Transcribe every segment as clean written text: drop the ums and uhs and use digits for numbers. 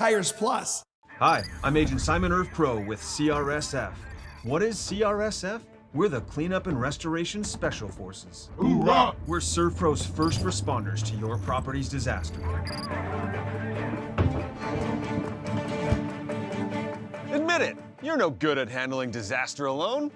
Tires Plus. Hi, I'm Agent Simon Servpro with CRSF. What is CRSF? We're the Cleanup and Restoration Special Forces. Hoorah! We're Servpro's first responders to your property's disaster. Admit it, you're no good at handling disaster alone.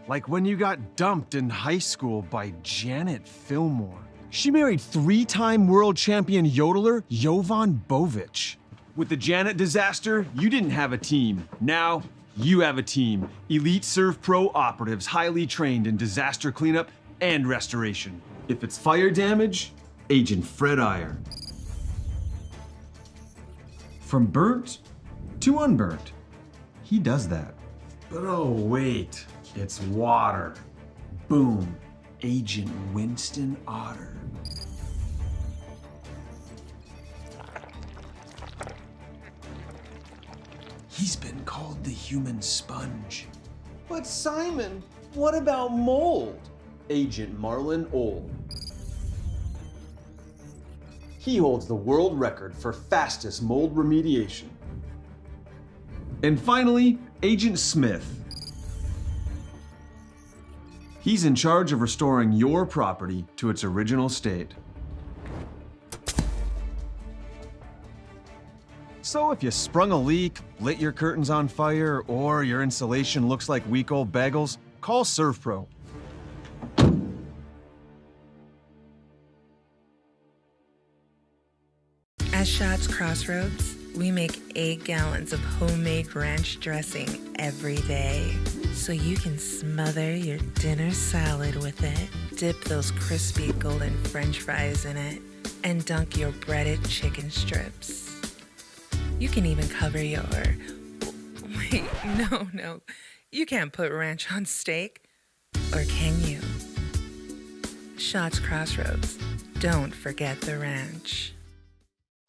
Like when you got dumped in high school by Janet Fillmore. She married three-time world champion yodeler Jovan Bovic. With the Janet disaster, you didn't have a team. Now, you have a team. Elite Servpro operatives, highly trained in disaster cleanup and restoration. If it's fire damage, Agent Fred Iyer. From burnt to unburnt, he does that. But oh wait, it's water. Boom, Agent Winston Otter. He's been called the human sponge. But Simon, what about mold? Agent Marlon Old. He holds the world record for fastest mold remediation. And finally, Agent Smith. He's in charge of restoring your property to its original state. So if you sprung a leak, lit your curtains on fire, or your insulation looks like week old bagels, call Servpro. At Shots Crossroads, we make 8 gallons of homemade ranch dressing every day. So you can smother your dinner salad with it, dip those crispy golden French fries in it, and dunk your breaded chicken strips. You can even cover your... Wait, no. You can't put ranch on steak. Or can you? Shots Crossroads. Don't forget the ranch.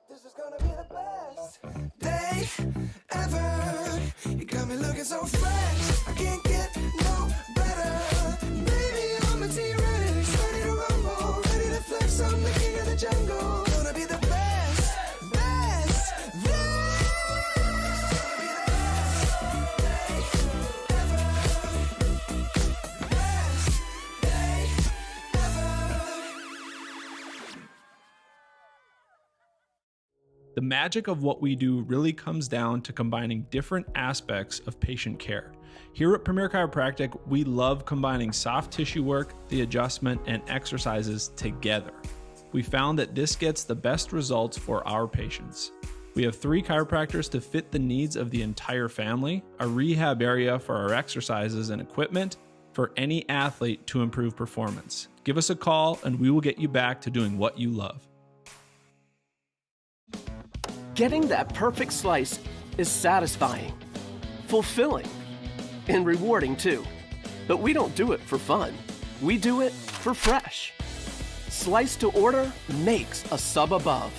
This is gonna be the best day ever. You got me looking so fresh. I can't get no better. Baby, I'm a T-Rex, ready to rumble, ready to flex. I'm the king of the jungle. Gonna be the best. The magic of what we do really comes down to combining different aspects of patient care. Here at Premier Chiropractic, we love combining soft tissue work, the adjustment, and exercises together. We found that this gets the best results for our patients. We have 3 chiropractors to fit the needs of the entire family, a rehab area for our exercises and equipment for any athlete to improve performance. Give us a call and we will get you back to doing what you love. Getting that perfect slice is satisfying, fulfilling, and rewarding too. But we don't do it for fun. We do it for fresh. Slice to order makes a sub above.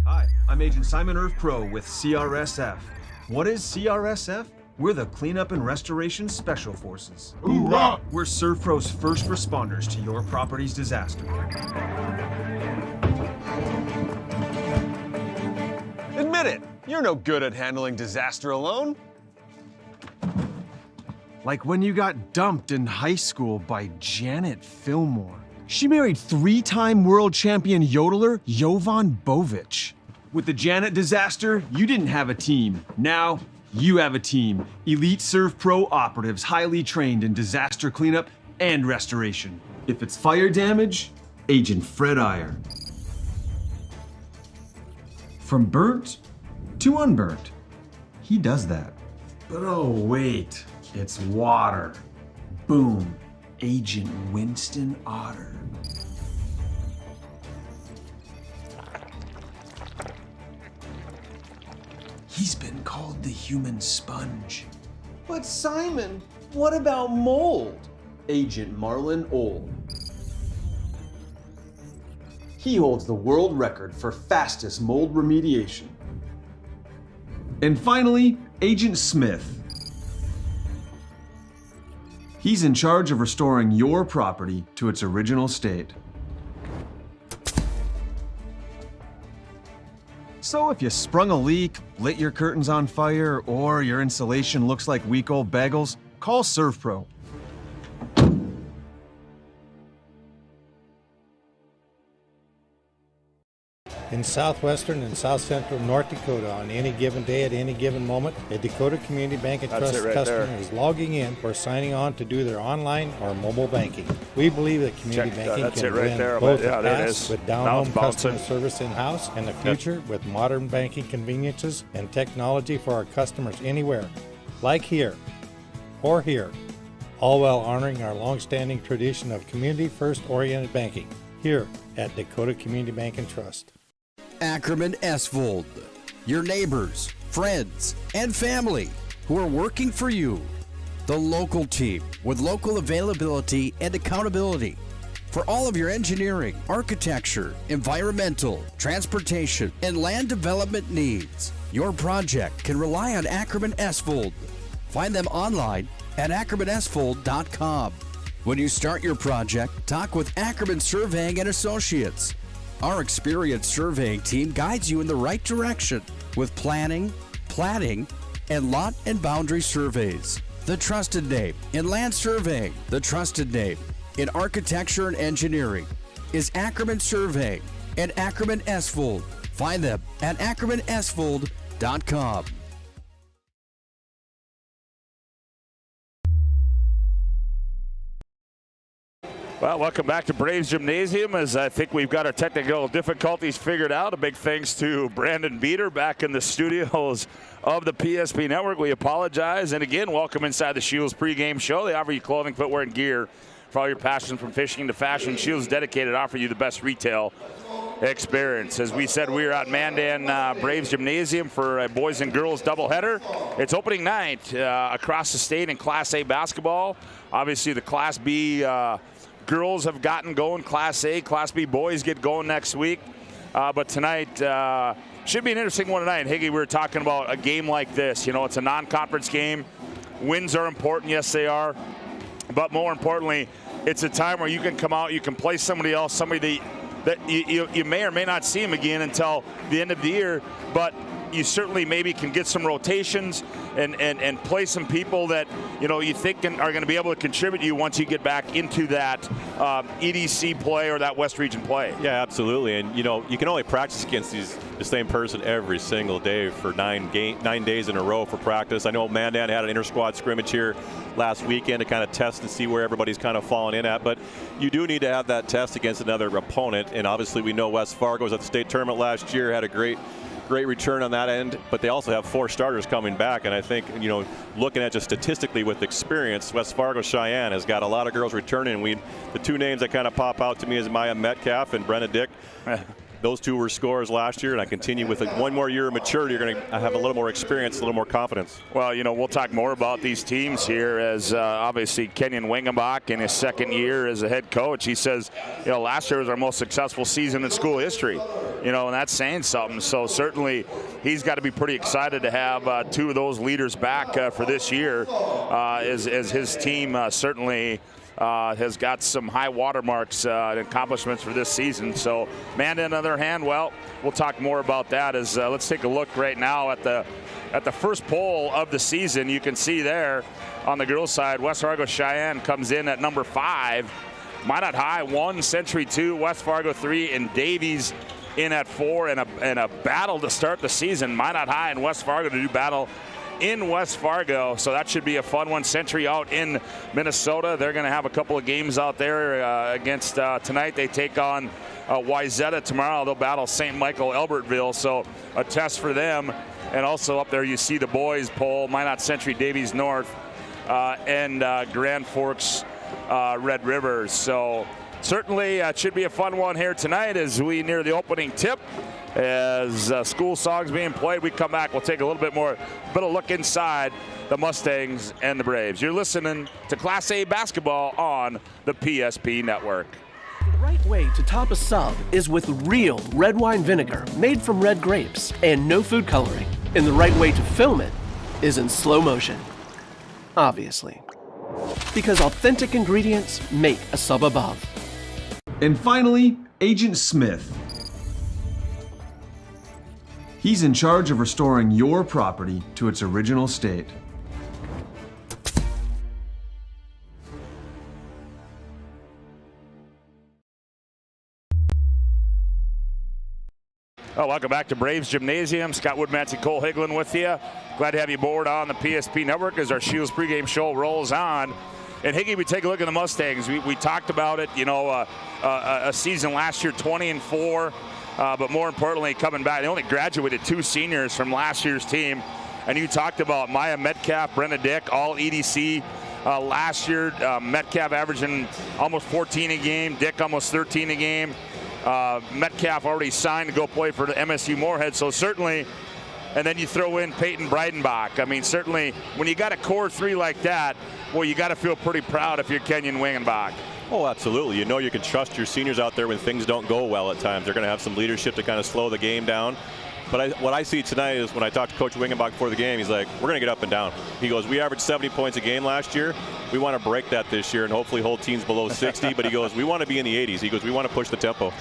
Hi, I'm Agent Simon Servpro with CRSF. What is CRSF? We're the Cleanup and Restoration Special Forces. Hoorah! We're Servpro's first responders to your property's disaster. Admit it, you're no good at handling disaster alone. Like when you got dumped in high school by Janet Fillmore. She married 3-time world champion yodeler Jovan Bovic. With the Janet disaster, you didn't have a team. Now, you have a team. Elite Servpro operatives, highly trained in disaster cleanup and restoration. If it's fire damage, Agent Fred Iyer. From burnt to unburnt, he does that. But oh wait, it's water. Boom, Agent Winston Otter. He's been called the human sponge. But Simon, what about mold? Agent Marlon Old. He holds the world record for fastest mold remediation. And finally, Agent Smith. He's in charge of restoring your property to its original state. So if you sprung a leak, lit your curtains on fire, or your insulation looks like week old bagels, call Servpro. In southwestern and south central North Dakota, on any given day at any given moment, a Dakota Community Bank and Trust customer is logging in or signing on to do their online or mobile banking. We believe that community banking can win both the past with down-home customer service in-house and the future with modern banking conveniences and technology for our customers anywhere, like here or here, all while honoring our long-standing tradition of community-first oriented banking here at Dakota Community Bank and Trust. Ackerman Esvold, your neighbors, friends, and family who are working for you. The local team with local availability and accountability for all of your engineering, architecture, environmental, transportation, and land development needs. Your project can rely on Ackerman Esvold. Find them online at ackermanesvold.com. When you start your project, talk with Ackerman Surveying and Associates. Our experienced surveying team guides you in the right direction with planning, platting, and lot and boundary surveys. The trusted name in land surveying, the trusted name in architecture and engineering is Ackerman Surveying and Ackerman Esvold. Find them at ackermanesvold.com. Well, welcome back to Braves Gymnasium, as I think we've got our technical difficulties figured out. A big thanks to Brandon Beater back in the studios of the PSP Network. We apologize. And again, welcome inside the Shields pregame show. They offer you clothing, footwear, and gear for all your passion, from fishing to fashion. Shields dedicated to offer you the best retail experience. As we said, we are at Mandan Braves Gymnasium for a boys and girls doubleheader. It's opening night across the state in Class A basketball. Obviously, the Class B girls have gotten going. Class A, Class B boys get going next week. But tonight should be an interesting one tonight. Higgy, we were talking about a game like this. You know, it's a non-conference game. Wins are important. Yes, they are. But more importantly, it's a time where you can come out, you can play somebody else, somebody that you may or may not see him again until the end of the year. But you certainly maybe can get some rotations and play some people that, you know, you think are going to be able to contribute to you once you get back into that EDC play or that West Region play. Yeah, absolutely. And, you know, you can only practice against the same person every single day for 9 days in a row for practice. I know Mandan had an inter-squad scrimmage here last weekend to kind of test and see where everybody's kind of falling in at. But you do need to have that test against another opponent. And obviously we know West Fargo was at the state tournament last year, had a great return on that end, but they also have 4 starters coming back. And I think, you know, looking at just statistically with experience, West Fargo Cheyenne has got a lot of girls returning. The 2 names that kind of pop out to me is Maya Metcalf and Brenna Dick. those two were scorers last year, and I continue with one more year of maturity. You're going to have a little more experience, a little more confidence. Well, we'll talk more about these teams here as obviously Kenyon Wingenbach in his second year as a head coach. He says, last year was our most successful season in school history, and that's saying something. So certainly he's got to be pretty excited to have two of those leaders back for this year as his team certainly has got some high watermarks and accomplishments for this season. So Mandan, on the other hand, well, we'll talk more about that as let's take a look right now at the first poll of the season. You can see there on the girls' side, West Fargo Cheyenne comes in at number 5. Minot High 1, Century 2, West Fargo 3, and Davies in at 4, and a battle to start the season. Minot High and West Fargo to do battle in West Fargo, so that should be a fun one. Century out in Minnesota. They're going to have a couple of games out there against tonight. They take on Wayzata tomorrow. They'll battle St. Michael Albertville, so a test for them. And also up there you see the boys poll, Minot Century, Davies North, and Grand Forks Red Rivers. So certainly it should be a fun one here tonight as we near the opening tip. As school songs being played, we come back, we'll take a little bit of look inside the Mustangs and the Braves. You're listening to Class A basketball on the PSP Network. The right way to top a sub is with real red wine vinegar made from red grapes and no food coloring. And the right way to film it is in slow motion, obviously. Because authentic ingredients make a sub above. And finally, Agent Smith. He's in charge of restoring your property to its original state. Welcome back to Braves Gymnasium. Scott Woodmansee, Cole Higlin with you. Glad to have you aboard on the PSP Network as our Shields pregame show rolls on. And Higgy, we take a look at the Mustangs. We talked about it, a season last year, 20-4. But more importantly, coming back, they only graduated 2 seniors from last year's team. And you talked about Maya Metcalf, Brenda Dick, all EDC last year. Metcalf averaging almost 14 a game, Dick almost 13 a game. Metcalf already signed to go play for the MSU Moorhead. So certainly, and then you throw in Peyton Breidenbach. I mean, certainly when you got a core 3 like that, well, you got to feel pretty proud if you're Kenyon Wingenbach. Oh, absolutely. You can trust your seniors out there when things don't go well at times. They're going to have some leadership to kind of slow the game down. But what I see tonight is when I talked to Coach Wingenbach before the game, he's like, we're going to get up and down. He goes, we averaged 70 points a game last year. We want to break that this year and hopefully hold teams below 60. But he goes, we want to be in the 80s. He goes, we want to push the tempo.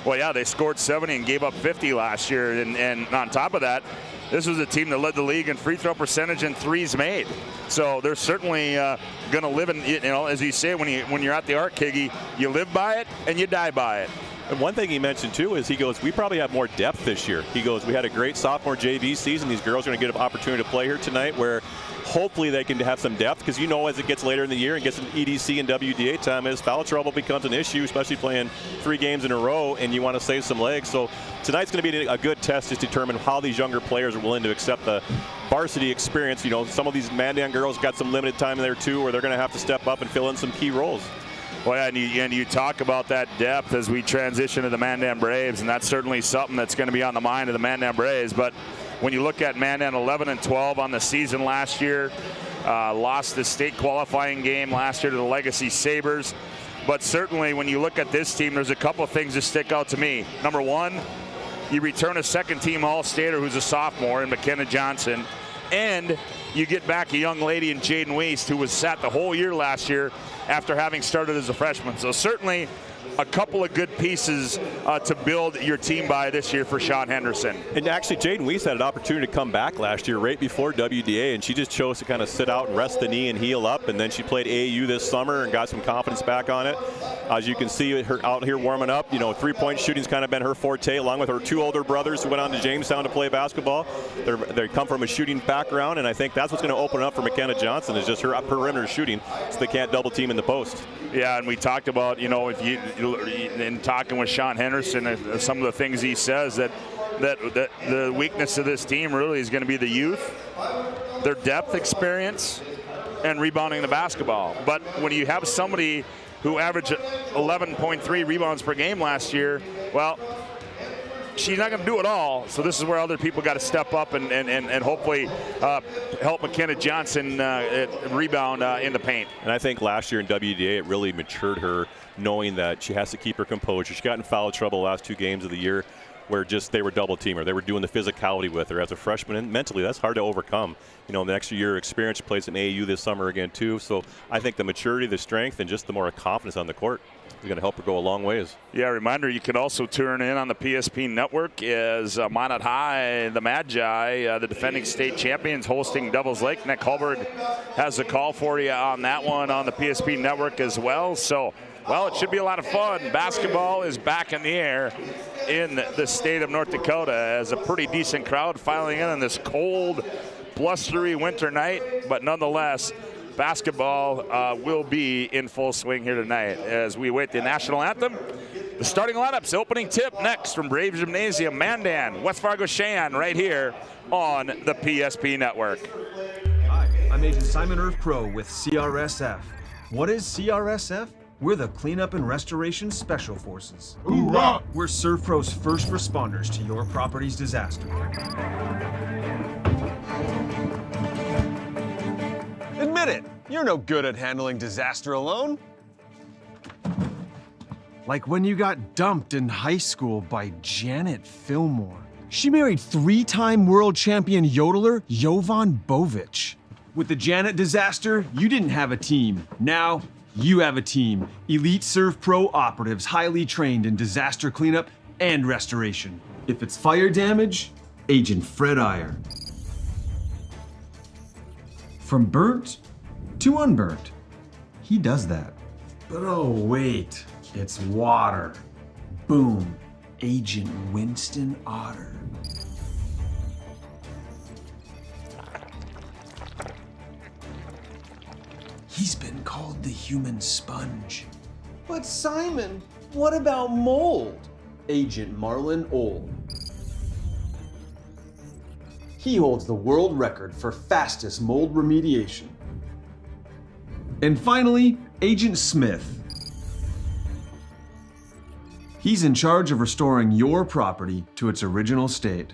Well, yeah, they scored 70 and gave up 50 last year. And on top of that, this was a team that led the league in free throw percentage and threes made. So they're certainly going to live in, as you say, when you're at the arc, Higgy, you live by it and you die by it. And one thing he mentioned, too, is he goes, we probably have more depth this year. He goes, we had a great sophomore JV season. These girls are going to get an opportunity to play here tonight where hopefully they can have some depth because, as it gets later in the year and gets an EDC and WDA time, is foul trouble becomes an issue, especially playing 3 games in a row and you want to save some legs. So tonight's going to be a good test to determine how these younger players are willing to accept the varsity experience. Some of these Mandan girls got some limited time there, too, where they're going to have to step up and fill in some key roles. Well, yeah, and you talk about that depth as we transition to the Mandan Braves, and that's certainly something that's going to be on the mind of the Mandan Braves. But when you look at Mandan 11-12 on the season last year, lost the state qualifying game last year to the Legacy Sabres. But certainly when you look at this team, there's a couple of things that stick out to me. Number one, you return a second-team All-Stater who's a sophomore in McKenna Johnson, and you get back a young lady in Jaden Weist who was sat the whole year last year after having started as a freshman. So certainly a couple of good pieces to build your team by this year for Sean Henderson. And actually, Jaden Weist had an opportunity to come back last year right before WDA, and she just chose to kind of sit out and rest the knee and heal up, and then she played AAU this summer and got some confidence back on it. As you can see her out here warming up, three-point shooting's kind of been her forte, along with her 2 older brothers who went on to Jamestown to play basketball. They come from a shooting background, and I think that's what's going to open up for McKenna Johnson is just her perimeter shooting so they can't double team in the post. Yeah, and we talked about, if you in talking with Sean Henderson, some of the things he says that the weakness of this team really is going to be the youth, their depth experience, and rebounding the basketball. But when you have somebody who averaged 11.3 rebounds per game last year, well, she's not going to do it all. So this is where other people got to step up and hopefully help McKenna Johnson rebound in the paint. And I think last year in WDA, it really matured her, knowing that she has to keep her composure. She got in foul trouble the last 2 games of the year, where just they were double team her. They were doing the physicality with her as a freshman, and mentally that's hard to overcome. You know, the extra year experience, she plays in AAU this summer again too. So I think the maturity, the strength, and just the more confidence on the court is going to help her go a long ways. Yeah, reminder, you can also tune in on the PSP Network as Minot High, the Magi, the defending state champions, hosting Devils Lake. Nick Hulberg has a call for you on that one on the PSP Network as well. So, well, it should be a lot of fun. Basketball is back in the air in the state of North Dakota as a pretty decent crowd filing in on this cold, blustery winter night. But nonetheless, basketball will be in full swing here tonight as we await the national anthem. The starting lineups, opening tip next from Braves Gymnasium, Mandan, West Fargo Cheyenne, right here on the PSP Network. Hi, I'm Agent Simon Servpro with CRSF. What is CRSF? We're the Cleanup and Restoration Special Forces. Hoorah! We're Servpro's first responders to your property's disaster. Admit it, you're no good at handling disaster alone. Like when you got dumped in high school by Janet Fillmore. She married 3-time world champion yodeler Jovan Bovic. With the Janet disaster, you didn't have a team. Now, you have a team. Elite Servpro operatives, highly trained in disaster cleanup and restoration. If it's fire damage, Agent Fred Iyer. From burnt to unburnt, he does that. But oh wait, it's water. Boom, Agent Winston Otter. He's been called the human sponge. But Simon, what about mold? Agent Marlon Old. He holds the world record for fastest mold remediation. And finally, Agent Smith. He's in charge of restoring your property to its original state.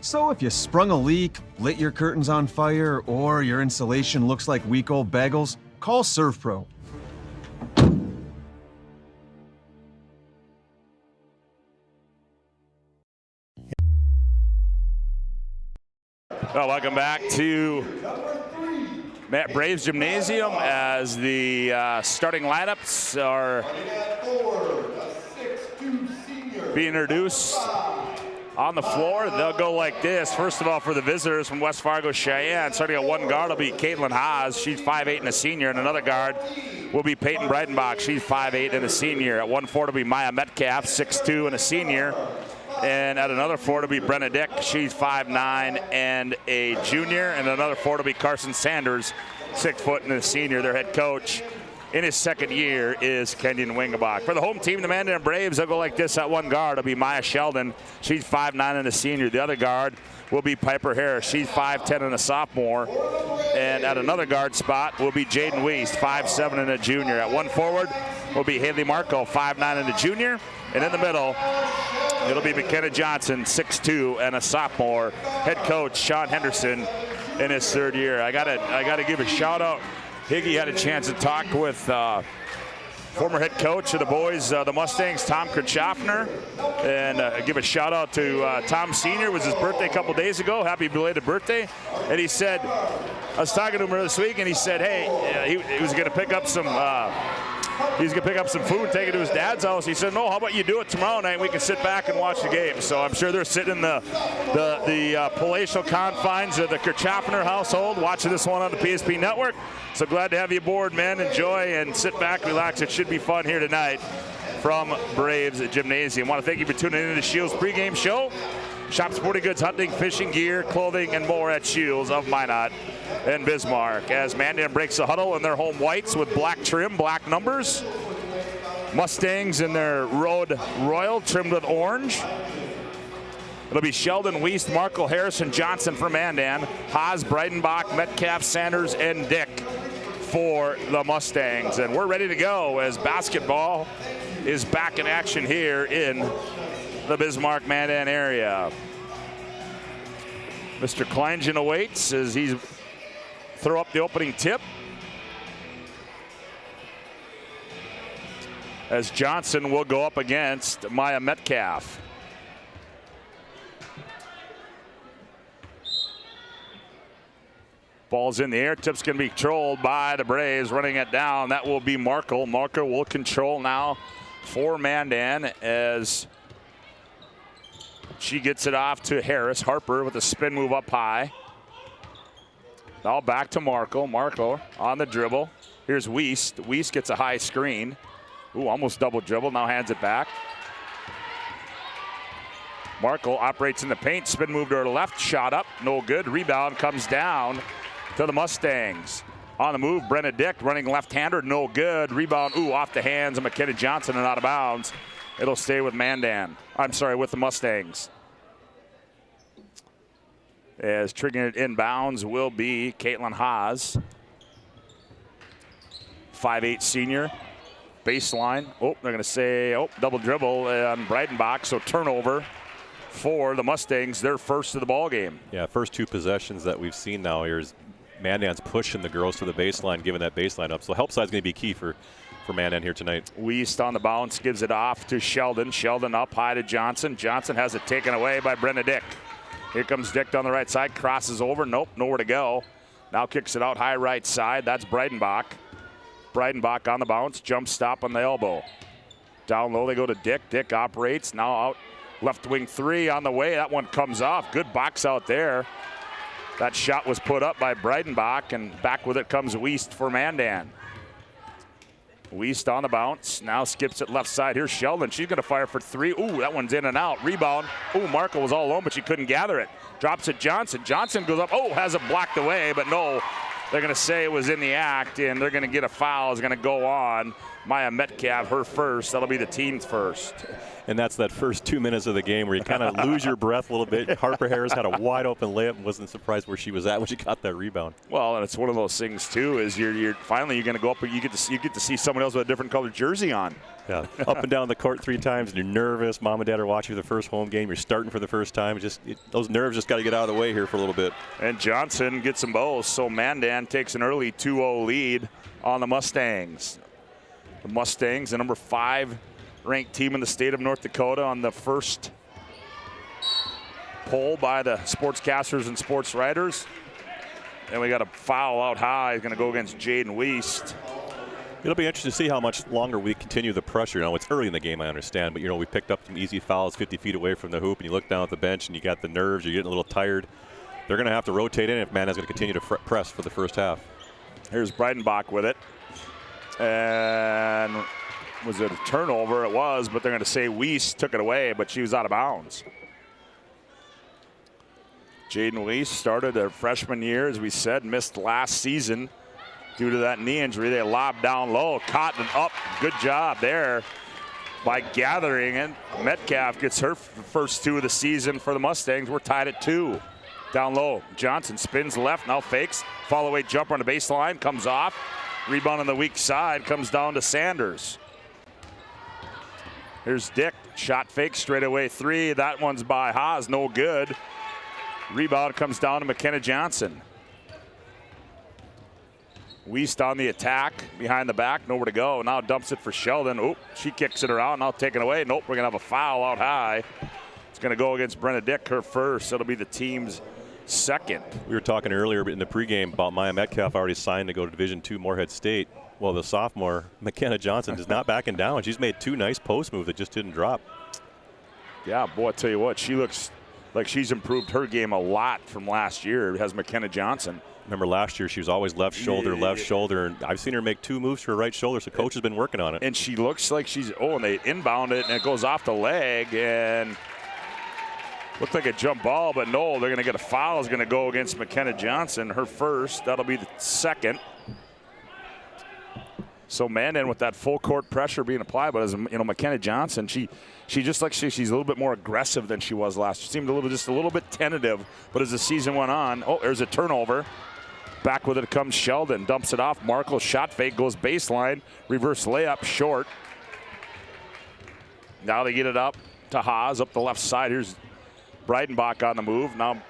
So if you sprung a leak, lit your curtains on fire, or your insulation looks like week old bagels, call Servpro. Well, welcome back to Braves Gymnasium as the starting lineups are being introduced on the floor. They'll go like this. First of all, for the visitors from West Fargo Cheyenne, starting at one guard will be Caitlin Haas. She's 5'8" and a senior. And another guard will be Peyton Breidenbach. She's 5'8" and a senior. At 1-4 will be Maya Metcalf, 6'2" and a senior. And at another 4 to be Brenna Dick. She's 5'9" and a junior. And another 4 to be Carson Sanders, 6 foot and a senior. Their head coach in his second year is Kenyon Wingebach. For the home team, the Mandan Braves, they'll go like this. At one guard will be Maya Sheldon. She's 5'9" and a senior. The other guard will be Piper Harris. She's 5'10" and a sophomore. And at another guard spot will be Jaden Wiest, 5'7" and a junior. At one forward will be Haley Marco, 5'9" and a junior. And in the middle, it'll be McKenna Johnson, 6'2" and a sophomore. Head coach Sean Henderson in his third year. I gotta give a shout out. Higgy had a chance to talk with former head coach of the boys, the Mustangs, Tom Kirchhoffner, and give a shout out to Tom Sr. It was his birthday a couple days ago. Happy belated birthday. And he said, I was talking to him this week, and he said, hey, he was going to pick up some. He's going to pick up some food, take it to his dad's house. He said, no, how about you do it tomorrow night? We can sit back and watch the game. So I'm sure they're sitting in the palatial confines of the Kirchhoffner household watching this one on the PSP Network. So glad to have you aboard, man. Enjoy and sit back, relax. It should be fun here tonight from Braves Gymnasium. I want to thank you for tuning in to the Shields pregame show. Shop sporting goods, hunting, fishing gear, clothing, and more at Shields of Minot and Bismarck. As Mandan breaks the huddle in their home whites with black trim, black numbers. Mustangs in their Road Royal trimmed with orange. It'll be Sheldon, Wiest, Markle, Harrison, Johnson for Mandan. Haas, Breidenbach, Metcalf, Sanders, and Dick for the Mustangs. And we're ready to go as basketball is back in action here in the Bismarck-Mandan area. Mr. Kleingen awaits as he's throw up the opening tip. As Johnson will go up against Maya Metcalf. Ball's in the air. Tip's going to be controlled by the Braves. Running it down. That will be Markle. Markle will control now for Mandan as she gets it off to Harris. Harper with a spin move up high. Now back to Markle. Markle on the dribble. Here's Wiest. Wiest gets a high screen. Ooh, almost double dribble. Now hands it back. Markle operates in the paint. Spin move to her left. Shot up. No good. Rebound comes down to the Mustangs. On the move, Brenna Dick running left-hander. No good. Rebound, off the hands of McKenna Johnson and out of bounds. It'll stay with Mandan. I'm sorry, with the Mustangs. As triggering it inbounds will be Caitlin Haas. 5'8" senior. Baseline. They're going to say, double dribble on Breidenbach. So turnover for the Mustangs, their first of the ball game. Yeah, first two possessions that we've seen now here is Mandan's pushing the girls to the baseline, giving that baseline up. So help side's going to be key for Mandan here tonight. Wiest on the bounce, gives it off to Sheldon. Sheldon up high to Johnson. Johnson has it taken away by Brenna Dick. Here comes Dick down the right side, crosses over. Nope, nowhere to go. Now kicks it out high right side. That's Breidenbach. Breidenbach on the bounce, jump stop on the elbow. Down low they go to Dick. Dick operates, now out left wing three on the way. That one comes off. Good box out there. That shot was put up by Breidenbach, and back with it comes Wiest for Mandan. Wiest on the bounce, now skips it left side. Here's Sheldon, she's gonna fire for three. That one's in and out. Rebound, Markle was all alone, but she couldn't gather it. Drops it Johnson. Johnson goes up, has it blocked away, but no. They're gonna say it was in the act, and they're gonna get a foul. It's gonna go on Maya Metcalf, her first. That'll be the team's first. And that's that first 2 minutes of the game where you kind of lose your breath a little bit. Harper Harris had a wide open layup and wasn't surprised where she was at when she got that rebound. Well, and it's one of those things too, is you're finally you're going to go up and you get to see someone else with a different colored jersey on. Yeah, up and down the court 3 times, and you're nervous. Mom and Dad are watching the first home game. You're starting for the first time. Those nerves just got to get out of the way here for a little bit. And Johnson gets them both, so Mandan takes an early 2-0 lead on the Mustangs. The Mustangs, the number 5 ranked team in the state of North Dakota, on the first poll by the sportscasters and sports writers. And we got a foul out high. He's going to go against Jaden Wiest. It'll be interesting to see how much longer we continue the pressure. It's early in the game, I understand, but we picked up some easy fouls 50 feet away from the hoop, and you look down at the bench and you got the nerves, you're getting a little tired. They're going to have to rotate in if Mandan's going to continue to press for the first half. Here's Breidenbach with it. And was it a turnover? It was, but they're going to say Wiest took it away, but she was out of bounds. Jaden Wiest started her freshman year, as we said, missed last season due to that knee injury. They lobbed down low, Cotton up. Good job there by gathering it. Metcalf gets her first 2 of the season for the Mustangs. We're tied at 2. Down low, Johnson spins left, now fakes. Fall away jumper on the baseline, comes off. Rebound on the weak side, comes down to Sanders. Here's Dick, shot fake, straightaway 3. That one's by Haas, no good. Rebound comes down to McKenna Johnson. Wiest on the attack, behind the back, nowhere to go. Now dumps it for Sheldon. She kicks it around, now taken away. Nope, we're gonna have a foul out high. It's gonna go against Brenna Dick, her first. It'll be the team's second. We were talking earlier in the pregame about Maya Metcalf already signed to go to Division II Moorhead State. Well, the sophomore, McKenna Johnson, is not backing down. She's made 2 nice post moves that just didn't drop. Yeah, boy, I tell you what, she looks like she's improved her game a lot from last year, has McKenna Johnson. Remember last year, she was always left shoulder, and I've seen her make 2 moves to her right shoulder, so coach has been working on it. And she looks like she's, and they inbound it, and it goes off the leg, and looked like a jump ball, but no, they're going to get a foul. It's going to go against McKenna Johnson, her first. That'll be the second. So Mandan with that full court pressure being applied, but as McKenna Johnson, she just like she's a little bit more aggressive than she was last year. Seemed just a little bit tentative, but as the season went on, there's a turnover. Back with it comes Sheldon. Dumps it off. Markle shot fake goes baseline. Reverse layup short. Now they get it up to Haas up the left side. Here's Breidenbach on the move. Now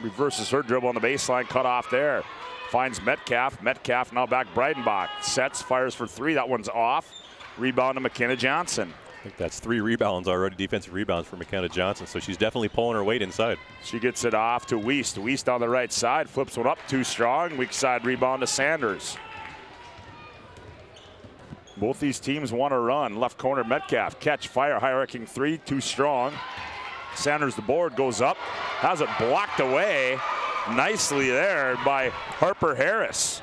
reverses her dribble on the baseline. Cut off there. Finds Metcalf. Metcalf now back Breidenbach. Sets, fires for three. That one's off. Rebound to McKenna Johnson. I think that's 3 rebounds already, defensive rebounds for McKenna Johnson. So she's definitely pulling her weight inside. She gets it off to Wiest. Wiest on the right side. Flips one up too strong. Weak side rebound to Sanders. Both these teams want to run. Left corner Metcalf. Catch, fire, high arcing three. Too strong. Sanders, the board, goes up. Has it blocked away nicely there by Harper Harris.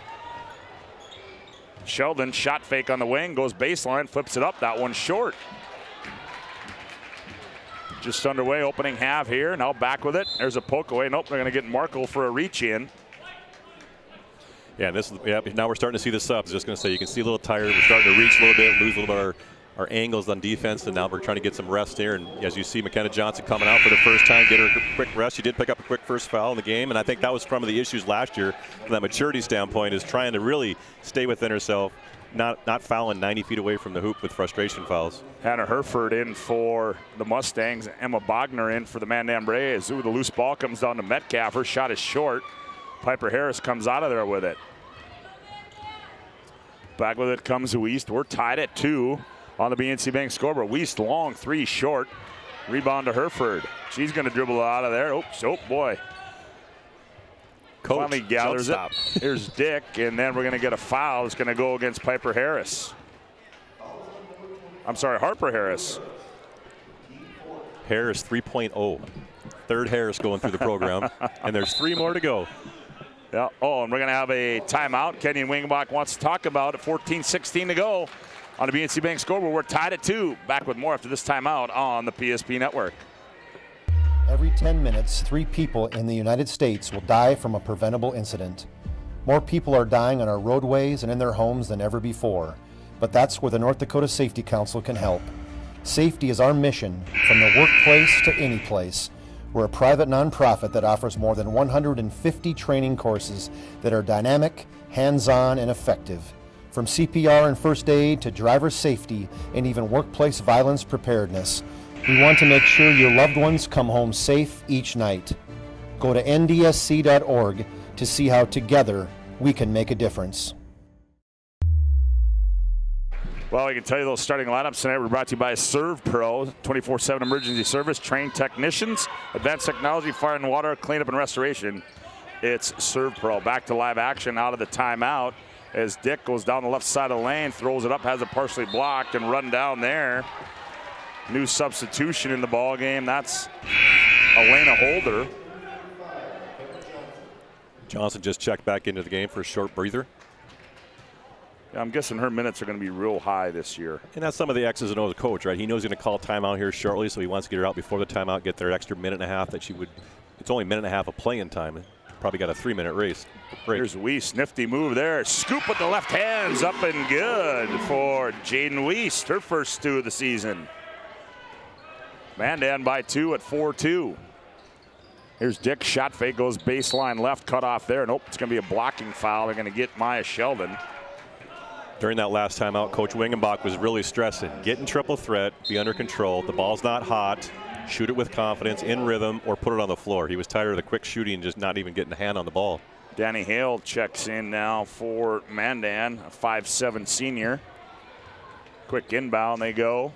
Sheldon, shot fake on the wing. Goes baseline. Flips it up. That one's short. Just underway, opening half here. Now back with it. There's a poke away. Nope, they're going to get Markle for a reach in. Yeah, now we're starting to see the subs. Just going to say, you can see a little tired. We're starting to reach a little bit, lose a little bit of our angles on defense, and now we're trying to get some rest here. And as you see, McKenna Johnson coming out for the first time, get her a quick rest. She did pick up a quick first foul in the game, and I think that was some of the issues last year from that maturity standpoint, is trying to really stay within herself, not fouling 90 feet away from the hoop with frustration fouls. Hannah Herford in for the Mustangs. Emma Bogner in for the Mandan Braves. Ooh, the loose ball comes down to Metcalf. Her shot is short. Piper Harris comes out of there with it. Back with it comes Wiest. We're tied at 2 on the BNC Bank scoreboard. Wiest long, 3 short. Rebound to Herford. She's going to dribble out of there. Oops, oh boy. Coach, finally gathers it. Here's Dick, and then we're going to get a foul. It's going to go against Piper Harris. I'm sorry, Harper Harris. Harris 3.0. Third Harris going through the program, and there's 3 more to go. Yeah. Oh, and we're going to have a timeout. Kenyon Wingenbach wants to talk about it. 14-16 to go on the BNC Bank scoreboard. We're tied at 2. Back with more after this timeout on the PSP Network. Every 10 minutes, 3 people in the United States will die from a preventable incident. More people are dying on our roadways and in their homes than ever before, but that's where the North Dakota Safety Council can help. Safety is our mission, from the workplace to any place. We're a private nonprofit that offers more than 150 training courses that are dynamic, hands-on, and effective. From CPR and first aid to driver safety and even workplace violence preparedness, we want to make sure your loved ones come home safe each night. Go to ndsc.org to see how together we can make a difference. Well, we can tell you those starting lineups tonight were brought to you by Servpro, 24/7 emergency service, trained technicians, advanced technology, fire and water, cleanup and restoration. It's Servpro. Back to live action out of the timeout as Dick goes down the left side of the lane, throws it up, has it partially blocked and run down there. New substitution in the ball game. That's Elena Holder. Johnson just checked back into the game for a short breather. Yeah, I'm guessing her minutes are going to be real high this year. And that's some of the X's and O's of the coach, right? He knows he's going to call timeout here shortly, so he wants to get her out before the timeout, get their extra minute and a half that she would. It's only a minute and a half of playing time. Probably got a 3-minute race. Here's Wiest, nifty move there. Scoop with the left hands, up and good for Jaden Wiest, her first 2 of the season. Mandan by 2 at 4-2. Here's Dick, shot fake, goes baseline left, cut off there. Nope, it's going to be a blocking foul. They're going to get Maya Sheldon. During that last timeout, Coach Wingenbach was really stressing, get in triple threat, be under control. The ball's not hot, shoot it with confidence, in rhythm, or put it on the floor. He was tired of the quick shooting and just not even getting a hand on the ball. Danny Hale checks in now for Mandan, a 5'7" senior. Quick inbound, they go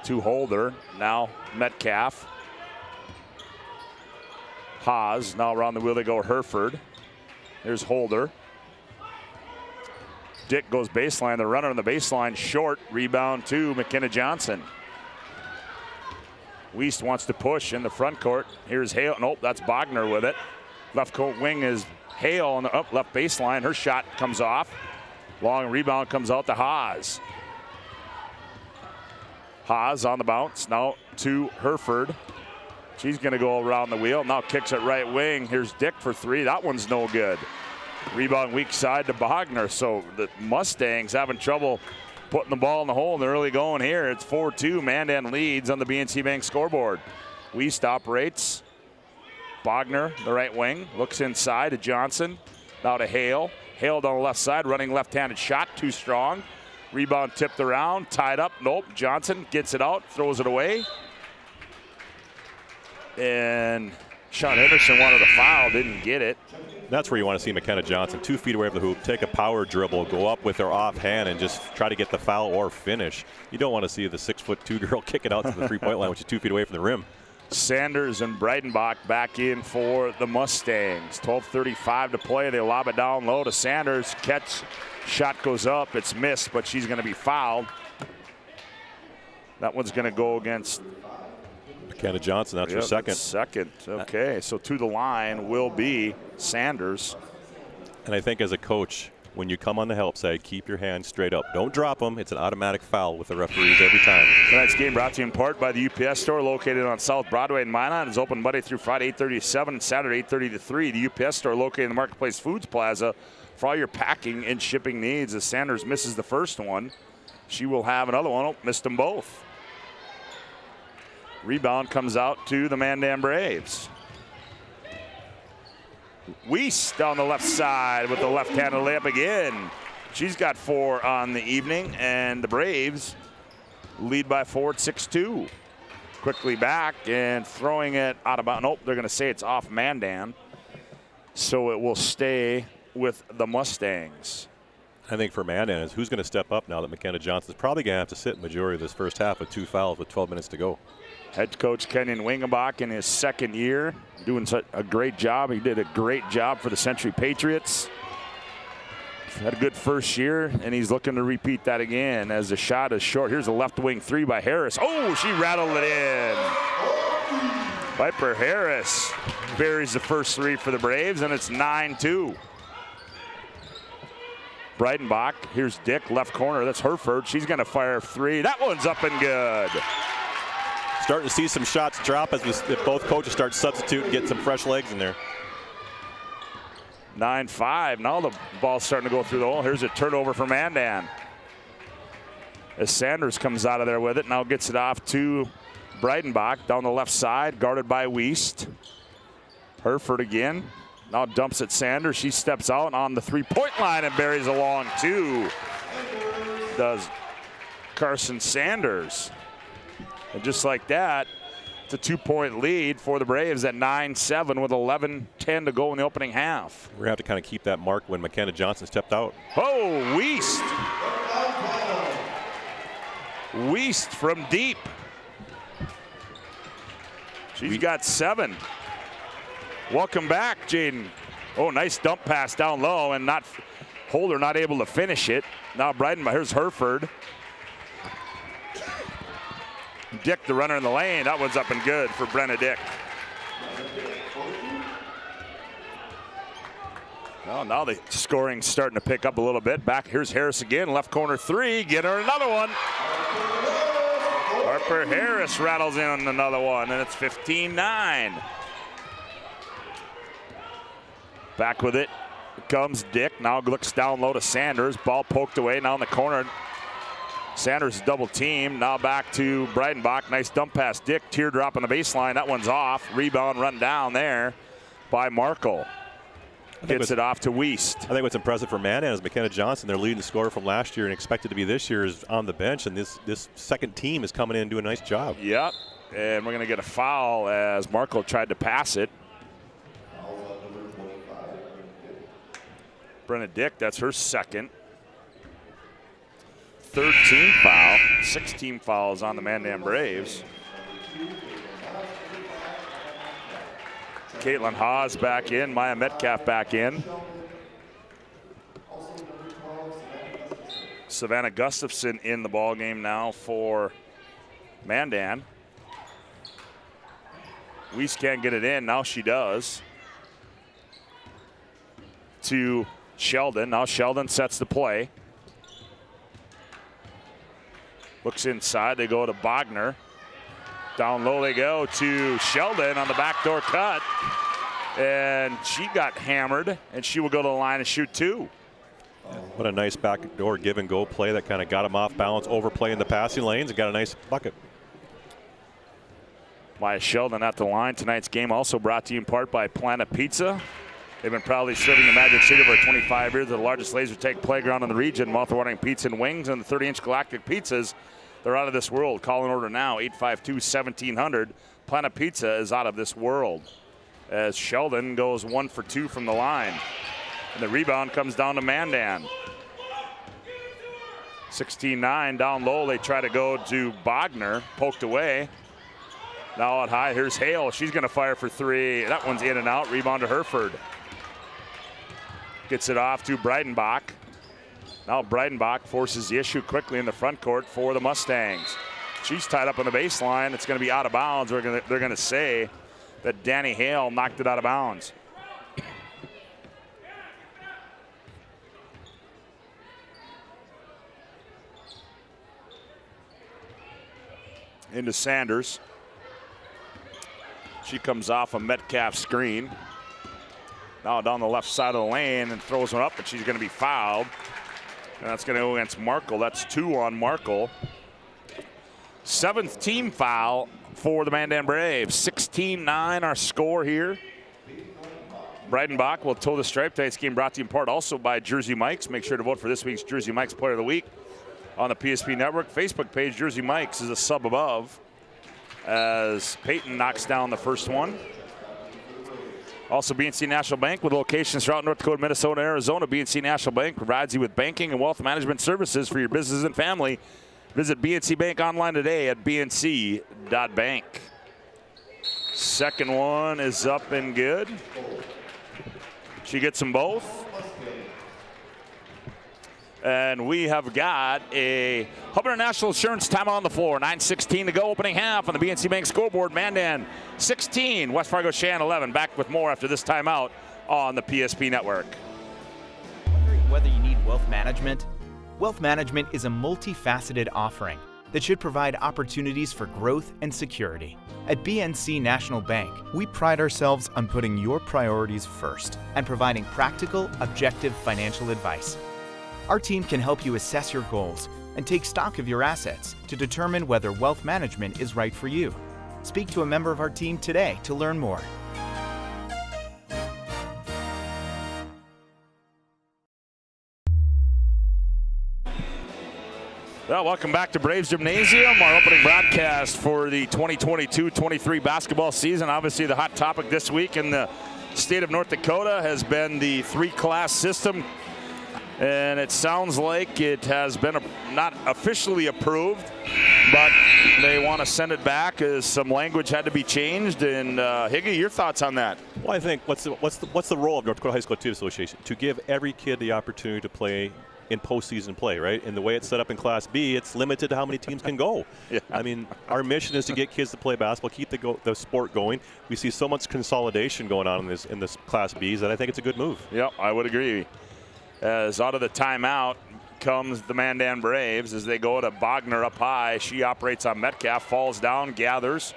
to Holder. Now Metcalf. Haas, now around the wheel they go Herford. Here's Holder. Dick goes baseline, the runner on the baseline, short, rebound to McKenna Johnson. Wiest wants to push in the front court. Here's Hale, nope, that's Bogner with it. Left court wing is Hale on the left baseline. Her shot comes off. Long rebound comes out to Haas. Haas on the bounce, now to Herford. She's gonna go around the wheel, now kicks it right wing. Here's Dick for 3, that one's no good. Rebound weak side to Bogner, so the Mustangs having trouble putting the ball in the hole in the early going here. It's 4-2, Mandan leads on the BNC Bank scoreboard. Wiest operates. Bogner, the right wing, looks inside to Johnson. Now to Hale. Hale down the left side, running left-handed shot, too strong. Rebound tipped around, tied up, nope. Johnson gets it out, throws it away. And Sean Henderson wanted a foul, didn't get it. That's where you want to see McKenna Johnson, 2 feet away from the hoop, take a power dribble, go up with her offhand and just try to get the foul or finish. You don't want to see the 6'2" girl kick it out to the three-point line, which is 2 feet away from the rim. Sanders and Breitenbach back in for the Mustangs. 12:35 to play. They lob it down low to Sanders. Catch, shot goes up. It's missed, but she's going to be fouled. That one's going to go against McKenna Johnson. That's her second. Second. Okay, so to the line will be Sanders. And I think as a coach, when you come on the help side, keep your hands straight up. Don't drop them. It's an automatic foul with the referees every time. Tonight's game brought to you in part by the UPS store located on South Broadway in Mandan. It's open Monday through Friday, 8:30 to 7 and Saturday, 8:30 to 3. The UPS store located in the Marketplace Foods Plaza for all your packing and shipping needs. As Sanders misses the first one, she will have another one. Oh, missed them both. Rebound comes out to the Mandan Braves. Weiss down the left side with the left-handed layup again. She's got 4 on the evening, and the Braves lead by 4 at 6-2. Quickly back and throwing it out of bounds. Nope, they're going to say it's off Mandan. So it will stay with the Mustangs. I think for Mandan is who's going to step up now that McKenna Johnson's probably going to have to sit majority of this first half with 2 fouls with 12 minutes to go. Head coach Kenyon Wingenbach in his second year doing such a great job. He did a great job for the Century Patriots. Had a good first year, and he's looking to repeat that again as the shot is short. Here's a left wing 3 by Harris. Oh, she rattled it in. Viper Harris buries the first 3 for the Braves, and it's 9-2. Breitenbach, here's Dick, left corner. That's Herford. She's going to fire 3. That one's up and good. Starting to see some shots drop as if both coaches start substituting, get some fresh legs in there. 9-5. Now the ball's starting to go through the hole. Here's a turnover for Mandan. As Sanders comes out of there with it, now gets it off to Breitenbach down the left side, guarded by Weiss. Herford again. Now dumps at Sanders. She steps out on the 3-point line and buries a long 2. Does Carson Sanders. And just like that, it's a 2-point lead for the Braves at 9-7 with 11:10 to go in the opening half. We're going to have to kind of keep that mark when McKenna Johnson stepped out. Oh, Weiss. Weiss from deep. She's got 7. Welcome back, Jaden. Oh, nice dump pass down low and Holder not able to finish it. Now Breitenbach, here's Herford. Dick, the runner in the lane. That one's up and good for Brenna Dick. Well, now the scoring's starting to pick up a little bit. Back, here's Harris again, left corner 3. Get her another one. Harper Harris rattles in another one, and it's 15-9. Back with it comes Dick. Now looks down low to Sanders. Ball poked away now in the corner. Sanders double team. Now back to Breitenbach. Nice dump pass. Dick, teardrop on the baseline. That one's off. Rebound run down there by Markle. Gets it off to Weiss. I think what's impressive for Mandan is McKenna Johnson, their leading scorer from last year and expected to be this year, is on the bench, and this second team is coming in and doing a nice job. Yep, and we're going to get a foul as Markle tried to pass it. Brenna Dick, that's her second. 3rd team foul. 6 team fouls on the Mandan Braves. Caitlin Haas back in. Maya Metcalf back in. Savannah Gustafson in the ball game now for Mandan. Weiss can't get it in. Now she does. To Sheldon. Now Sheldon sets the play. Looks inside. They go to Bogner. Down low they go to Sheldon on the backdoor cut. And she got hammered, and she will go to the line and shoot 2. What a nice backdoor give and go play that kind of got him off balance, overplaying the passing lanes, and got a nice bucket. By Sheldon at the line. Tonight's game also brought to you in part by Planet Pizza. They've been proudly serving the Magic City for 25 years. The largest laser tag playground in the region. Mouth-watering pizza and wings and the 30-inch Galactic pizzas. They're out of this world. Call and order now, 852-1700. Planet Pizza is out of this world. As Sheldon goes 1 for 2 from the line. And the rebound comes down to Mandan. 16-9 down low. They try to go to Bogner. Poked away. Now out high, here's Hale. She's going to fire for 3. That one's in and out. Rebound to Hereford. Gets it off to Breidenbach. Now Breidenbach forces the issue quickly in the front court for the Mustangs. She's tied up on the baseline. It's going to be out of bounds. They're going to say that Danny Hale knocked it out of bounds. Into Sanders. She comes off a Metcalf screen. Now down the left side of the lane and throws one up, but she's going to be fouled. And that's going to go against Markle. That's 2 on Markle. 7th team foul for the Mandan Braves. 16-9 our score here. Breidenbach will toe the stripe. Tonight's game brought to you in part also by Jersey Mike's. Make sure to vote for this week's Jersey Mike's Player of the Week on the PSP Network. Facebook page, Jersey Mike's is a sub above as Peyton knocks down the first one. Also, BNC National Bank with locations throughout North Dakota, Minnesota, and Arizona. BNC National Bank provides you with banking and wealth management services for your business and family. Visit BNC Bank online today at bnc.bank. Second one is up and good. She gets them both. And we have got a Hub International Insurance timeout on the floor. 9:16 to go, opening half on the BNC Bank scoreboard. Mandan 16, West Fargo Sheyenne 11. Back with more after this timeout on the PSP Network. Wondering whether you need wealth management? Wealth management is a multifaceted offering that should provide opportunities for growth and security. At BNC National Bank, we pride ourselves on putting your priorities first and providing practical, objective financial advice. Our team can help you assess your goals and take stock of your assets to determine whether wealth management is right for you. Speak to a member of our team today to learn more. Well, welcome back to Braves Gymnasium, our opening broadcast for the 2022-23 basketball season. Obviously, the hot topic this week in the state of North Dakota has been the 3-class system. And it sounds like it has been not officially approved, but they want to send it back as some language had to be changed. And Higgy, your thoughts on that? Well, I think what's the role of North Dakota High School Activity Association? To give every kid the opportunity to play in postseason play, right? And the way it's set up in Class B, it's limited to how many teams can go. Yeah. I mean, our mission is to get kids to play basketball, keep the sport going. We see so much consolidation going on in this Class Bs that I think it's a good move. Yep, I would agree. As out of the timeout comes the Mandan Braves as they go to Bogner up high. She operates on Metcalf, falls down, gathers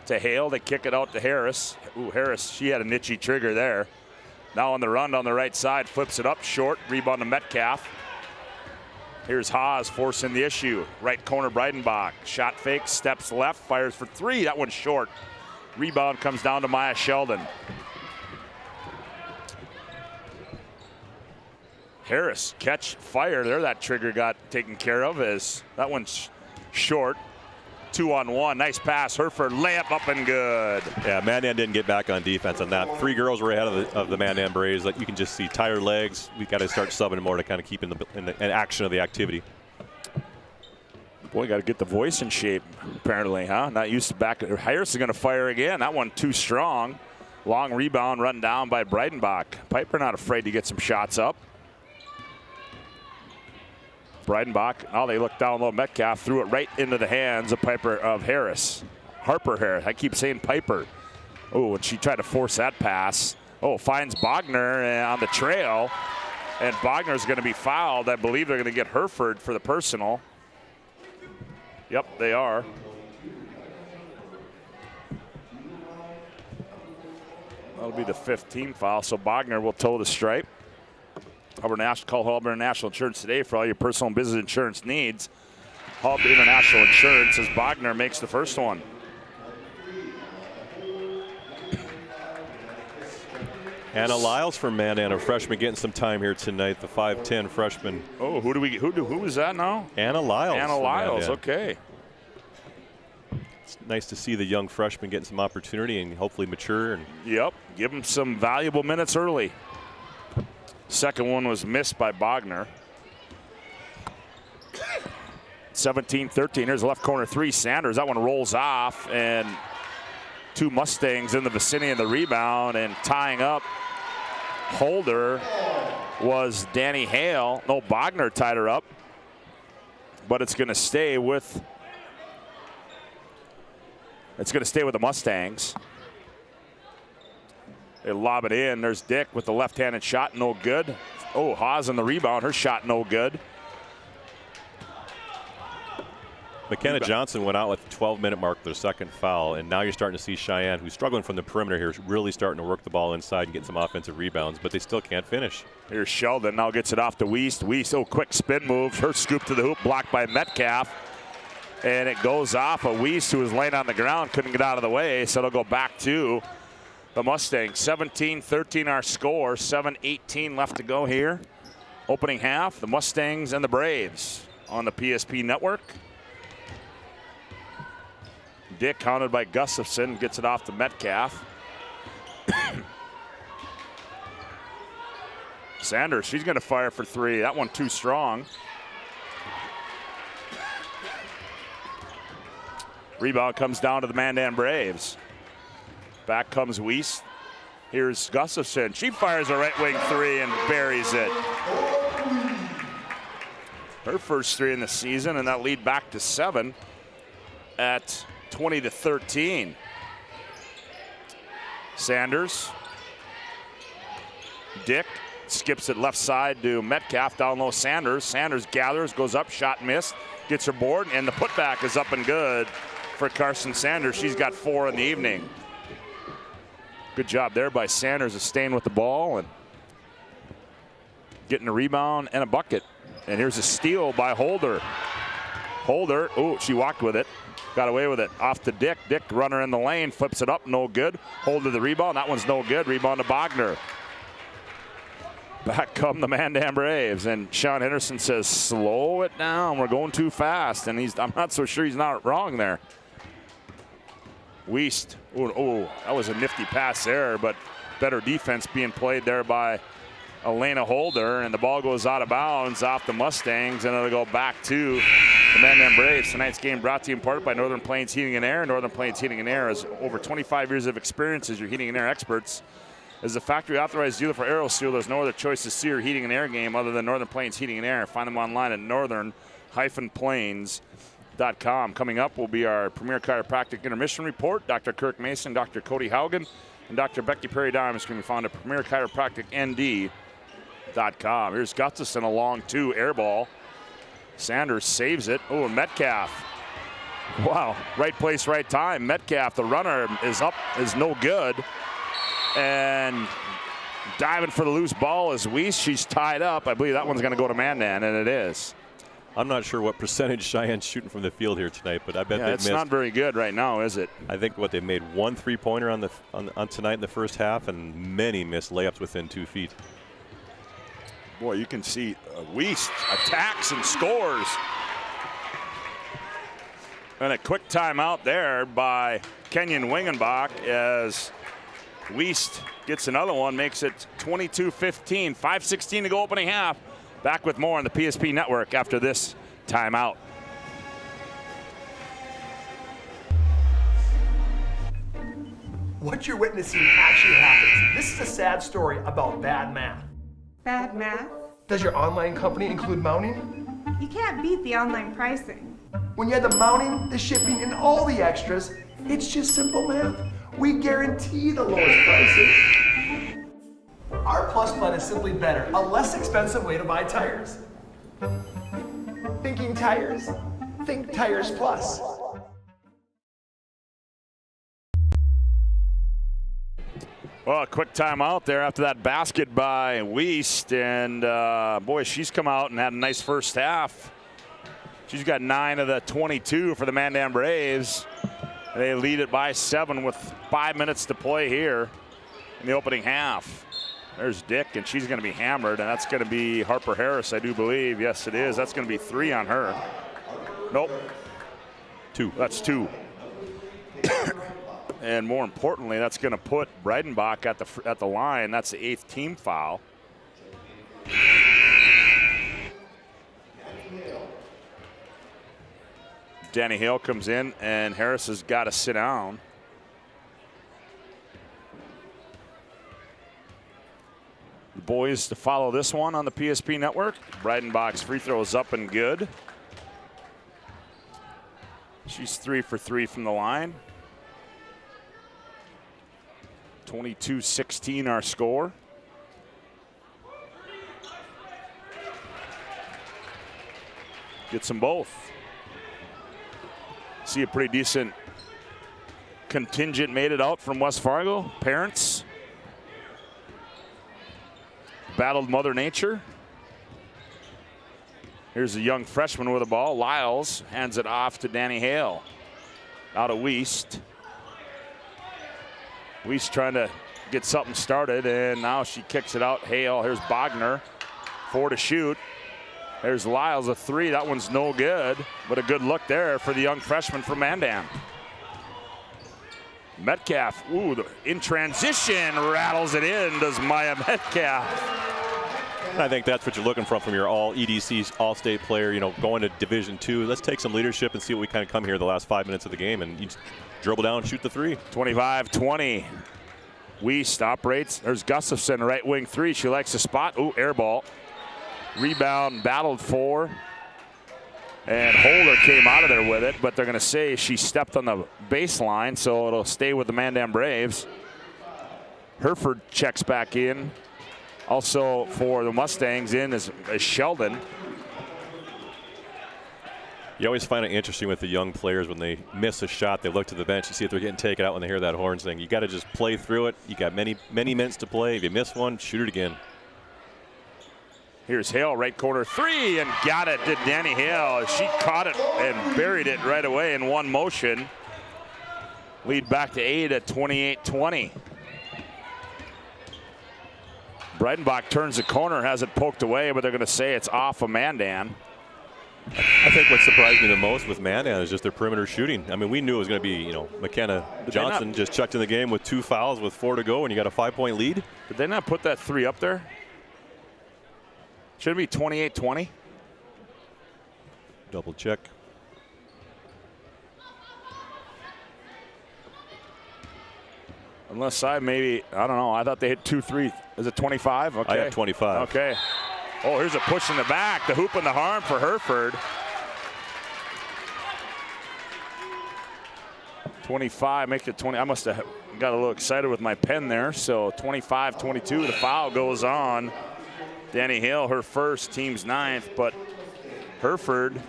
to Hale. They kick it out to Harris. Ooh, Harris, she had a niche trigger there. Now on the run on the right side, flips it up short, rebound to Metcalf. Here's Haas forcing the issue. Right corner, Breidenbach. Shot fake, steps left, fires for 3. That one's short. Rebound comes down to Maya Sheldon. Harris, catch, fire there. That trigger got taken care of as that one's short. 2-on-1, nice pass. Hereford, layup up and good. Yeah, Mandan didn't get back on defense on that. 3 girls were ahead of the Mandan Braves. Like you can just see tired legs. We got to start subbing more to kind of keep in action of the activity. Boy, got to get the voice in shape, apparently, huh? Not used to back. Harris is going to fire again. That one too strong. Long rebound run down by Breidenbach. Piper not afraid to get some shots up. Breidenbach, now they look down low. Metcalf threw it right into the hands of Harper Harris. I keep saying Piper. Oh, and she tried to force that pass. Oh, finds Bogner on the trail. And Bogner's going to be fouled. I believe they're going to get Hereford for the personal. Yep, they are. That'll be the 5th team foul, so Bogner will toe the stripe. Call Hub International Insurance today for all your personal and business insurance needs. Hub International Insurance as Bogner makes the first one. Anna Lyles from Mandan, a freshman, getting some time here tonight. The 5'10" freshman. Oh, who is that now? Anna Lyles. Anna Lyles. Okay. It's nice to see the young freshman getting some opportunity and hopefully mature. And yep, give him some valuable minutes early. Second one was missed by Bogner. 17-13. Here's a left corner three. Sanders. That one rolls off, and two Mustangs in the vicinity of the rebound, and tying up Holder was Danny Hale. No, Bogner tied her up, but it's going to stay with the Mustangs. They lob it in. There's Dick with the left-handed shot, no good. Oh, Haas on the rebound. Her shot no good. McKenna Johnson went out with the 12-minute mark, their second foul, and now you're starting to see Cheyenne, who's struggling from the perimeter here, is really starting to work the ball inside and get some offensive rebounds, but they still can't finish. Here's Sheldon, now gets it off to Wiest. Wiest, oh, quick spin move. Her scoop to the hoop, blocked by Metcalf. And it goes off of Wiest, who was laying on the ground, couldn't get out of the way, so it'll go back to the Mustangs. 17-13 our score, 7:18 left to go here. Opening half, the Mustangs and the Braves on the PSP network. Dick, counted by Gustafson, gets it off to Metcalf. Sanders, she's going to fire for three. That one too strong. Rebound comes down to the Mandan Braves. Back comes Wiest. Here's Gustafson. She fires a right wing three and buries it. Her first three in the season, and that lead back to 7 at 20-13. Sanders. Dick skips it left side to Metcalf, down low Sanders. Sanders gathers, goes up, shot missed, gets her board, and the putback is up and good for Carson Sanders. She's got 4 in the evening. Good job there by Sanders of staying with the ball and getting a rebound and a bucket. And here's a steal by Holder. Holder, oh, she walked with it. Got away with it. Off to Dick. Dick, runner in the lane, flips it up, no good. Holder the rebound. That one's no good. Rebound to Bogner. Back come the Mandan Braves, and Sean Henderson says, slow it down. We're going too fast. And I'm not so sure he's not wrong there. Wiest, oh, that was a nifty pass there, but better defense being played there by Elena Holder, and the ball goes out of bounds off the Mustangs, and it'll go back to the Mandan Braves. Tonight's game brought to you in part by Northern Plains Heating and Air. Northern Plains Heating and Air has over 25 years of experience as your heating and air experts. As the factory authorized dealer for AeroSeal, there's no other choice to see your heating and air game other than Northern Plains Heating and Air. Find them online at northern-plains.com. Coming up will be our Premier Chiropractic Intermission Report. Dr. Kirk Mason, Dr. Cody Haugen, and Dr. Becky Perry-Dimes can be found at premierchiropracticnd.com. Here's Gustafson, a long 2 air ball. Sanders saves it. Oh, and Metcalf. Wow, right place, right time. Metcalf, the runner, is up, is no good. And diving for the loose ball is Wiest. She's tied up. I believe that one's going to go to Mandan, and it is. I'm not sure what percentage Cheyenne's shooting from the field here tonight, but I bet they've it's missed. Not very good right now, is it? I think they made 1 3-pointer on tonight in the first half, and many missed layups within 2 feet. Boy, you can see Wiest attacks and scores. And a quick timeout there by Kenyon Wingenbach as Wiest gets another one, makes it 22-15, 5:16 to go opening half. Back with more on the PSP Network after this timeout. What you're witnessing actually happens. This is a sad story about bad math. Bad math? Does your online company include mounting? You can't beat the online pricing. When you add the mounting, the shipping, and all the extras, it's just simple math. We guarantee the lowest prices. Our Plus plan is simply better, a less expensive way to buy tires. Thinking tires? Think Tires Plus. Well, a quick timeout there after that basket by Wiest, and boy, she's come out and had a nice first half. She's got 9 of the 22 for the Mandan Braves. They lead it by 7 with 5 minutes to play here in the opening half. There's Dick, and she's going to be hammered, and that's going to be Harper Harris, I do believe. Yes, it is. That's going to be 3 on her. Nope. 2. That's 2. And more importantly, that's going to put Breidenbach at the line. That's the 8th team foul. Danny Hale comes in, and Harris has got to sit down. The boys to follow this one on the PSP network. Breidenbach's free throw is up and good. She's 3 for 3 from the line. 22-16 our score. Gets them both. See a pretty decent contingent made it out from West Fargo. Parents battled Mother Nature. Here's a young freshman with the ball. Lyles hands it off to Danny Hale. Out of Wiest. Wiest trying to get something started, and now she kicks it out. Hale, here's Bogner. 4 to shoot. There's Lyles, a 3. That one's no good, but a good look there for the young freshman from Mandan. Metcalf, ooh, in transition, rattles it in, does Maya Metcalf. I think that's what you're looking for from your all EDC all-state player, you know, going to Division II. Let's take some leadership and see what we kind of come here the last 5 minutes of the game, and you dribble down and shoot the 3. 25-20. Wiest operates. There's Gustafson, right wing 3. She likes the spot. Ooh, air ball. Rebound battled for. And Holder came out of there with it, but they're going to say she stepped on the baseline, so it'll stay with the Mandan Braves. Hereford checks back in. Also for the Mustangs in is Sheldon. You always find it interesting with the young players when they miss a shot, they look to the bench and see if they're getting taken out when they hear that horn thing. You got to just play through it. You got many minutes to play. If you miss one, shoot it again. Here's Hale, right corner 3, and got it to Danny Hale. She caught it and buried it right away in one motion. Lead back to 8 at 28-20. Breidenbach turns the corner, has it poked away, but they're going to say it's off of Mandan. I think what surprised me the most with Mandan is just their perimeter shooting. I mean, we knew it was going to be, you know, McKenna Johnson just chucked in the game with 2 fouls with 4 to go, and you got a 5-point lead. Did they not put that 3 up there? Should it be 28-20? Double check. Unless I don't know. I thought they hit 2 3. Is it 25? Okay. I got 25. Okay. Oh, here's a push in the back. The hoop and the harm for Hereford. 25, make it 20. I must have got a little excited with my pen there. So 25-22, the foul goes on. Danny Hale, her first, team's 9th, but Hereford,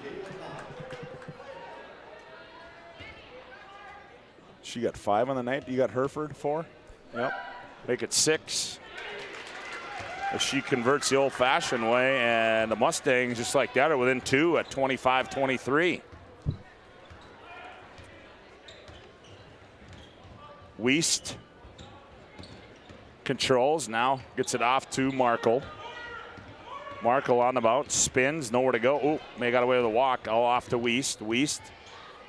she got 5 on the night. You got Hereford 4? Yep. Make it 6. As she converts the old-fashioned way, and the Mustangs, just like that, are within 2 at 25-23. Wiest controls, now gets it off to Markle. Markle on the bounce, spins, nowhere to go. Ooh, may got away with a walk, all off to Wiest. Wiest,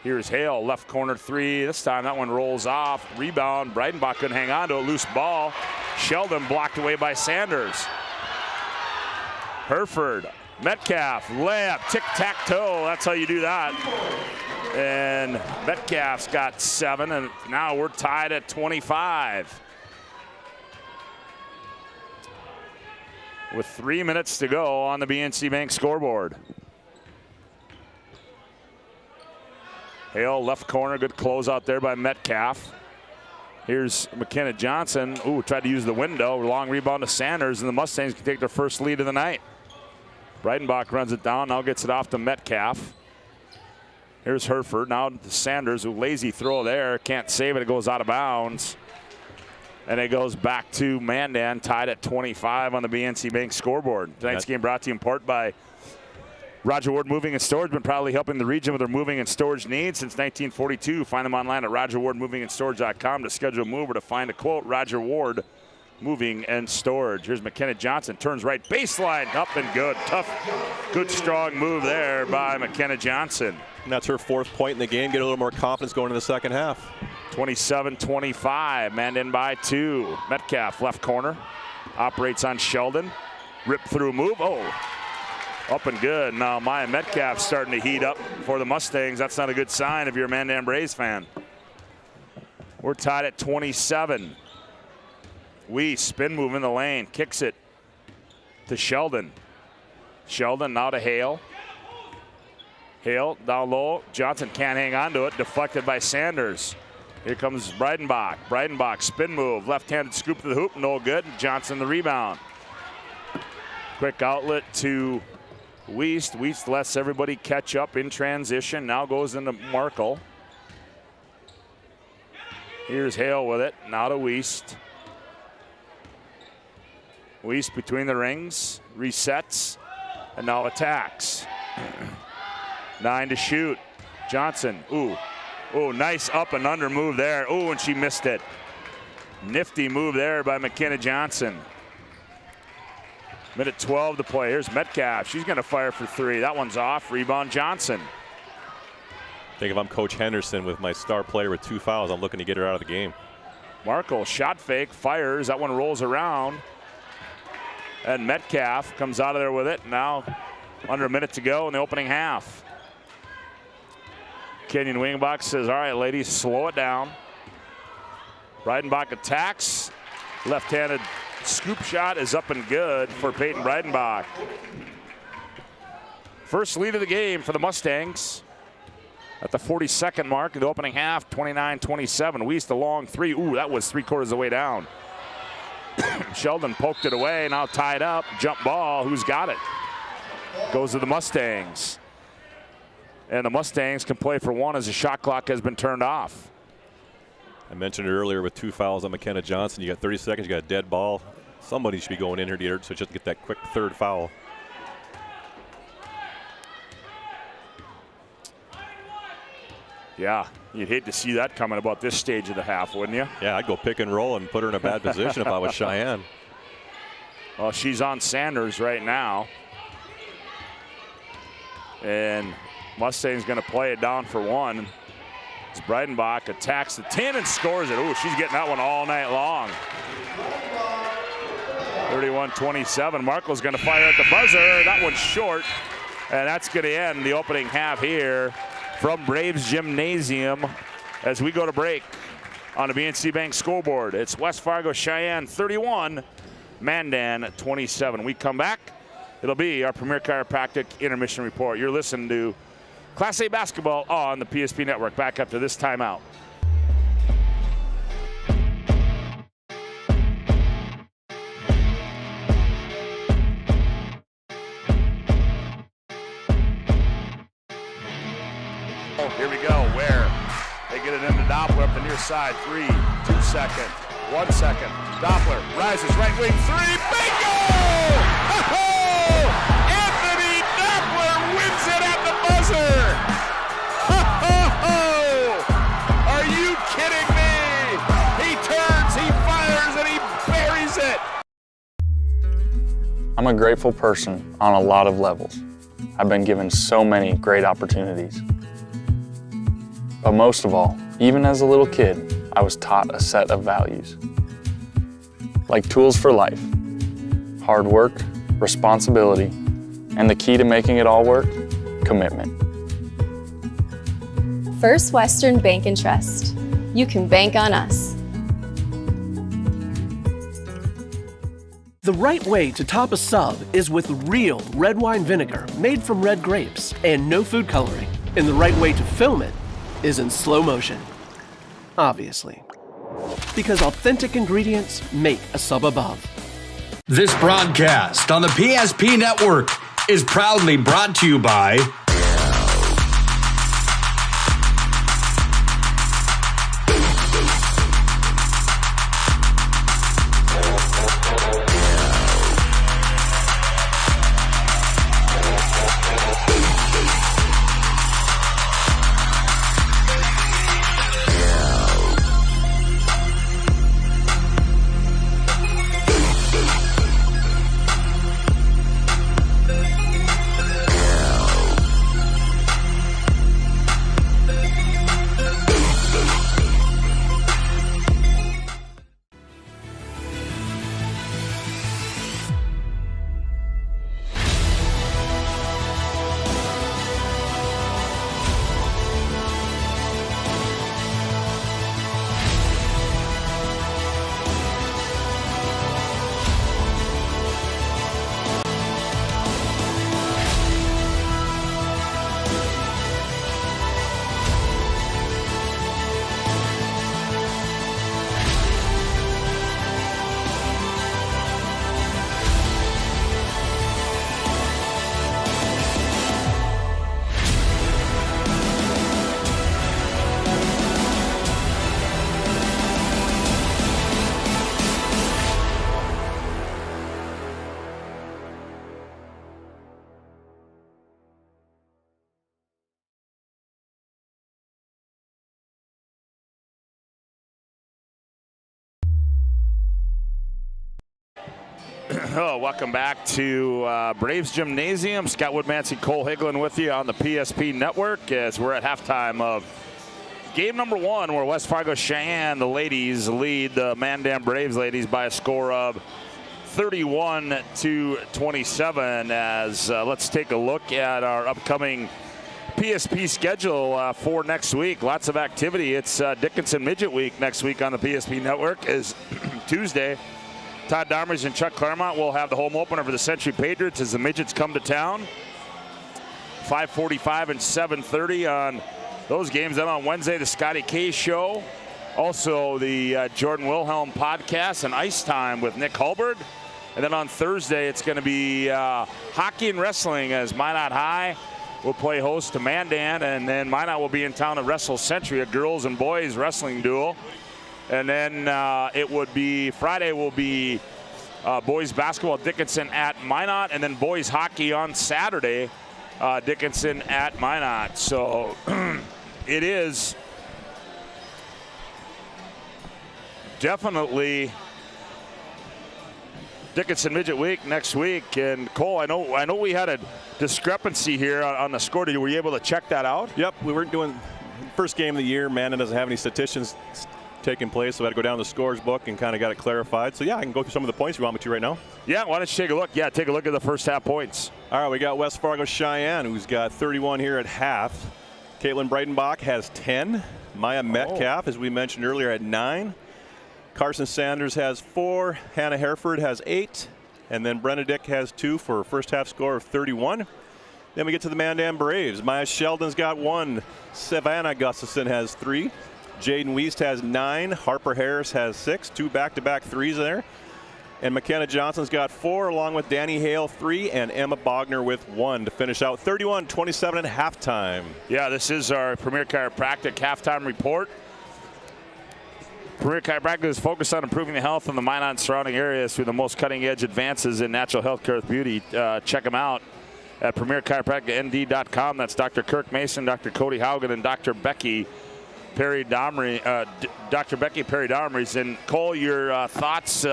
here's Hale, left corner 3. This time that one rolls off. Rebound, Breidenbach couldn't hang on to a loose ball. Sheldon blocked away by Sanders. Hereford, Metcalf, layup, tic-tac-toe. That's how you do that. And Metcalf's got 7, and now we're tied at 25. With 3 minutes to go on the BNC Bank scoreboard. Hale, left corner, good close out there by Metcalf. Here's McKenna Johnson. Ooh, tried to use the window. Long rebound to Sanders, and the Mustangs can take their first lead of the night. Breidenbach runs it down, now gets it off to Metcalf. Here's Hereford, now to Sanders, a lazy throw there. Can't save it, it goes out of bounds. And it goes back to Mandan, tied at 25 on the BNC Bank scoreboard. Tonight's game brought to you in part by Roger Ward Moving and Storage, been proudly helping the region with their moving and storage needs since 1942. Find them online at rogerwardmovingandstorage.com to schedule a move or to find a quote. Roger Ward, moving and storage. Here's McKenna Johnson, turns right, baseline, up and good. Tough, good, strong move there by McKenna Johnson. And that's her 4th point in the game. Get a little more confidence going into the second half. 27-25, Mandan by 2. Metcalf, left corner, operates on Sheldon. Rip through move, up and good. Now Maya Metcalf starting to heat up for the Mustangs. That's not a good sign if you're a Mandan Braves fan. We're tied at 27. Spin move in the lane, kicks it to Sheldon. Sheldon now to Hale. Hale down low. Johnson can't hang on to it. Deflected by Sanders. Here comes Breidenbach. Breidenbach spin move. Left-handed scoop to the hoop. No good. Johnson the rebound. Quick outlet to Wiest. Wiest lets everybody catch up in transition. Now goes into Markle. Here's Hale with it. Now to Wiest. Wiest between the rings, resets, and now attacks. 9 to shoot. Johnson, nice up and under move there. And she missed it. Nifty move there by McKenna Johnson. Minute 12 to play. Here's Metcalf. She's going to fire for 3. That one's off. Rebound Johnson. I think if I'm Coach Henderson with my star player with 2 fouls, I'm looking to get her out of the game. Markle, shot fake, fires. That one rolls around. And Metcalf comes out of there with it. Now under a minute to go in the opening half. Kenyon Wingenbach says, all right, ladies, slow it down. Breidenbach attacks. Left-handed scoop shot is up and good for Peyton Breidenbach. First lead of the game for the Mustangs. At the 42nd mark of the opening half, 29-27. Wiest a long 3. That was 3/4 of the way down. Sheldon poked it away, now tied up. Jump ball, who's got it? Goes to the Mustangs. And the Mustangs can play for 1 as the shot clock has been turned off. I mentioned it earlier with 2 fouls on McKenna Johnson. You got 30 seconds, you got a dead ball. Somebody should be going in here so just to get that quick 3rd foul. Yeah, you'd hate to see that coming about this stage of the half, wouldn't you? Yeah, I'd go pick and roll and put her in a bad position if I was Cheyenne. Well, she's on Sanders right now. And Mustang's going to play it down for 1. As Breidenbach attacks the 10 and scores it. She's getting that one all night long. 31-27. Markle's going to fire at the buzzer. That one's short. And that's going to end the opening half here from Braves Gymnasium as we go to break on the BNC Bank scoreboard. It's West Fargo Cheyenne 31, Mandan 27. We come back, it'll be our Premier Chiropractic intermission report. You're listening to Class A basketball on the PSP Network. Back up to this timeout. Here we go, where they get it into Doppler up the near side. 3, 2 second, 1 second. Doppler rises, right wing 3, bingo! Oh! Anthony Doppler wins it at the buzzer! Oh! Are you kidding me? He turns, he fires, and he buries it! I'm a grateful person on a lot of levels. I've been given so many great opportunities. But most of all, even as a little kid, I was taught a set of values. Like tools for life, hard work, responsibility, and the key to making it all work, commitment. First Western Bank and Trust. You can bank on us. The right way to top a sub is with real red wine vinegar made from red grapes and no food coloring. And the right way to film it is in slow motion, obviously, because authentic ingredients make a sub above. This broadcast on the PSP Network is proudly brought to you by Welcome back to Braves Gymnasium. Scott Woodmansee, Cole Higglin with you on the PSP Network as we're at halftime of game number 1, where West Fargo Cheyenne, the ladies, lead the Mandan Braves ladies by a score of 31-27. As let's take a look at our upcoming PSP schedule for next week. Lots of activity. It's Dickinson Midget Week next week on the PSP Network. Is Tuesday. Todd Darmers and Chuck Clairmont will have the home opener for the Century Patriots as the Midgets come to town. 5:45 and 7:30 on those games. Then on Wednesday, the Scotty K Show. Also the Jordan Wilhelm podcast and Ice Time with Nick Hulberg. And then on Thursday, it's going to be hockey and wrestling as Minot High will play host to Mandan. And then Minot will be in town to wrestle Century, a girls and boys wrestling duel. And then it would be Friday will be boys basketball Dickinson at Minot, and then boys hockey on Saturday, Dickinson at Minot. So it is definitely Dickinson Midget Week next week. And Cole, I know we had a discrepancy here on the score. Were you able to check that out? Yep, we weren't doing first game of the year. Mandan doesn't have any statistics taking place, so I had to go down the scores book and kind of got it clarified. So yeah, I can go through some of the points you want me to right now. Yeah, why don't you take a look? Yeah, take a look at the first half points. All right, we got West Fargo Cheyenne, who's got 31 here at half. Caitlin Breitenbach has 10. Maya Metcalf, as we mentioned earlier, at 9. Carson Sanders has 4. Hannah Hereford has 8. And then Brenda Dick has 2 for a first half score of 31. Then we get to the Mandan Braves. Maya Sheldon's got 1. Savannah Gustafson has 3. Jaden Wiest has 9. Harper Harris has 6. 2 back-to-back threes there. And McKenna Johnson's got 4, along with Danny Hale 3, and Emma Bogner with 1 to finish out 31-27 at halftime. Yeah, this is our Premier Chiropractic halftime report. Premier Chiropractic is focused on improving the health of the Minot and surrounding areas through the most cutting-edge advances in natural health care with beauty. Check them out at premierchiropracticnd.com. That's Dr. Kirk Mason, Dr. Cody Haugen, and Dr. Becky Perry Domry, Dr. Becky Perry Domrys. And Cole, your thoughts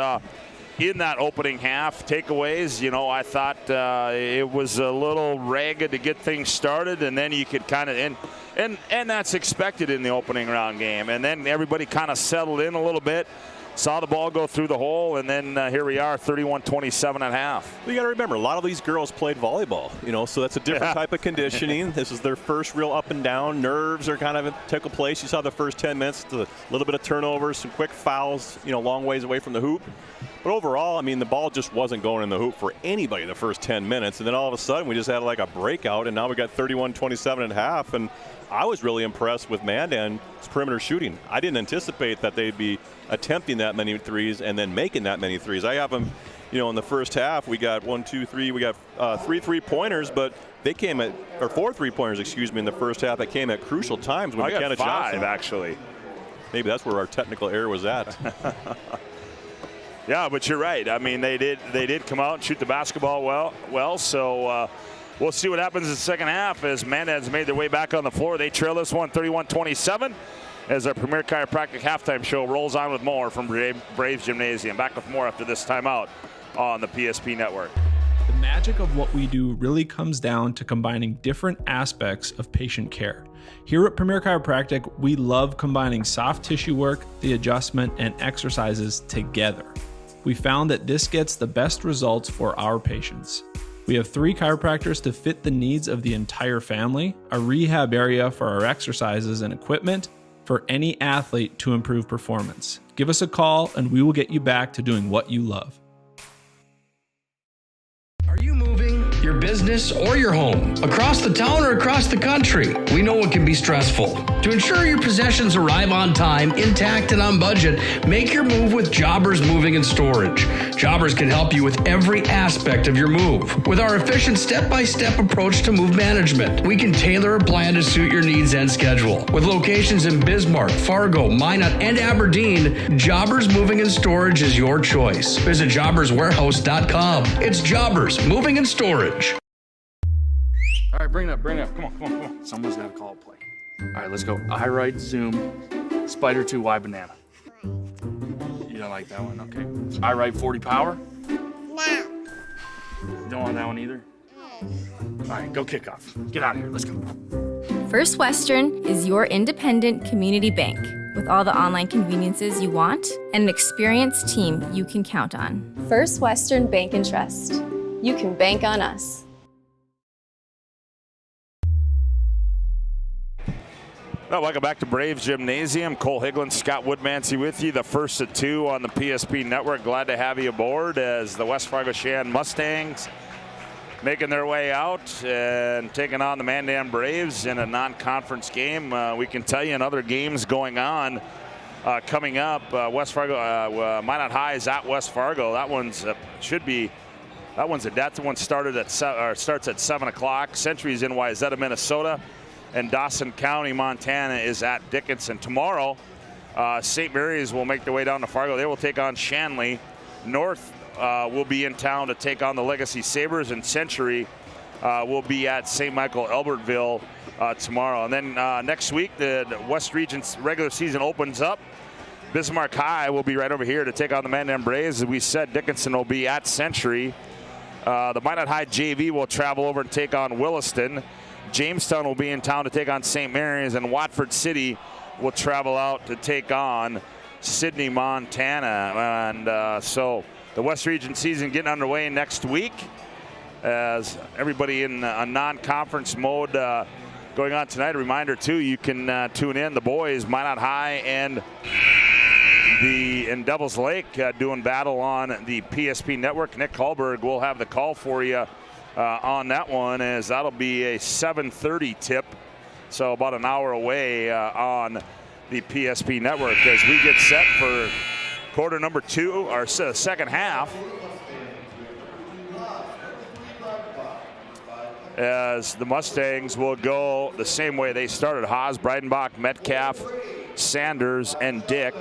in that opening half, takeaways? You know, I thought it was a little ragged to get things started, and then you could kind of, and that's expected in the opening round game. And then everybody kind of settled in a little bit, saw the ball go through the hole, and then here we are, 31-27 at half. Well, you got to remember, a lot of these girls played volleyball, you know, so that's a different type of conditioning. This is their first real up and down. Nerves are kind of took a place. You saw the first 10 minutes, a little bit of turnovers, some quick fouls, you know, long ways away from the hoop. But overall, I mean, the ball just wasn't going in the hoop for anybody the first 10 minutes. And then all of a sudden, we just had like a breakout, and now we got 31-27 at half. And I was really impressed with Mandan's perimeter shooting. I didn't anticipate that they'd be attempting that many threes and then making that many threes. I have them, you know, in the first half, we got 1, 2, 3, we got 3 3-pointers, but they came at, or 4 3-pointers, excuse me, in the first half that came at crucial times when McKenna Johnson. 5, actually. Maybe that's where our technical error was at. Yeah, but you're right. I mean, they did come out and shoot the basketball well. So we'll see what happens in the second half as Mandan's made their way back on the floor. They trail this one 31-27 as our Premier Chiropractic halftime show rolls on with more from Braves Gymnasium. Back with more after this timeout on the PSP Network. The magic of what we do really comes down to combining different aspects of patient care. Here at Premier Chiropractic, we love combining soft tissue work, the adjustment, and exercises together. We found that this gets the best results for our patients. We have 3 chiropractors to fit the needs of the entire family, a rehab area for our exercises and equipment for any athlete to improve performance. Give us a call and we will get you back to doing what you love. Are you moving your business or your home across the town or across the country? We know it can be stressful. To ensure your possessions arrive on time, intact, and on budget, make your move with Jobbers Moving and Storage. Jobbers can help you with every aspect of your move. With our efficient step-by-step approach to move management, we can tailor a plan to suit your needs and schedule. With locations in Bismarck, Fargo, Minot, and Aberdeen, Jobbers Moving and Storage is your choice. Visit jobberswarehouse.com. It's Jobbers Moving and Storage. All right, bring it up. Come on. Someone's got to call a play. All right, let's go. I right, zoom, spider 2, Y banana. You don't like that one? Okay. I right, 40 power. No. Don't want that one either? All right, go kick off. Get out of here. Let's go. First Western is your independent community bank with all the online conveniences you want and an experienced team you can count on. First Western Bank and Trust. You can bank on us. Well, welcome back to Braves Gymnasium. Cole Higlin, Scott Woodmansee with you. The first of two on the PSP Network. Glad to have you aboard as the West Fargo Cheyenne Mustangs making their way out and taking on the Mandan Braves in a non-conference game. We can tell you in other games going on coming up. West Fargo, Minot High is at West Fargo. That one's that one started at starts at 7 o'clock. Century's in Wayzata, Minnesota. And Dawson County, Montana is at Dickinson. Tomorrow, St. Mary's will make their way down to Fargo. They will take on Shanley. North will be in town to take on the Legacy Sabres, and Century will be at St. Michael Albertville tomorrow. And then next week, the West Region's regular season opens up. Bismarck High will be right over here to take on the Mandan Braves. As we said, Dickinson will be at Century. The Minot High JV will travel over and take on Williston. Jamestown will be in town to take on St. Mary's, and Watford City will travel out to take on Sidney, Montana. And so the West Region season getting underway next week as everybody in a non-conference mode going on tonight. A reminder, too, you can tune in. The boys, Minot High and Devils Lake doing battle on the PSP Network. Nick Hallberg will have the call for you on that one, as that'll be a 7:30 tip, so about an hour away on the PSP Network as we get set for quarter number 2, our second half, as the Mustangs will go the same way they started. Haas, Breidenbach, Metcalf, Sanders, and Dick.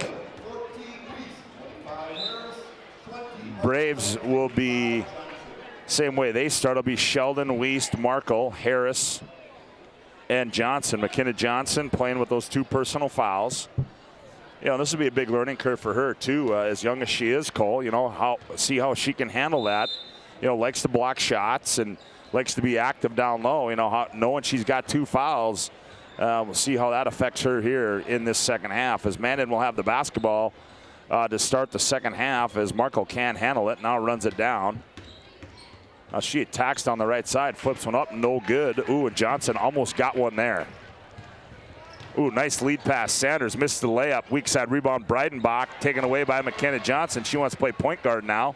Braves will be same way they start. It'll be Sheldon, Wiest, Markle, Harris, and Johnson. McKenna Johnson playing with those 2 personal fouls. You know, this will be a big learning curve for her too, as young as she is, Cole. You know, see how she can handle that. You know, likes to block shots and likes to be active down low. You know, knowing she's got 2 fouls, we'll see how that affects her here in this second half. As Mandan will have the basketball to start the second half, as Markle can't handle it, now runs it down. She attacks on the right side, flips one up, no good. Ooh, and Johnson almost got one there. Ooh, nice lead pass. Sanders missed the layup. Weak side rebound, Breidenbach, taken away by McKenna Johnson. She wants to play point guard now.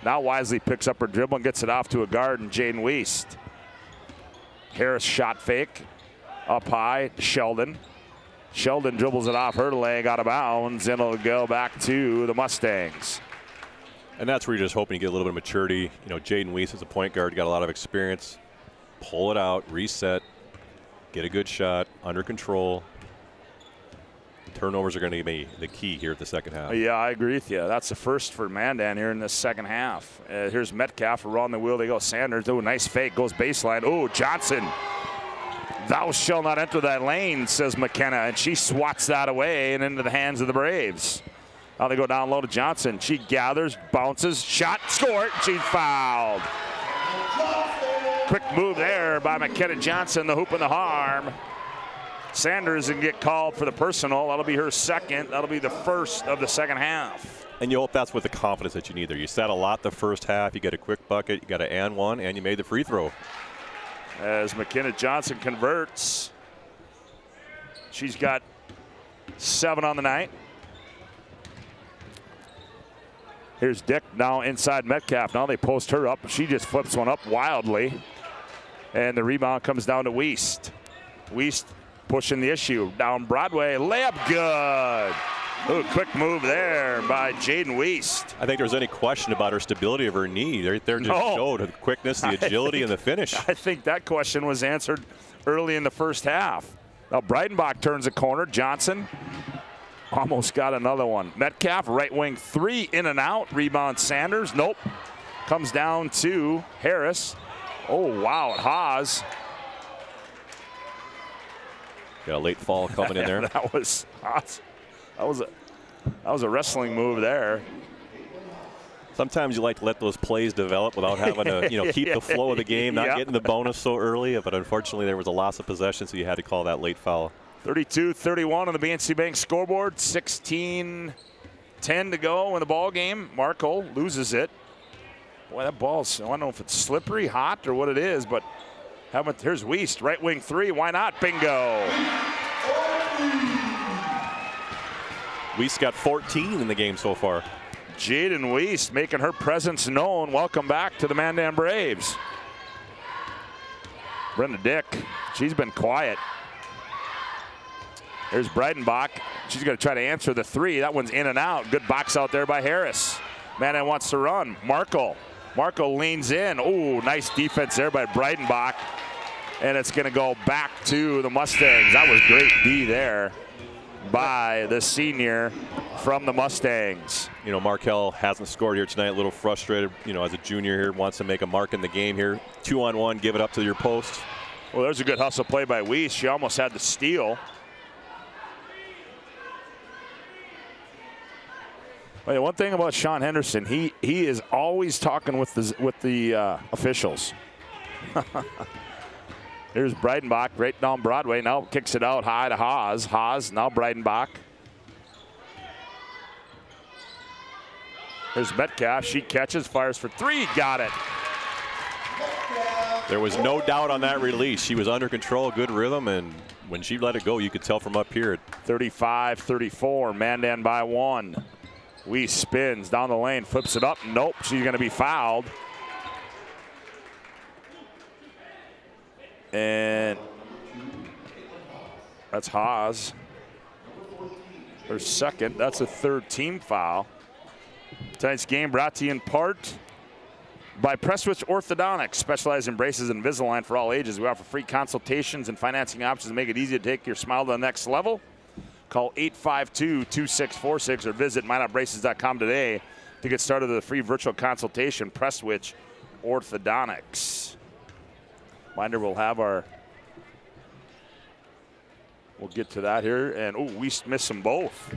Now Wisely picks up her dribble and gets it off to a guard, and Jaden Wiest. Harris shot fake, up high, Sheldon. Sheldon dribbles it off her leg, out of bounds, and it'll go back to the Mustangs. And that's where you're just hoping to get a little bit of maturity. You know, Jaden Wiest is a point guard, got a lot of experience. Pull it out, reset, get a good shot, under control. Turnovers are going to be the key here at the second half. Yeah, I agree with you. That's the first for Mandan here in this second half. Here's Metcalf around the wheel. They go Sanders. Oh, nice fake. Goes baseline. Oh, Johnson. Thou shall not enter that lane, says McKenna, and she swats that away and into the hands of the Braves. Now they go down low to Johnson. She gathers, bounces, shot, scored. She's fouled. Quick move there by McKenna Johnson, the hoop and the harm. Sanders can get called for the personal. That'll be her second. That'll be the first of the second half. And you hope that's with the confidence that you need there. You sat a lot the first half. You get a quick bucket. You got an and one, and you made the free throw. As McKenna Johnson converts, she's got 7 on the night. Here's Dick now inside Metcalf. Now they post her up. She just flips one up wildly. And the rebound comes down to Wiest. Wiest pushing the issue. Down Broadway. Layup good. Ooh, quick move there by Jaden Wiest. I think there was any question about her stability of her knee. Right there just showed the quickness, the agility, and the finish. I think that question was answered early in the first half. Now Breidenbach turns a corner. Johnson almost got another one. Metcalf, right wing 3, in and out. Rebound Sanders. Nope. Comes down to Harris. Oh, wow, Haas. Got a late fall coming in there. That was a wrestling move there. Sometimes you like to let those plays develop without having to, keep the flow of the game, not getting the bonus so early. But unfortunately, there was a loss of possession, so you had to call that late foul. 32-31 on the BNC Bank scoreboard. 16-10 to go in the ball game. Marco loses it. Boy, that ball's, I don't know if it's slippery, hot, or what it is, but here's Wiest, right wing three. Why not? Bingo. Wiest got 14 in the game so far. Jaden Wiest making her presence known. Welcome back to the Mandan Braves. Brenda Dick, she's been quiet. There's Breidenbach. She's going to try to answer the three. That one's in and out. Good box out there by Harris. Mandan wants to run. Marco leans in. Oh, nice defense there by Breidenbach. And it's going to go back to the Mustangs. That was great D there by the senior from the Mustangs. Markel hasn't scored here tonight. A little frustrated, as a junior here. Wants to make a mark in the game here. 2-on-1, give it up to your post. Well, there's a good hustle play by Wiest. She almost had the steal. Well, one thing about Sean Henderson, he is always talking with the officials. Here's Breidenbach right down Broadway. Now kicks it out high to Haas. Haas, now Breidenbach. Here's Metcalf. She catches, fires for three. Got it. There was no doubt on that release. She was under control, good rhythm, and when she let it go, you could tell from up here. 35-34, Mandan by one. Wiest spins down the lane, flips it up. Nope, she's going to be fouled. And that's Haas. Her second. That's a third team foul. Tonight's game brought to you in part by Prestwich Orthodontics. Specialized in braces and Invisalign for all ages. We offer free consultations and financing options to make it easy to take your smile to the next level. Call 852-2646 or visit mynotbraces.com today to get started with a free virtual consultation. Prestwich Orthodontics. Reminder, we'll get to that here. And, Wiest missed them both.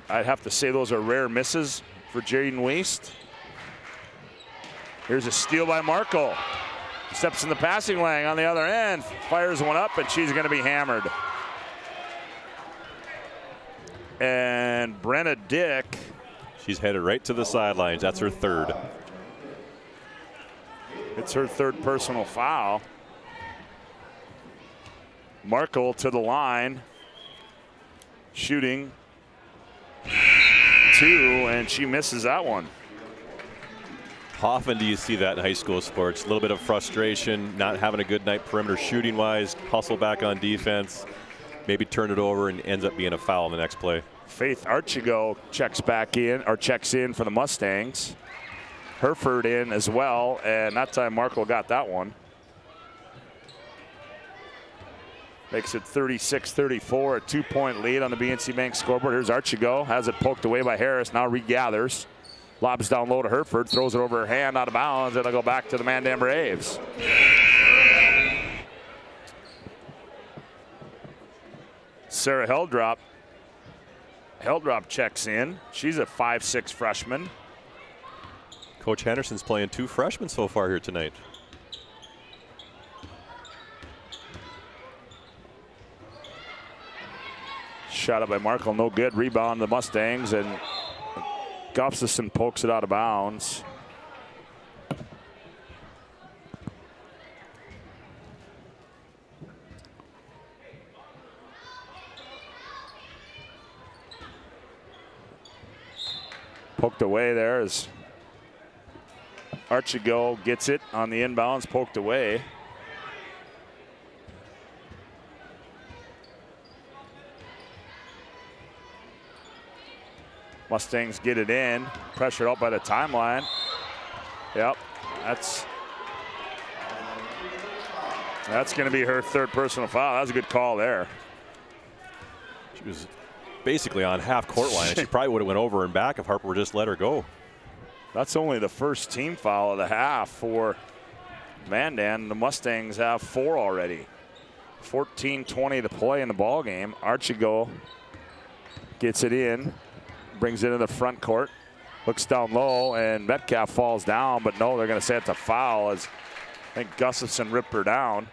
I'd have to say those are rare misses for Jaden Wiest. Here's a steal by Marco. Steps in the passing lane on the other end, fires one up, and she's going to be hammered. And Brenna Dick. She's headed right to the sidelines. That's her third. It's her third personal foul. Markle to the line. Shooting. Two, and she misses that one. How often do you see that in high school sports? A little bit of frustration, not having a good night perimeter shooting wise, hustle back on defense, maybe turn it over and ends up being a foul in the next play. Faith Archigo checks in for the Mustangs. Herford in as well, and that time Markle got that one. Makes it 36-34, a 2-point lead on the BNC Bank scoreboard. Here's Archigo, has it poked away by Harris, now regathers. Lobs down low to Herford, throws it over her hand, out of bounds. It'll go back to the Mandan Braves. Sarah Heldrop checks in. She's a 5'6" freshman. Coach Henderson's playing two freshmen so far here tonight. Shot up by Markle, no good. Rebound the Mustangs, and Gustafson pokes it out of bounds. Poked away there as Archigo gets it on the inbounds, poked away. Mustangs get it in, pressured out by the timeline. Yep, that's going to be her third personal foul. That was a good call there. She was basically on half court line. She probably would have went over and back if Harper would just let her go. That's only the first team foul of the half for Mandan. The Mustangs have 4 already. 14-20 to play in the ball game. Archigo gets it in. brings it in the front court. Looks down low, and Metcalf falls down, but no, they're going to say it's a foul as I think Gustafson ripped her down.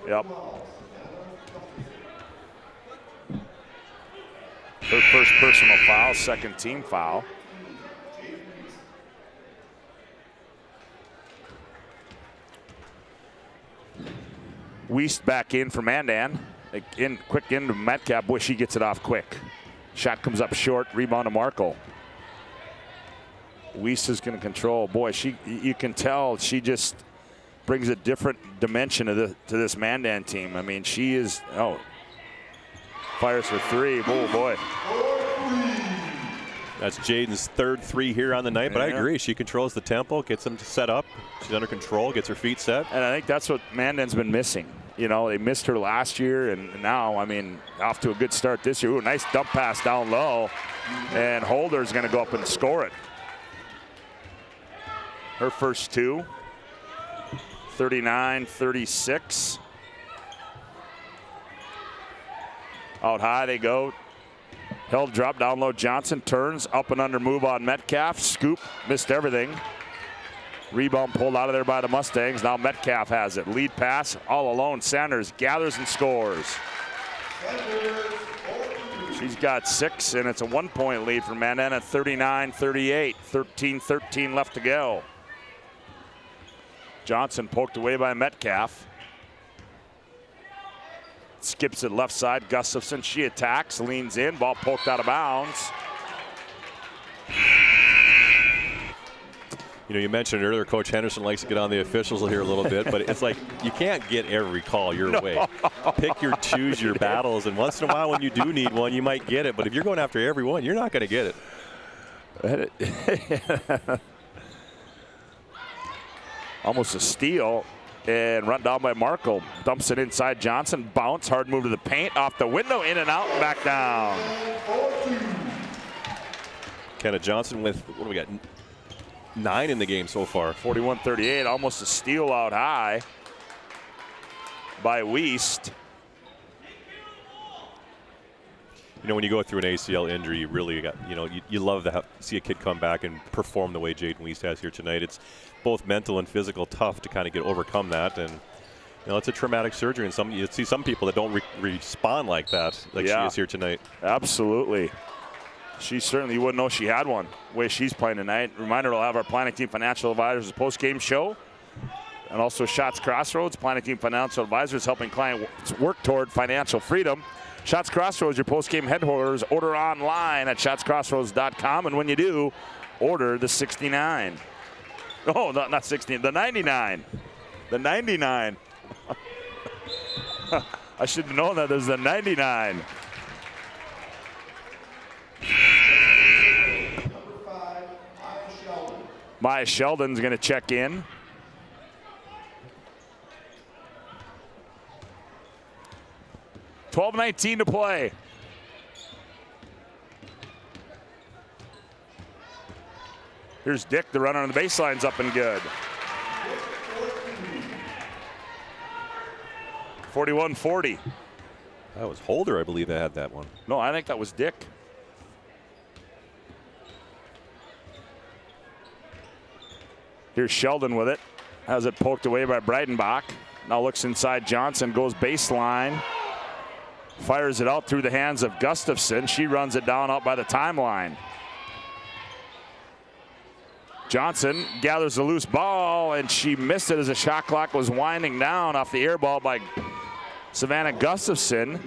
Yep. Her first personal foul, second team foul. Weist back in for Mandan. Quick into Metcalf. Boy, she gets it off quick. Shot comes up short. Rebound to Markle. Weist is going to control. Boy, you can tell she just brings a different dimension to this Mandan team. I mean, she is, fires for three. Oh, boy. That's Jaden's third three here on the night, but I agree. She controls the tempo, gets them set up. She's under control, gets her feet set. And I think that's what Mandan's been missing. You know, they missed her last year, and now, I mean, off to a good start this year. Ooh, nice dump pass down low, and Holder's going to go up and score it. Her first two, 39-36. Out high they go. Held drop down low. Johnson turns up and under move on Metcalf. Scoop, missed everything. Rebound pulled out of there by the Mustangs. Now Metcalf has it. Lead pass all alone. Sanders gathers and scores. She's got 6, and it's a 1-point lead for Mandan at 39-38. 13-13 left to go. Johnson poked away by Metcalf. Skips it left side. Gustafson, she attacks, leans in. Ball poked out of bounds. You know, you mentioned earlier, Coach Henderson likes to get on the officials here a little bit, but it's like you can't get every call your way. Pick your, choose your battles, and once in a while when you do need one, you might get it. But if you're going after every one, you're not going to get it. Almost a steal, and run down by Markle. Dumps it inside Johnson. Bounce, hard move to the paint, off the window, in and out, back down. Kenna Johnson with, what do we got? 9 in the game so far. 41-38, almost a steal out high by Weist. You know, when you go through an ACL injury, you really got, you love to see a kid come back and perform the way Jaden Weist has here tonight. It's both mental and physical tough to kind of overcome that. And, it's a traumatic surgery. And you see some people that don't respond like that, like she is here tonight. Absolutely. She certainly wouldn't know she had one, the way she's playing tonight. Reminder, we'll have our Planning Team Financial Advisors post-game show. And also Shots Crossroads, Planning Team Financial Advisors, helping clients work toward financial freedom. Shots Crossroads, your post-game headquarters. Order online at shotscrossroads.com. And when you do, order the 69. Oh, not 16, the 99. The 99. I should have known that there's the 99. Maya Sheldon's going to check in. $12:19 to play. Here's Dick, the runner on the baseline's up and good. 41-40. That was Holder, I believe, that had that one. No, I think that was Dick. Here's Sheldon with it. Has it poked away by Breidenbach. Now looks inside Johnson, goes baseline. Fires it out through the hands of Gustafson. She runs it down out by the timeline. Johnson gathers the loose ball, and she missed it as the shot clock was winding down off the air ball by Savannah Gustafson.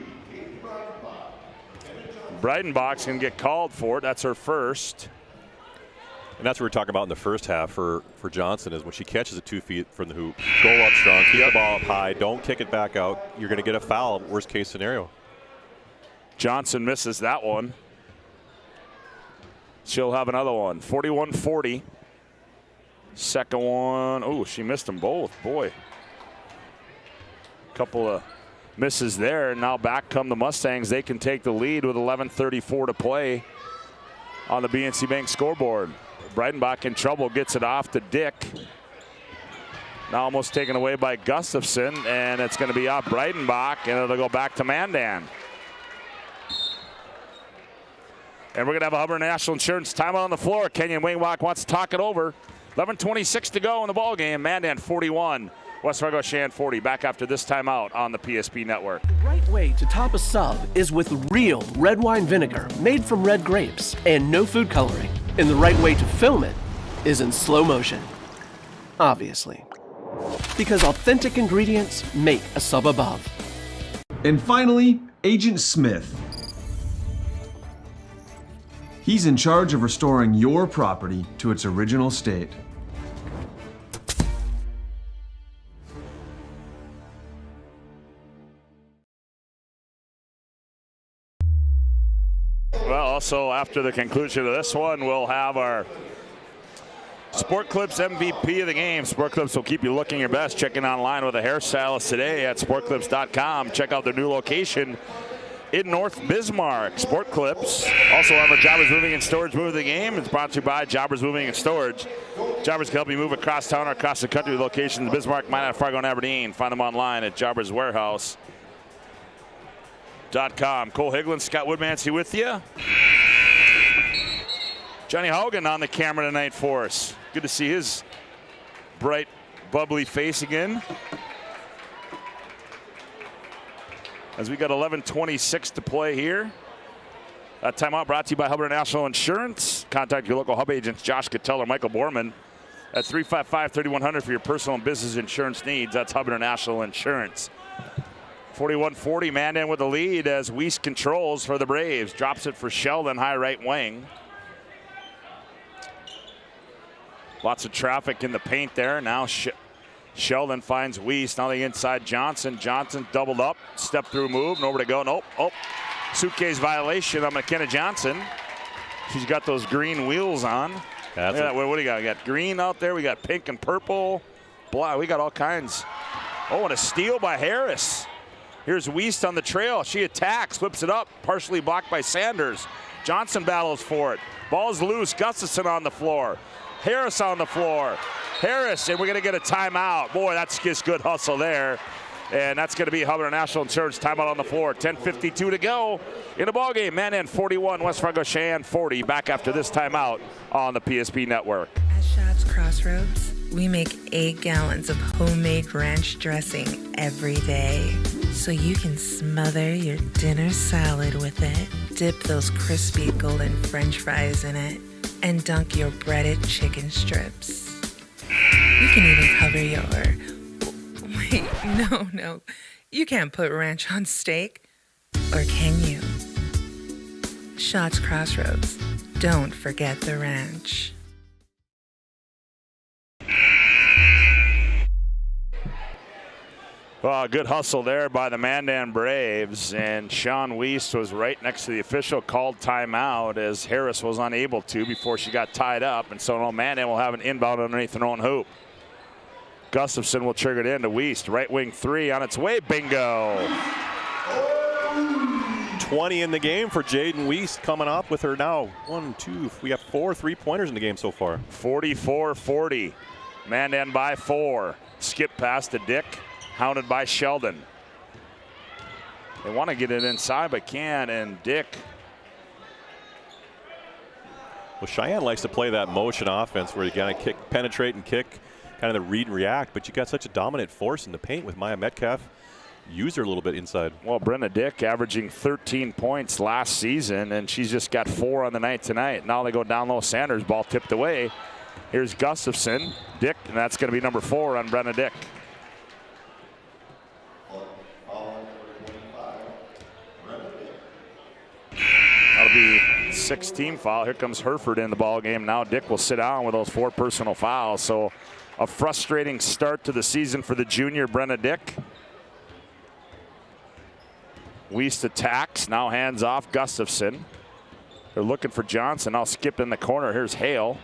Breidenbach's going to get called for it. That's her first. And that's what we're talking about in the first half for Johnson, is when she catches it 2 feet from the hoop, go up strong, keep the ball up high, don't kick it back out. You're going to get a foul, worst case scenario. Johnson misses that one. She'll have another one. 41-40. Second one. Oh, she missed them both. Boy. Couple of misses there. Now back come the Mustangs. They can take the lead with 11:34 to play on the BNC Bank scoreboard. Breidenbach in trouble, gets it off to Dick. Now almost taken away by Gustafson, and it's going to be off Breidenbach, and it'll go back to Mandan. And we're going to have a Hubbard National Insurance timeout on the floor. Kenyon Wingwalk wants to talk it over. 11:26 to go in the ball game. Mandan 41, West Fargo Cheyenne 40. Back after this timeout on the PSP Network. The right way to top a sub is with real red wine vinegar made from red grapes and no food coloring. And the right way to film it is in slow motion. Obviously. Because authentic ingredients make a sub above. And finally, Agent Smith. He's in charge of restoring your property to its original state. Well, also after the conclusion of this one, we'll have our Sport Clips MVP of the game. Sport Clips will keep you looking your best. Checking online with a hairstylist today at sportclips.com. Check out their new location in North Bismarck. Sport Clips also have our Jobbers Moving and Storage move of the game. It's brought to you by Jobbers Moving and Storage. Jobbers can help you move across town or across the country with locations in Bismarck, Minot, Fargo, and Aberdeen. Find them online at jobberswarehouse.com. Cole Higlin, Scott Woodmansee with you. Johnny Hogan on the camera tonight for us. Good to see his bright, bubbly face again. As we got 11:26 to play here. That timeout brought to you by Hubbard National Insurance. Contact your local Hub agents, Josh Cattell or Michael Borman, at 355-3100 for your personal and business insurance needs. That's Hubbard National Insurance. 41-40, Mandan with the lead as Weiss controls for the Braves. Drops it for Sheldon, high right wing. Lots of traffic in the paint there. Now Sheldon finds Weiss. Now the inside Johnson. Johnson doubled up. Step through move. Nowhere to go. Nope. Oh. Suitcase violation on McKenna Johnson. She's got those green wheels on. What do you got? We got green out there. We got pink and purple. Black. We got all kinds. Oh, and a steal by Harris. Here's Weiss on the trail. She attacks. Flips it up. Partially blocked by Sanders. Johnson battles for it. Ball's loose. Gustafson on the floor. Harris on the floor. Harris, and we're going to get a timeout. Boy, that's just good hustle there. And that's going to be Hubbard National Insurance timeout on the floor. 10:52 to go in the ballgame. Mandan 41, West Fargo Cheyenne 40. Back after this timeout on the PSP Network. At Shots Crossroads, we make 8 gallons of homemade ranch dressing every day. So you can smother your dinner salad with it, dip those crispy golden French fries in it, and dunk your breaded chicken strips. You can even cover your... Wait, no. You can't put ranch on steak. Or can you? Shots Crossroads. Don't forget the ranch. Well, good hustle there by the Mandan Braves, and Sean Weiss was right next to the official, called timeout as Harris was unable to before she got tied up, and so now Mandan will have an inbound underneath their own hoop. Gustafson will trigger it in to Weiss. Right wing three on its way. Bingo. 20 in the game for Jaden Weiss, coming up with her now. 1, 2, we got 4 3-pointers in the game so far. 44-40. Mandan by 4. Skip pass to Dick. Hounded by Sheldon. They want to get it inside, but can't, and Dick. Well, Cheyenne likes to play that motion offense where you gotta kick, penetrate and kick, kind of the read and react, but you got such a dominant force in the paint with Maya Metcalf. Use her a little bit inside. Well, Brenna Dick averaging 13 points last season, and she's just got 4 on the night tonight. Now they go down low. Sanders, ball tipped away. Here's Gustafson. Dick, and that's going to be number 4 on Brenna Dick. That'll be 6th foul. Here comes Herford in the ball game. Now Dick will sit down with those 4 personal fouls. So a frustrating start to the season for the junior Brenna Dick. Weiss attacks. Now hands off Gustafson. They're looking for Johnson. Now skip in the corner. Here's Hale.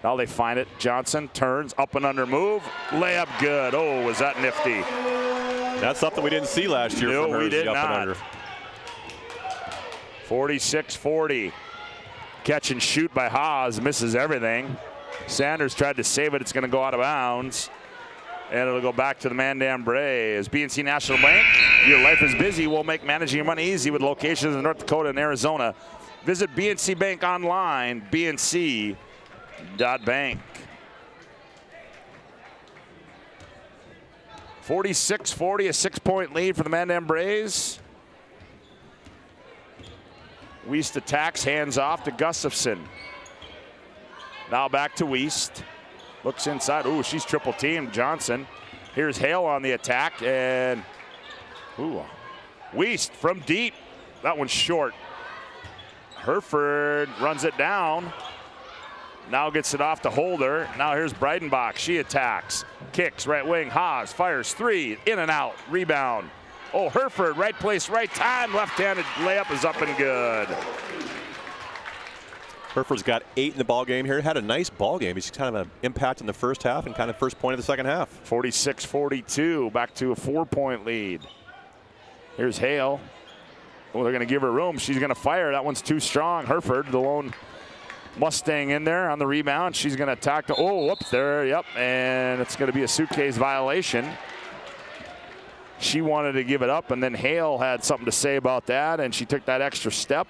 Now they find it. Johnson turns up and under move. Layup good. Oh, was that nifty? That's something we didn't see last year. No, from her, we did up not. And under. 46-40. Catch and shoot by Haas. Misses everything. Sanders tried to save it. It's going to go out of bounds. And it'll go back to the Mandan Braves. BNC National Bank, your life is busy. We'll make managing your money easy with locations in North Dakota and Arizona. Visit BNC Bank online, bnc.bank. 46-40, a 6-point lead for the Mandan Braves. Wiest attacks, hands off to Gustafson. Now back to Wiest. Looks inside. Ooh, she's triple teamed. Johnson. Here's Hale on the attack, and Wiest from deep. That one's short. Hereford runs it down. Now gets it off to Holder. Now here's Breidenbach. She attacks. Kicks, right wing. Haas fires 3. In and out. Rebound. Oh, Hereford, right place, right time. Left-handed layup is up and good. Hereford's got 8 in the ball game here. Had a nice ball game. He's kind of an impact in the first half and kind of first point of the second half. 46-42, back to a 4-point lead. Here's Hale. Oh, they're going to give her room. She's going to fire. That one's too strong. Hereford, the lone Mustang in there on the rebound. She's going to attack the, whoops there, yep, and it's going to be a suitcase violation. She wanted to give it up, and then Hale had something to say about that, and she took that extra step.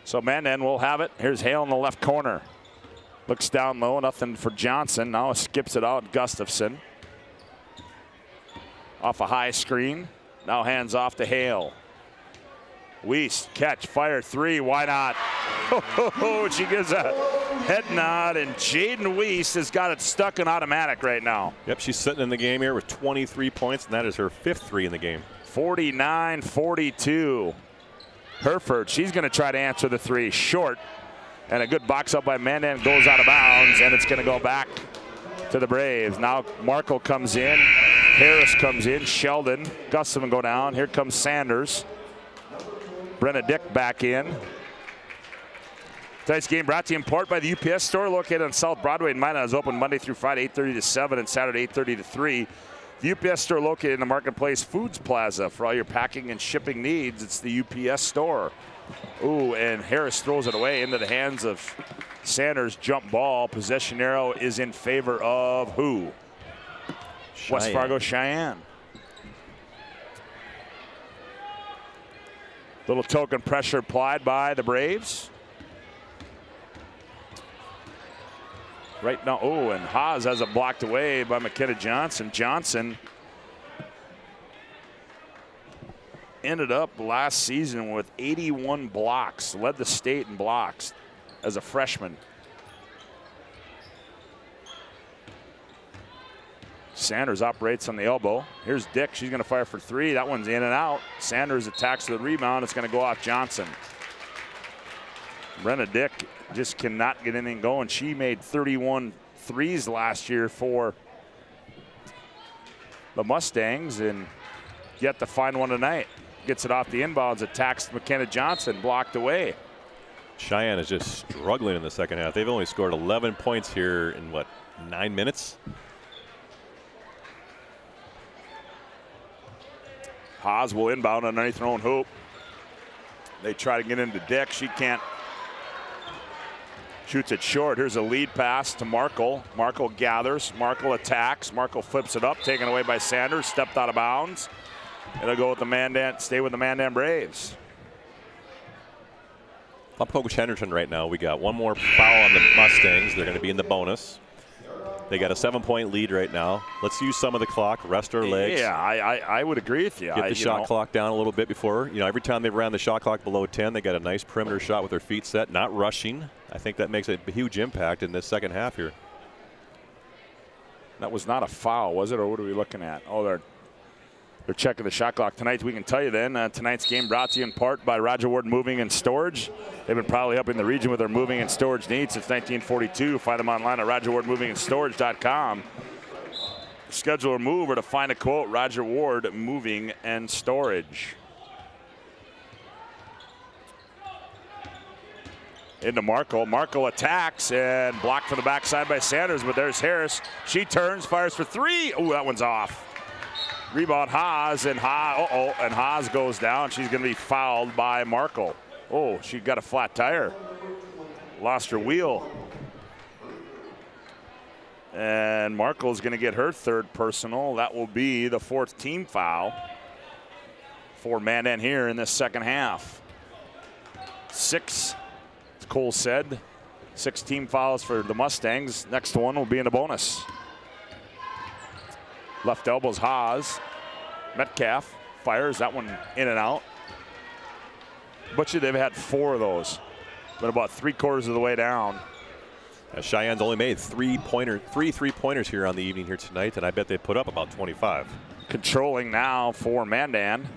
So Mandan will have it. Here's Hale in the left corner. Looks down low, nothing for Johnson. Now skips it out, Gustafson. Off a high screen. Now hands off to Hale. Wiest, catch, fire 3, why not? She gives a head nod, and Jaden Wiest has got it stuck in automatic right now. Yep, she's sitting in the game here with 23 points, and that is her 5th 3 in the game. 49-42. Hereford, she's going to try to answer the 3. Short, and a good box up by Mandan, goes out of bounds, and it's going to go back to the Braves. Now Markle comes in, Harris comes in, Sheldon, Gustafson go down. Here comes Sanders. Brenna Dick back in. Tonight's game brought to you in part by the UPS store located on South Broadway in Mandan. Is open Monday through Friday, 8:30 to 7, and Saturday, 8:30 to 3. The UPS store located in the Marketplace Foods Plaza. For all your packing and shipping needs, it's the UPS store. Ooh, and Harris throws it away into the hands of Sanders. Jump ball. Possession arrow is in favor of who? Sheyenne. West Fargo Sheyenne. Little token pressure applied by the Braves. Right now, and Haas has it blocked away by McKenna Johnson. Johnson ended up last season with 81 blocks, led the state in blocks as a freshman. Sanders operates on the elbow. Here's Dick. She's going to fire for 3. That one's in and out. Sanders attacks the rebound. It's going to go off Johnson. Brenna Dick just cannot get anything going. She made 31 threes last year for the Mustangs and yet to find one tonight. Gets it off the inbounds, attacks McKenna Johnson, blocked away. Sheyenne is just struggling in the second half. They've only scored 11 points here in, 9 minutes? Haas will inbound underneath her own hoop. They try to get into Dick. She can't. Shoots it short. Here's a lead pass to Markle. Markle gathers. Markle attacks. Markle flips it up. Taken away by Sanders. Stepped out of bounds. It'll go with the Mandan. Stay with the Mandan Braves. If I'm Coach Henderson right now, we got one more foul on the Mustangs. They're going to be in the bonus. They got a 7-point lead right now. Let's use some of the clock, rest our legs. Yeah, I would agree with you. Get the shot clock down a little bit before. Every time they ran the shot clock below 10, they got a nice perimeter shot with their feet set, not rushing. I think that makes a huge impact in this second half here. That was not a foul, was it, or what are we looking at? Oh, they're checking the shot clock tonight. We can tell you then, tonight's game brought to you in part by Roger Ward Moving and Storage. They've been proudly helping the region with their moving and storage needs since 1942. Find them online at RogerWardMovingAndStorage.com. Schedule a move or to find a quote, Roger Ward Moving and Storage. Into Markle. Markle attacks and blocked from the backside by Sanders, but there's Harris. She turns, fires for 3. Oh, that one's off. Rebound Haas, and Haas goes down. She's going to be fouled by Markle. Oh, she got a flat tire. Lost her wheel. And Markle's going to get her third personal. That will be the 4th team foul for Mandan here in this second half. 6, as Cole said, 6 team fouls for the Mustangs. Next one will be in the bonus. Left elbow's Haas. Metcalf fires that one in and out. Butcher, they've had 4 of those, but about 3/4 of the way down. Cheyenne's only made 3 3-pointers here on the evening here tonight, and I bet they put up about 25. Controlling now for Mandan.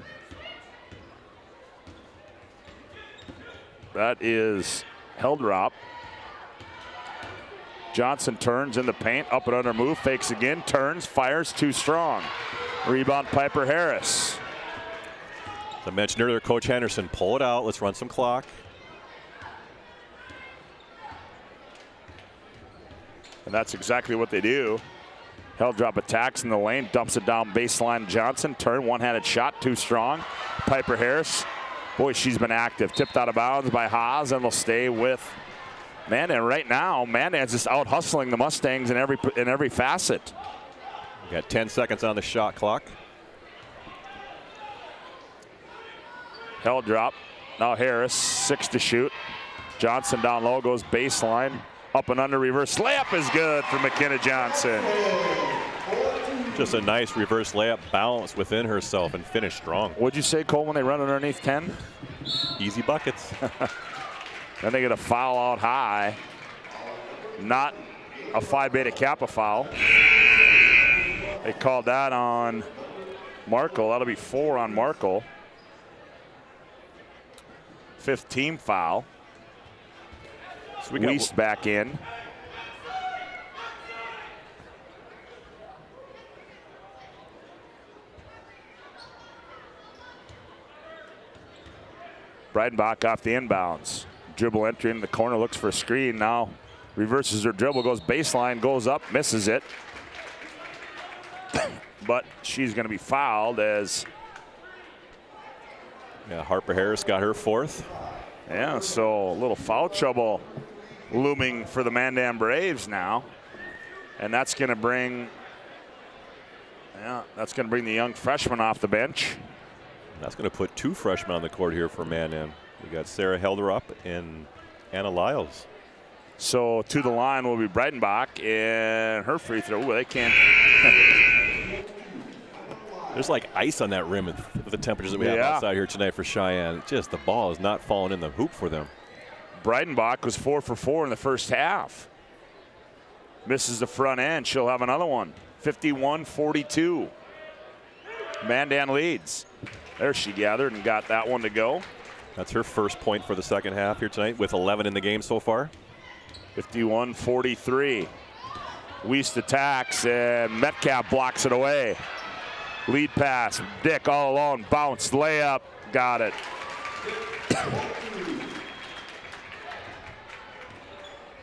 That is Heldrop. Johnson turns in the paint, up and under move, fakes again, turns, fires, too strong. Rebound Piper Harris. As I mentioned earlier, Coach Henderson, pull it out, let's run some clock. And that's exactly what they do. Heldrop attacks in the lane, dumps it down baseline. Johnson, turn, one-handed shot, too strong. Piper Harris, boy, she's been active. Tipped out of bounds by Haas, and will stay with Mandan. Right now, Mandan's just out hustling the Mustangs in every facet. We got 10 seconds on the shot clock. Heldrop, now Harris, 6 to shoot. Johnson down low, goes baseline. Up and under, reverse layup is good for McKenna Johnson. Just a nice reverse layup, balance within herself and finish strong. What'd you say, Cole, when they run underneath 10? Easy buckets. Then they get a foul out high. Not a Phi Beta Kappa foul. They called that on Markle. That'll be 4 on Markle. 5th team foul. So we Weist back in. Breidenbach off the inbounds. Dribble entry in the corner, looks for a screen. Now reverses her dribble, goes baseline, goes up, misses it. But she's going to be fouled as. Yeah, Harper Harris got her 4th. Yeah, so a little foul trouble looming for the Mandan Braves now. And that's going to bring, the young freshman off the bench. That's going to put 2 freshmen on the court here for Mandan. We got Sarah Helderup and Anna Lyles. So to the line will be Breidenbach, and her free throw. Ooh, they can't. There's like ice on that rim with the temperatures that we have outside here tonight for Cheyenne. Just the ball is not falling in the hoop for them. Breidenbach was 4 for 4 in the first half. Misses the front end. She'll have another one. 51-42. Mandan leads. There she gathered and got that one to go. That's her first point for the second half here tonight with 11 in the game so far. 51-43. Weist attacks and Metcalf blocks it away. Lead pass, Dick all alone, bounce, layup, got it.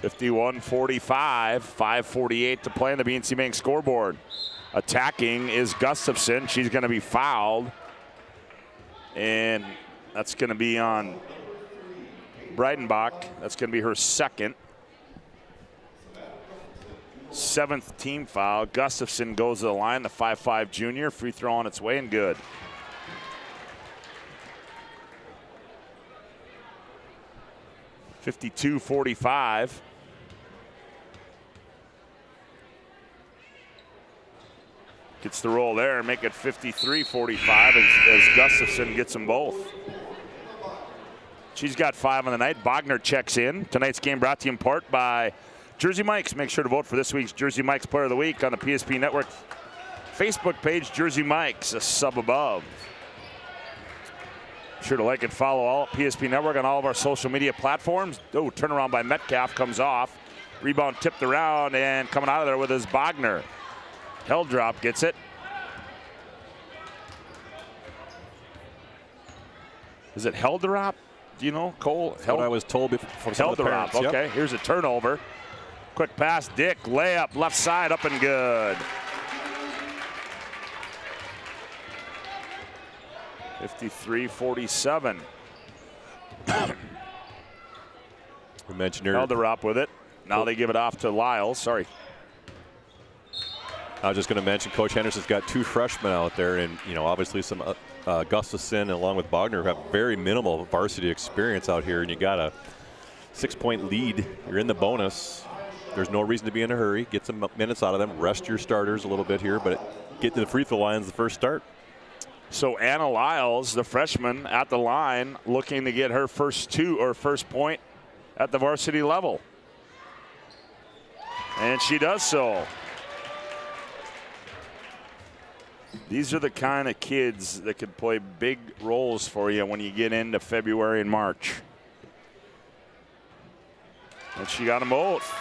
(51-45), 5:48 to play on the BNC Bank scoreboard. Attacking is Gustafson. She's going to be fouled, and that's going to be on Breidenbach. That's going to be her second. 7th team foul. Gustafson goes to the line, the 5'5" junior. Free throw on its way and good. (52-45). Gets the roll there and make it 53-45 as Gustafson gets them both. She's got 5 on the night. Bogner checks in. Tonight's game brought to you in part by Jersey Mike's. Make sure to vote for this week's Jersey Mike's Player of the Week on the PSP Network Facebook page. Jersey Mike's, a sub above. Be sure to like and follow all PSP Network on all of our social media platforms. Oh, turnaround by Metcalf comes off. Rebound tipped around, and coming out of there with his Bogner. Heldrop gets it. Is it Helderop? Do you know, Cole? That's what I was told before. Helderop, okay. Yep. Here's a turnover. Quick pass, Dick, layup, left side, up and good. 53-47. We mentioned Helderop with it. Now they give it off to Lyles. Sorry. I was just going to mention Coach Henderson's got 2 freshmen out there, and obviously some Gustafson along with Bogner have very minimal varsity experience out here, and you got a 6-point lead. You're in the bonus. There's no reason to be in a hurry. Get some minutes out of them. Rest your starters a little bit here, but get to the free throw line is the first start. So Anna Lyles, the freshman at the line, looking to get her first point at the varsity level. And she does so. These are the kind of kids that could play big roles for you when you get into February and March. And she got them both.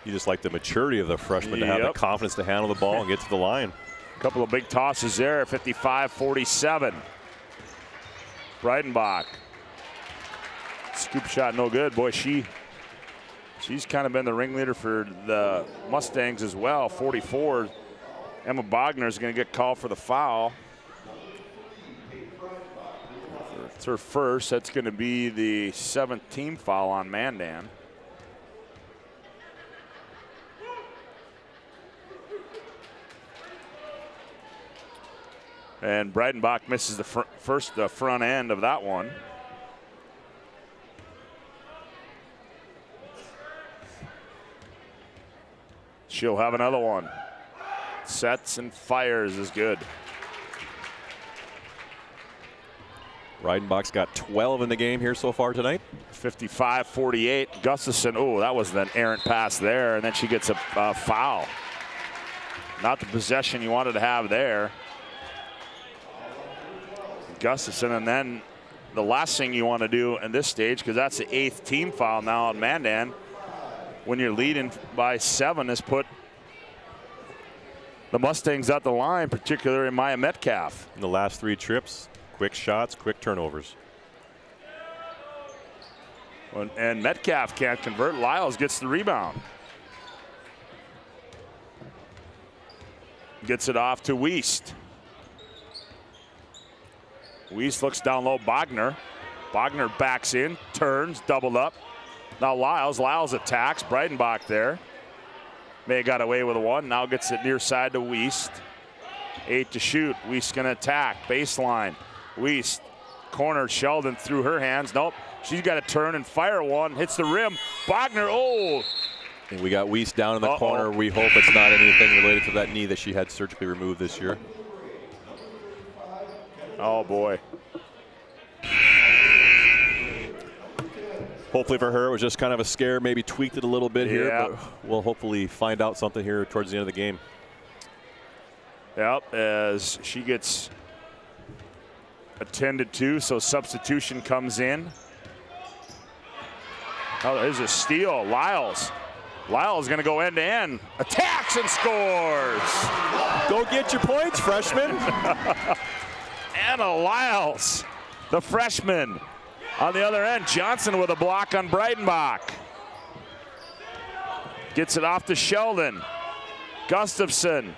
You just like the maturity of the freshman to have the confidence to handle the ball and get to the line. A couple of big tosses there, 55-47. Breidenbach. Scoop shot no good. Boy, she's kind of been the ringleader for the Mustangs as well. 44. Emma Bogner is going to get called for the foul. It's her first. That's going to be the 7th team foul on Mandan. And Breidenbach misses the front end of that one. She'll have another one. Sets and fires is good. Breidenbach's got 12 in the game here so far tonight. 55-48. Gustafson, oh, that was an errant pass there, and then she gets a foul. Not the possession you wanted to have there. Gustafson, and then the last thing you want to do in this stage, because that's the 8th team foul now on Mandan, when you're leading by 7, is put the Mustangs at the line, particularly Maya Metcalf. In the last 3 trips, quick shots, quick turnovers. And Metcalf can't convert. Lyles gets the rebound. Gets it off to Wiest. Wiest looks down low. Bogner. Bogner backs in, turns, doubled up. Now Lyles attacks. Breidenbach there. May have got away with one. Now gets it near side to Wiest. 8 to shoot. Wiest going to attack. Baseline. Wiest. Corner. Sheldon through her hands. Nope. She's got to turn and fire one. Hits the rim. Bogner. Oh. And we got Wiest down in the corner. We hope it's not anything related to that knee that she had surgically removed this year. Oh, boy. Hopefully for her, it was just kind of a scare, maybe tweaked it a little bit here, but we'll hopefully find out something here towards the end of the game. Yep, as she gets attended to, so substitution comes in. Oh, there's a steal. Lyles going to go end to end. Attacks and scores. Go get your points, freshman. Anna Lyles, the freshman. On the other end, Johnson with a block on Breidenbach. Gets it off to Sheldon. Gustafson.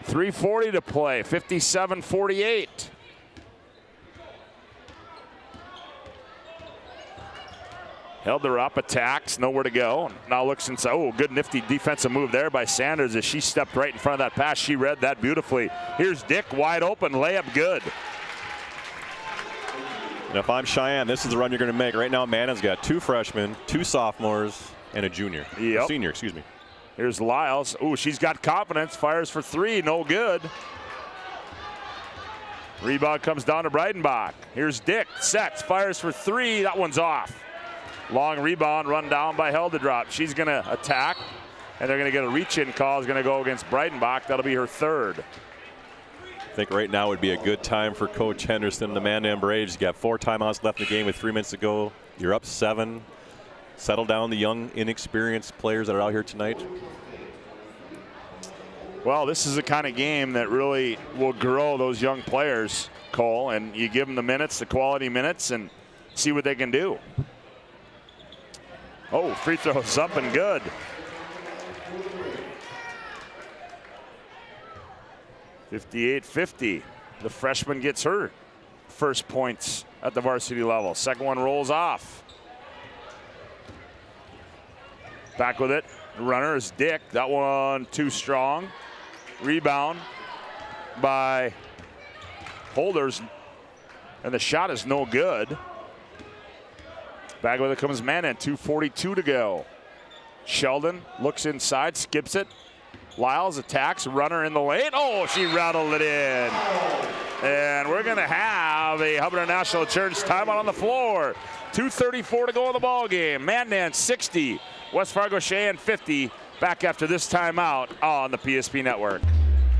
3:40 to play, 57-48. Held her up, attacks, nowhere to go. Now looks inside. Oh, good nifty defensive move there by Sanders as she stepped right in front of that pass. She read that beautifully. Here's Dick, wide open, layup good. And if I'm Cheyenne, this is the run you're going to make. Right now, Mandan's got 2 freshmen, 2 sophomores, and a junior. Yep. Senior, excuse me. Here's Lyles. Ooh, she's got confidence. Fires for 3, no good. Rebound comes down to Breidenbach. Here's Dick, sets, fires for 3. That one's off. Long rebound, run down by Heldedrop. She's going to attack, and they're going to get a reach-in call. Is going to go against Breidenbach. That'll be her 3rd. I think right now would be a good time for Coach Henderson and the Mandan Braves. You got 4 timeouts left in the game with 3 minutes to go. You're up 7. Settle down the young, inexperienced players that are out here tonight. Well, this is the kind of game that really will grow those young players, Cole, and you give them the minutes, the quality minutes, and see what they can do. Oh, free throws up and good. .58-50. The freshman gets her first points at the varsity level. Second one rolls off. Back with it. The runner is Dick. That one too strong. Rebound by Holders, and the shot is no good. Back with it comes Mandan, 2:42 to go. Sheldon looks inside, skips it. Lyles attacks, runner in the lane. Oh, she rattled it in. And we're going to have a Hubbard International Church timeout on the floor. 2:34 to go in the ball game. Mandan 60, West Fargo Cheyenne 50. Back after this timeout on the PSP Network.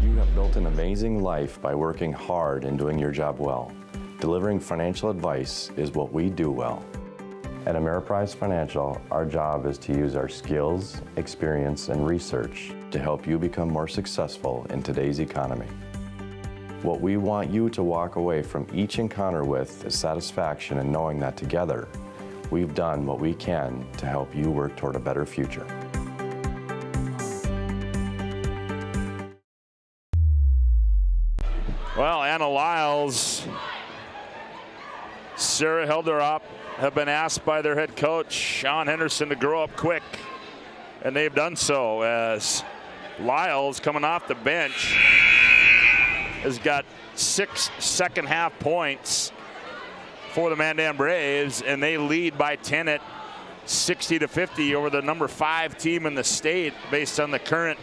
You have built an amazing life by working hard and doing your job well. Delivering financial advice is what we do well. At Ameriprise Financial, our job is to use our skills, experience, and research to help you become more successful in today's economy. What we want you to walk away from each encounter with is satisfaction in knowing that together, we've done what we can to help you work toward a better future. Well, Anna Lyles, Sarah Helderop have been asked by their head coach, Sean Henderson, to grow up quick. And they've done so, as Lyles, coming off the bench, has got 6 second-half points for the Mandan Braves, and they lead by 10 at 60-50 over the number 5 team in the state based on the current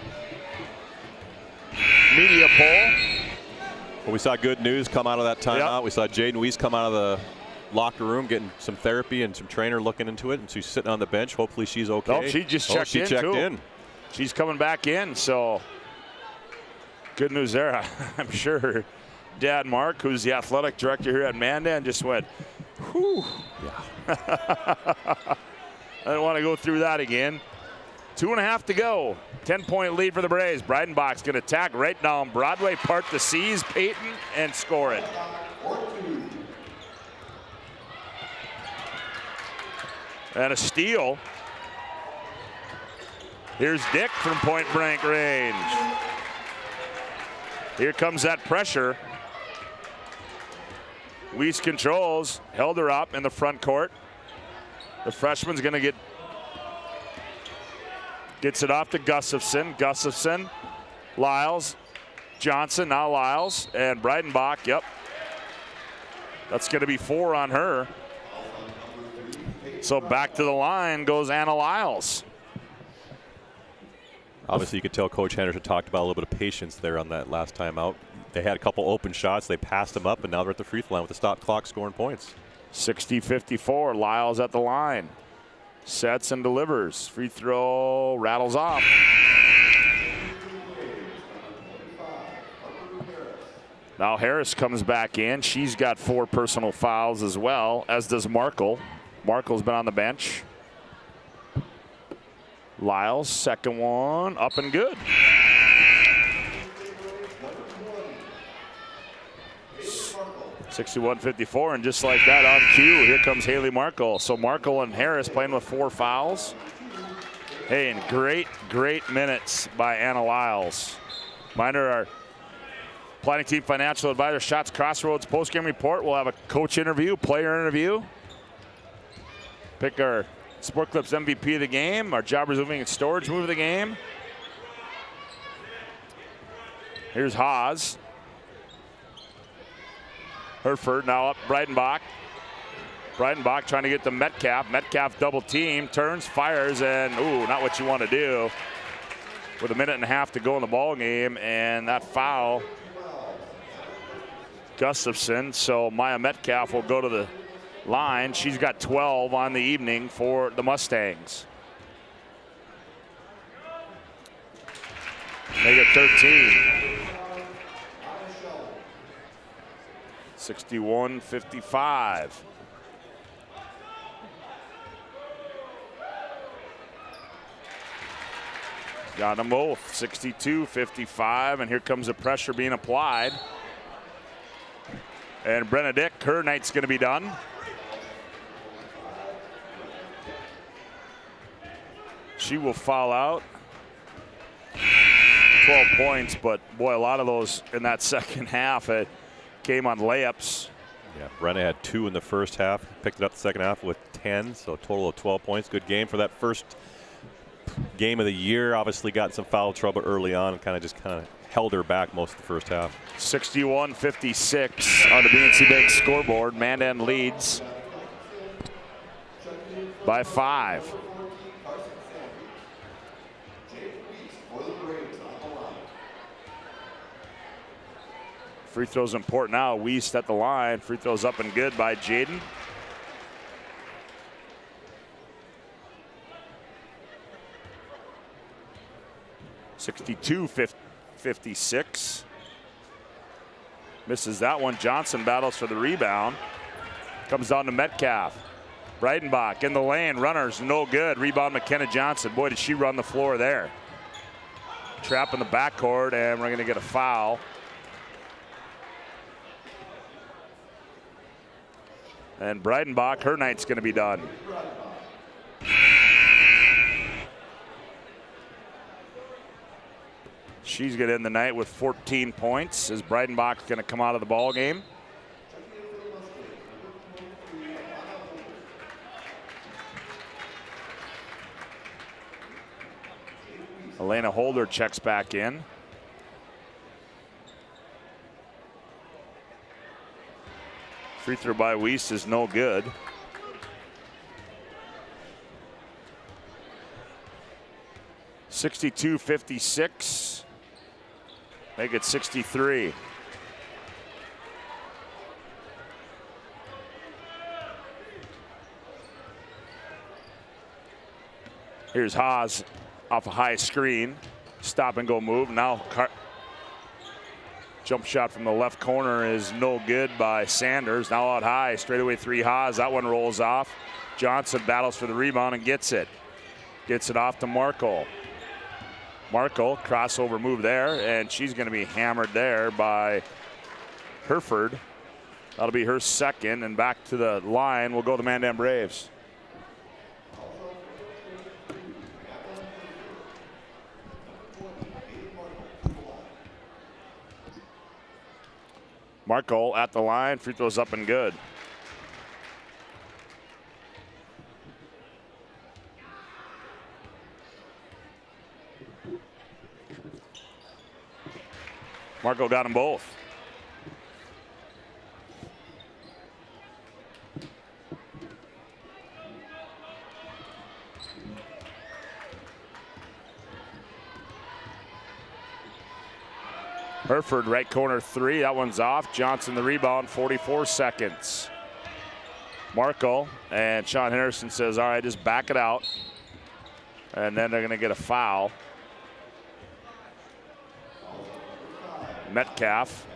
media poll. Well, we saw good news come out of that timeout. Yep. We saw Jaden Weiss come out of the locker room getting some therapy and some trainer looking into it, and she's sitting on the bench. Hopefully she's okay. No, she just checked in. She's coming back in, so good news there. I'm sure her dad, Mark, who's the athletic director here at Mandan, just went, whew. Yeah. I don't want to go through that again. 2.5 to go. 10-point lead for the Braves. Breidenbach's going to attack right down Broadway, part the C's, Peyton, and score it. And a steal. Here's Dick from point-blank range. Here comes that pressure. Weiss controls. Helderop in the front court. The freshman's going to gets it off to Gustafson. Gustafson, Lyles, Johnson, now Lyles, and Breidenbach. Yep. That's going to be 4 on her. So back to the line goes Anna Lyles. Obviously, you could tell Coach Henderson talked about a little bit of patience there on that last time out. They had a couple open shots. They passed them up, and now they're at the free throw line with the stop clock scoring points. 60-54, Lyles at the line. Sets and delivers. Free throw rattles off. Now Harris comes back in. She's got 4 personal fouls as well, as does Markle. Markle's been on the bench. Lyles, second one, up and good. 61-54, and just like that on cue, here comes Haley Markle. So Markle and Harris playing with 4 fouls. Hey, and great minutes by Anna Lyles. Reminder, our planning team financial advisor, Shots Crossroads postgame report. We'll have a coach interview, player interview. Pick our Sport Clips MVP of the game, our Jobbers Moving and Storage move of the game. Here's Haas. Herford now up Breidenbach. Breidenbach trying to get to Metcalf. Metcalf double team, turns, fires, and ooh, not what you want to do. With 1.5 minutes to go in the ball game, and that foul, Gustafson. So Maya Metcalf will go to the line. She's got 12 on the evening for the Mustangs. Make it 13. 61-55. Got them both, 62-55, and here comes the pressure being applied. And Benedict, her night's going to be done. She will foul out. 12 points, but boy, a lot of those in that second half. It came on layups. Yeah, Brenna had 2 in the first half, picked it up the second half with 10, so a total of 12 points. Good game for that first game of the year. Obviously got some foul trouble early on and kind of held her back most of the first half. 61-56 on the BNC Bank scoreboard. Mandan leads by 5. Free throws important now. Wiest at the line. Free throws up and good by Jaden. (62-56). Misses that one. Johnson battles for the rebound. Comes down to Metcalf. Breitenbach in the lane. Runners no good. Rebound McKenna Johnson. Boy, did she run the floor there. Trap in the backcourt, and we're going to get a foul. And Breitenbach, her night's going to be done. She's going to end the night with 14 points as Breitenbach's going to come out of the ball game. Elena Holder checks back in. Free throw by Wiest is no good. (62-56). Make it 63. Here's Haas off a high screen. Stop and go move. Now jump shot from the left corner is no good by Sanders. Now out high, straightaway 3 Haas. That one rolls off. Johnson battles for the rebound and gets it. Gets it off to Markle. Markle, crossover move there, and she's going to be hammered there by Hereford. That'll be her second, and back to the line will go the Mandan Braves. Markle at the line, free throws up and good. Markle got them both. Hereford right corner 3, that one's off. Johnson the rebound, 44 seconds. Markle and Sean Henderson says, all right, just back it out. And then they're gonna get a foul. Metcalf.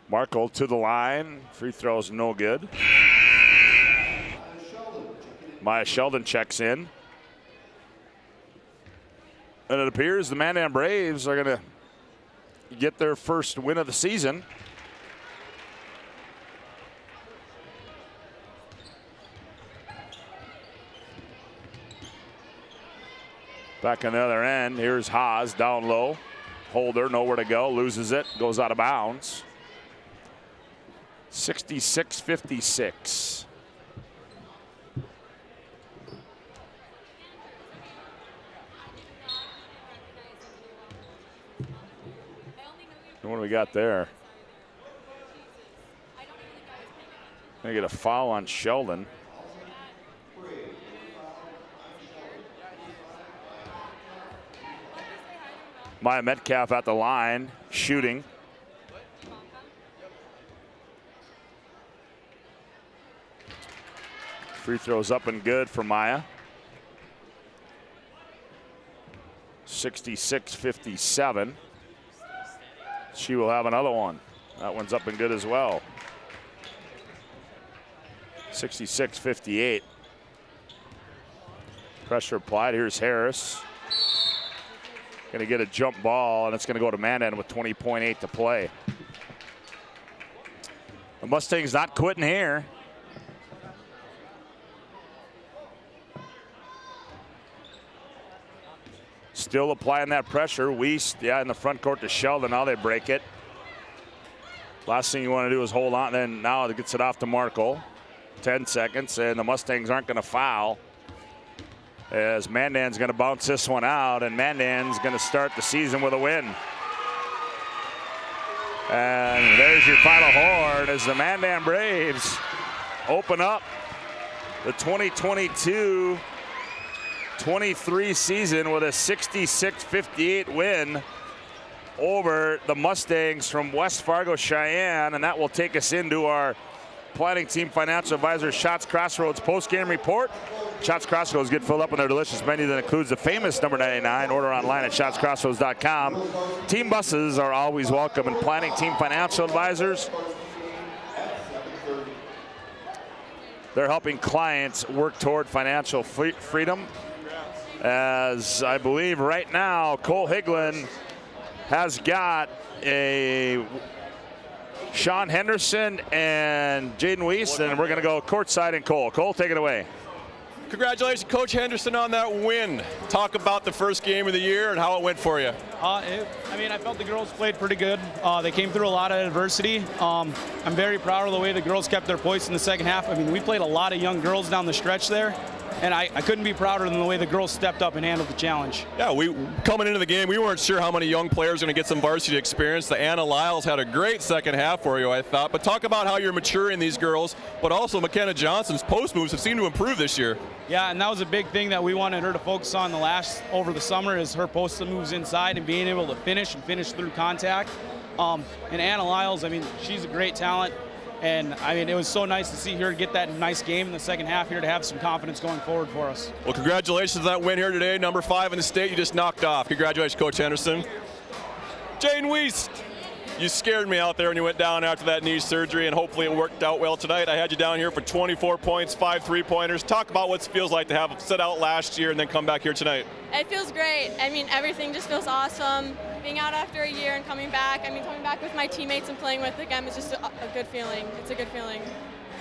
Markle to the line, free throws no good. Maya Sheldon checks in. And it appears the Mandan Braves are going to get their first win of the season. Back on the other end, here's Haas down low. Holder, nowhere to go, loses it, goes out of bounds. 66-56. What do we got there? Gonna get a foul on Sheldon. Maya Metcalf at the line, shooting. Free throws up and good for Maya. 66-57. She will have another one. That one's up and good as well. 66-58. Pressure applied. Here's Harris. Going to get a jump ball, and it's going to go to Mandan with 20.8 to play. The Mustangs not quitting here. Still applying that pressure. Wiest, in the front court to Sheldon. Now they break it. Last thing you want to do is hold on. Then now it gets it off to Marco. 10 seconds, and the Mustangs aren't going to foul, as Mandan's going to bounce this one out, and Mandan's going to start the season with a win. And there's your final horn as the Mandan Braves open up the 2022-23 season with a 66-58 win over the Mustangs from West Fargo, Cheyenne, and that will take us into our Planning Team Financial Advisor Shots Crossroads post-game report. Shots Crossroads get filled up with their delicious menu that includes the famous number 99. Order online at shotscrossroads.com. Team buses are always welcome, and Planning Team Financial Advisors, they're helping clients work toward financial freedom. As I believe right now, Cole Higlin has got a Sean Henderson and Jaden Weiss, and we're going to go courtside and Cole. Cole, take it away. Congratulations, Coach Henderson, on that win. Talk about the first game of the year and how it went for you. I felt the girls played pretty good. They came through a lot of adversity. I'm very proud of the way the girls kept their poise in the second half. We played a lot of young girls down the stretch there, and I couldn't be prouder than the way the girls stepped up and handled the challenge. Yeah, coming into the game, we weren't sure how many young players were going to get some varsity experience. The Anna Lyles had a great second half for you, I thought. But talk about how you're maturing these girls, but also McKenna Johnson's post moves have seemed to improve this year. Yeah, and that was a big thing that we wanted her to focus on over the summer, is her post moves inside and being able to finish through contact. And Anna Lyles, she's a great talent. And it was so nice to see her get that nice game in the second half here to have some confidence going forward for us. Well, congratulations on that win here today. Number 5 in the state, you just knocked off. Congratulations, Coach Henderson. Jaden Weiss, you scared me out there when you went down after that knee surgery, and hopefully it worked out well tonight. I had you down here for 24 points, 5 3-pointers. Talk about what it feels like to have sit out last year and then come back here tonight. It feels great. Everything just feels awesome. Being out after a year and coming back, coming back with my teammates and playing with them is just a good feeling. It's a good feeling.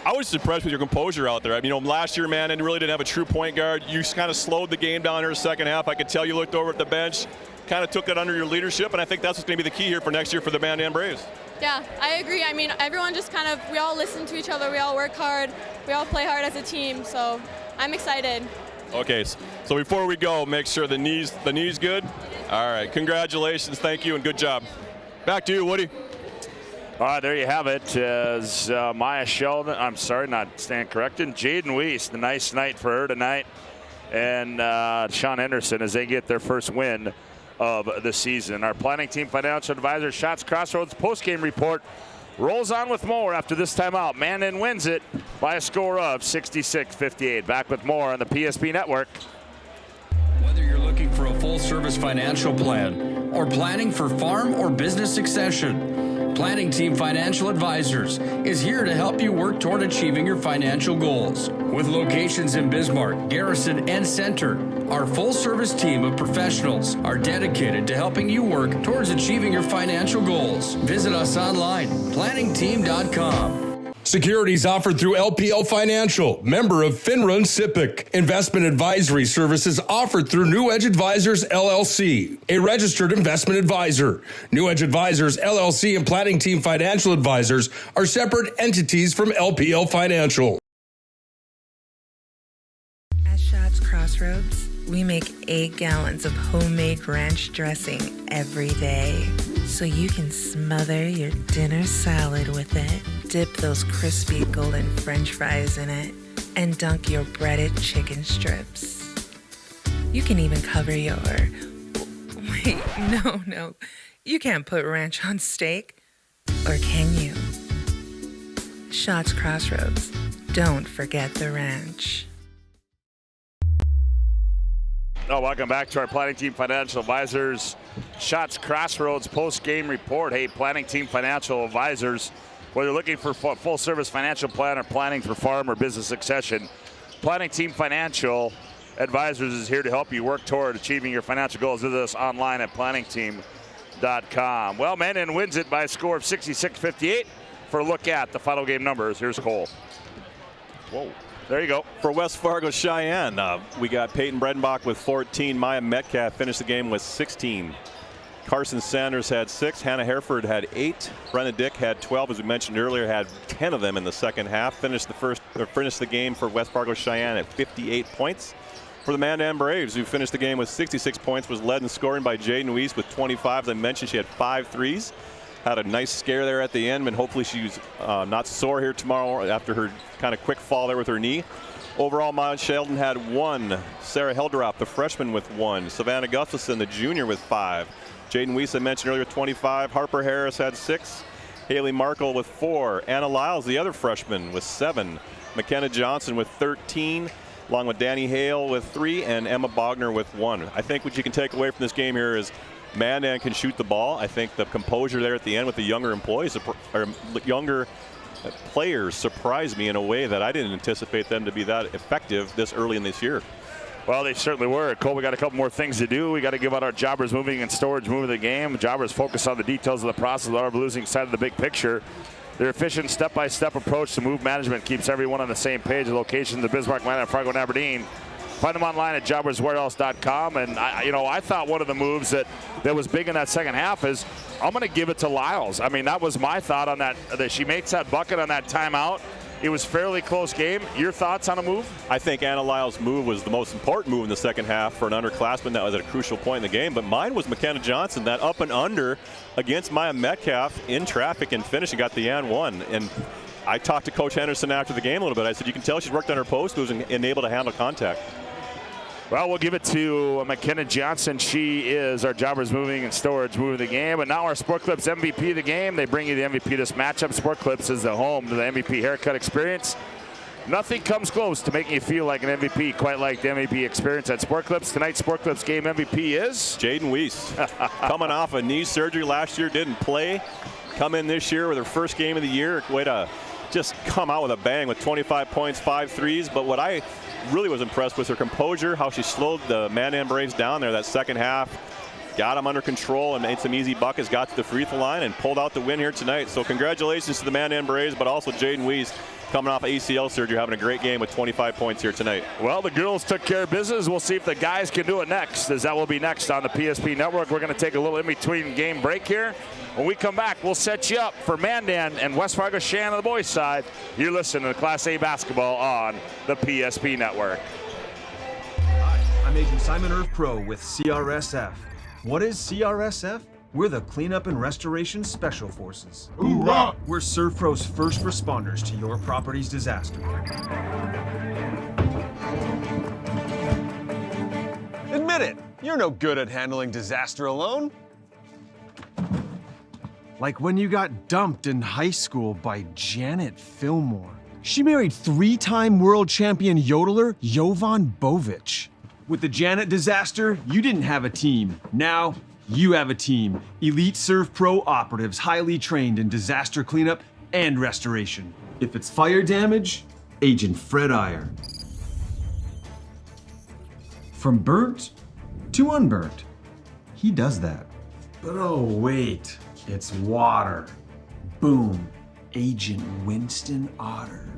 I was impressed with your composure out there. Last year, Mandan really didn't have a true point guard. You kind of slowed the game down here in the second half. I could tell you looked over at the bench, kind of took it under your leadership, and I think that's what's going to be the key here for next year for the Mandan Braves. Yeah, I agree. Everyone just we all listen to each other. We all work hard. We all play hard as a team, so I'm excited. Okay, so before we go, make sure the knee's good. All right, congratulations, thank you, and good job. Back to you, Woody. All right, there you have it. As Maya Sheldon, I'm sorry, not stand corrected. Jaden Weiss, the nice night for her tonight, and Sean Henderson as they get their first win of the season. Our Planning Team Financial Advisor Shots Crossroads postgame report rolls on with more after this timeout. Mandan wins it by a score of 66-58. Back with more on the PSP Network. Whether you're looking for a full-service financial plan or planning for farm or business succession, Planning Team Financial Advisors is here to help you work toward achieving your financial goals. With locations in Bismarck, Garrison, and Center, our full-service team of professionals are dedicated to helping you work towards achieving your financial goals. Visit us online, planningteam.com. Securities offered through LPL Financial, member of FINRA and SIPC. Investment advisory services offered through New Edge Advisors, LLC, a registered investment advisor. New Edge Advisors, LLC, and Planning Team Financial Advisors are separate entities from LPL Financial. At Shots Crossroads, we make 8 gallons of homemade ranch dressing every day, so you can smother your dinner salad with it, dip those crispy golden French fries in it, and dunk your breaded chicken strips. You can even cover your... Wait, no. You can't put ranch on steak. Or can you? Shots Crossroads. Don't forget the ranch. Welcome back to our Planning Team Financial Advisors Shots Crossroads post-game report. Hey, Planning Team Financial Advisors, whether you're looking for a full-service financial plan or planning for farm or business succession, Planning Team Financial Advisors is here to help you work toward achieving your financial goals. Visit us online at planningteam.com. Well, Mandan wins it by a score of 66-58. For a look at the final game numbers, here's Cole. Whoa. There you go. For West Fargo Cheyenne, we got Peyton Bredenbach with 14. Maya Metcalf finished the game with 16. Carson Sanders had 6. Hannah Hereford had 8. Brenna Dick had 12, as we mentioned earlier, had 10 of them in the second half. Finished the game for West Fargo Cheyenne at 58 points. For the Mandan Braves, who finished the game with 66 points, was led in scoring by Jaden Weiss with 25. As I mentioned, she had 5 threes. Had a nice scare there at the end, and hopefully she's not sore here tomorrow after her kind of quick fall there with her knee. Overall, Mount Sheldon had 1. Sarah Heldrop, the freshman, with 1. Savannah Gustafson, the junior, with 5. Jaden Weiss, I mentioned earlier, 25. Harper Harris had 6. Haley Markle with 4. Anna Lyles, the other freshman, with 7. McKenna Johnson with 13, along with Danny Hale with 3, and Emma Bogner with 1. I think what you can take away from this game here is Mandan can shoot the ball. I think the composure there at the end with the younger employees or younger players surprised me in a way that I didn't anticipate them to be that effective this early in this year. Well, they certainly were. Cole, we got a couple more things to do. We got to give out our Jobbers Moving and Storage move of the game. Jobbers focus on the details of the process without losing sight of the big picture. Their efficient step-by-step approach to move management keeps everyone on the same page. The locations of Bismarck, Mandan, Fargo, and Aberdeen. Find them online at jobberswarehouse.com. And I thought one of the moves that was big in that second half is I'm going to give it to Lyles. I mean, that was my thought on that she makes that bucket on that timeout. It was fairly close game. Your thoughts on a move? I think Anna Lyles' move was the most important move in the second half for an underclassman. That was at a crucial point in the game. But mine was McKenna Johnson, that up and under against Maya Metcalf in traffic and finish and got the and one. And I talked to Coach Henderson after the game a little bit. I said, you can tell she's worked on her post moves and able to handle contact. Well, we'll give it to McKenna Johnson. She is our Jobbers Moving and Storage move of the game. And now our Sport Clips MVP of the game. They bring you the MVP of this matchup. Sport Clips is the home to the MVP haircut experience. Nothing comes close to making you feel like an MVP, quite like the MVP experience at Sport Clips. Tonight's Sport Clips game MVP is Jaden Weiss. Coming off a knee surgery last year, didn't play. Come in this year with her first game of the year. Way to just come out with a bang with 25 points, 5 threes. But what I really was impressed with her composure, how she slowed the Mandan Braves down there that second half, got them under control and made some easy buckets, got to the free throw line and pulled out the win here tonight. So congratulations to the Mandan Braves, but also Jaden Weiss coming off ACL surgery, having a great game with 25 points here tonight. Well, the girls took care of business. We'll see if the guys can do it next, as that will be next on the PSP Network. We're going to take a little in-between game break here. When we come back, we'll set you up for Mandan and West Fargo Cheyenne on the boys' side. You're listening to Class A basketball on the PSP Network. Hi, I'm Agent Simon Servpro with CRSF. What is CRSF? We're the Cleanup and Restoration Special Forces. Hoorah! We're Servpro's first responders to your property's disaster. Admit it, you're no good at handling disaster alone. Like when you got dumped in high school by Janet Fillmore. She married 3-time world champion yodeler Jovan Bovic. With the Janet disaster, you didn't have a team. Now, you have a team. Elite Servpro operatives, highly trained in disaster cleanup and restoration. If it's fire damage, Agent Fred Iyer. From burnt to unburnt, he does that. But oh wait, it's water. Boom, Agent Winston Otter.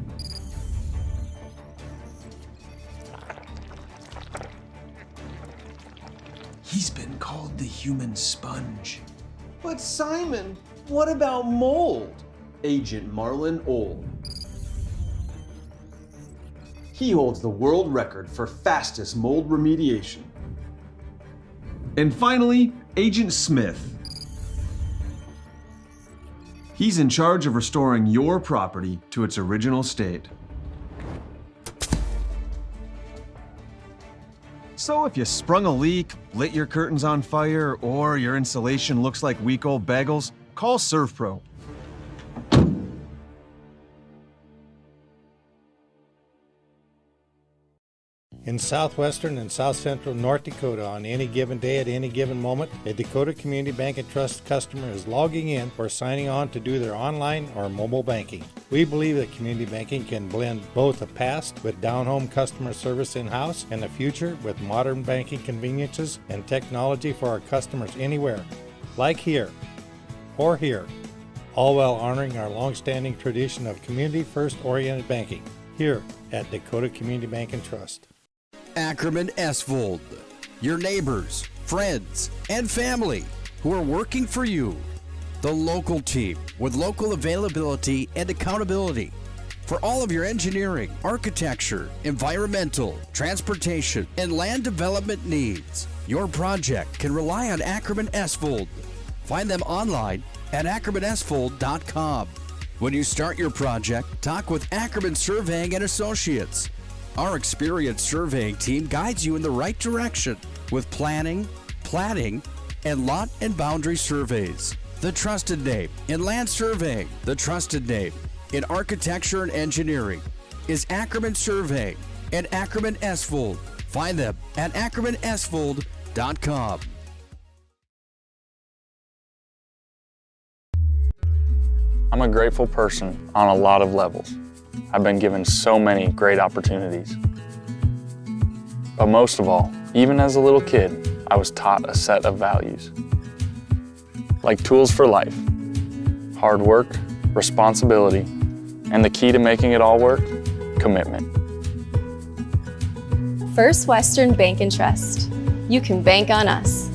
He's been called the human sponge. But Simon, what about mold? Agent Marlon Old. He holds the world record for fastest mold remediation. And finally, Agent Smith. He's in charge of restoring your property to its original state. So if you sprung a leak, lit your curtains on fire, or your insulation looks like week old bagels, call Servpro. In southwestern and south central North Dakota, on any given day at any given moment, a Dakota Community Bank and Trust customer is logging in or signing on to do their online or mobile banking. We believe that community banking can blend both the past with down-home customer service in-house and the future with modern banking conveniences and technology for our customers anywhere, like here or here, all while honoring our long-standing tradition of community-first oriented banking here at Dakota Community Bank and Trust. Ackerman Esvold, your neighbors, friends, and family who who are working for you. The local team with local availability and accountability. For all of your engineering, architecture, environmental, transportation, and land development needs, your project can rely on Ackerman Esvold. Find them online at ackermanesvold.com. When you start your project, talk with Ackerman Surveying and Associates. Our experienced surveying team guides you in the right direction with planning, platting, and lot and boundary surveys. The trusted name in land surveying, the trusted name in architecture and engineering is Ackerman Surveying and Ackerman Esvold. Find them at ackermanesvold.com. I'm a grateful person on a lot of levels. I've been given so many great opportunities. But most of all, even as a little kid, I was taught a set of values. Like tools for life, hard work, responsibility, and the key to making it all work, commitment. First Western Bank and Trust. You can bank on us.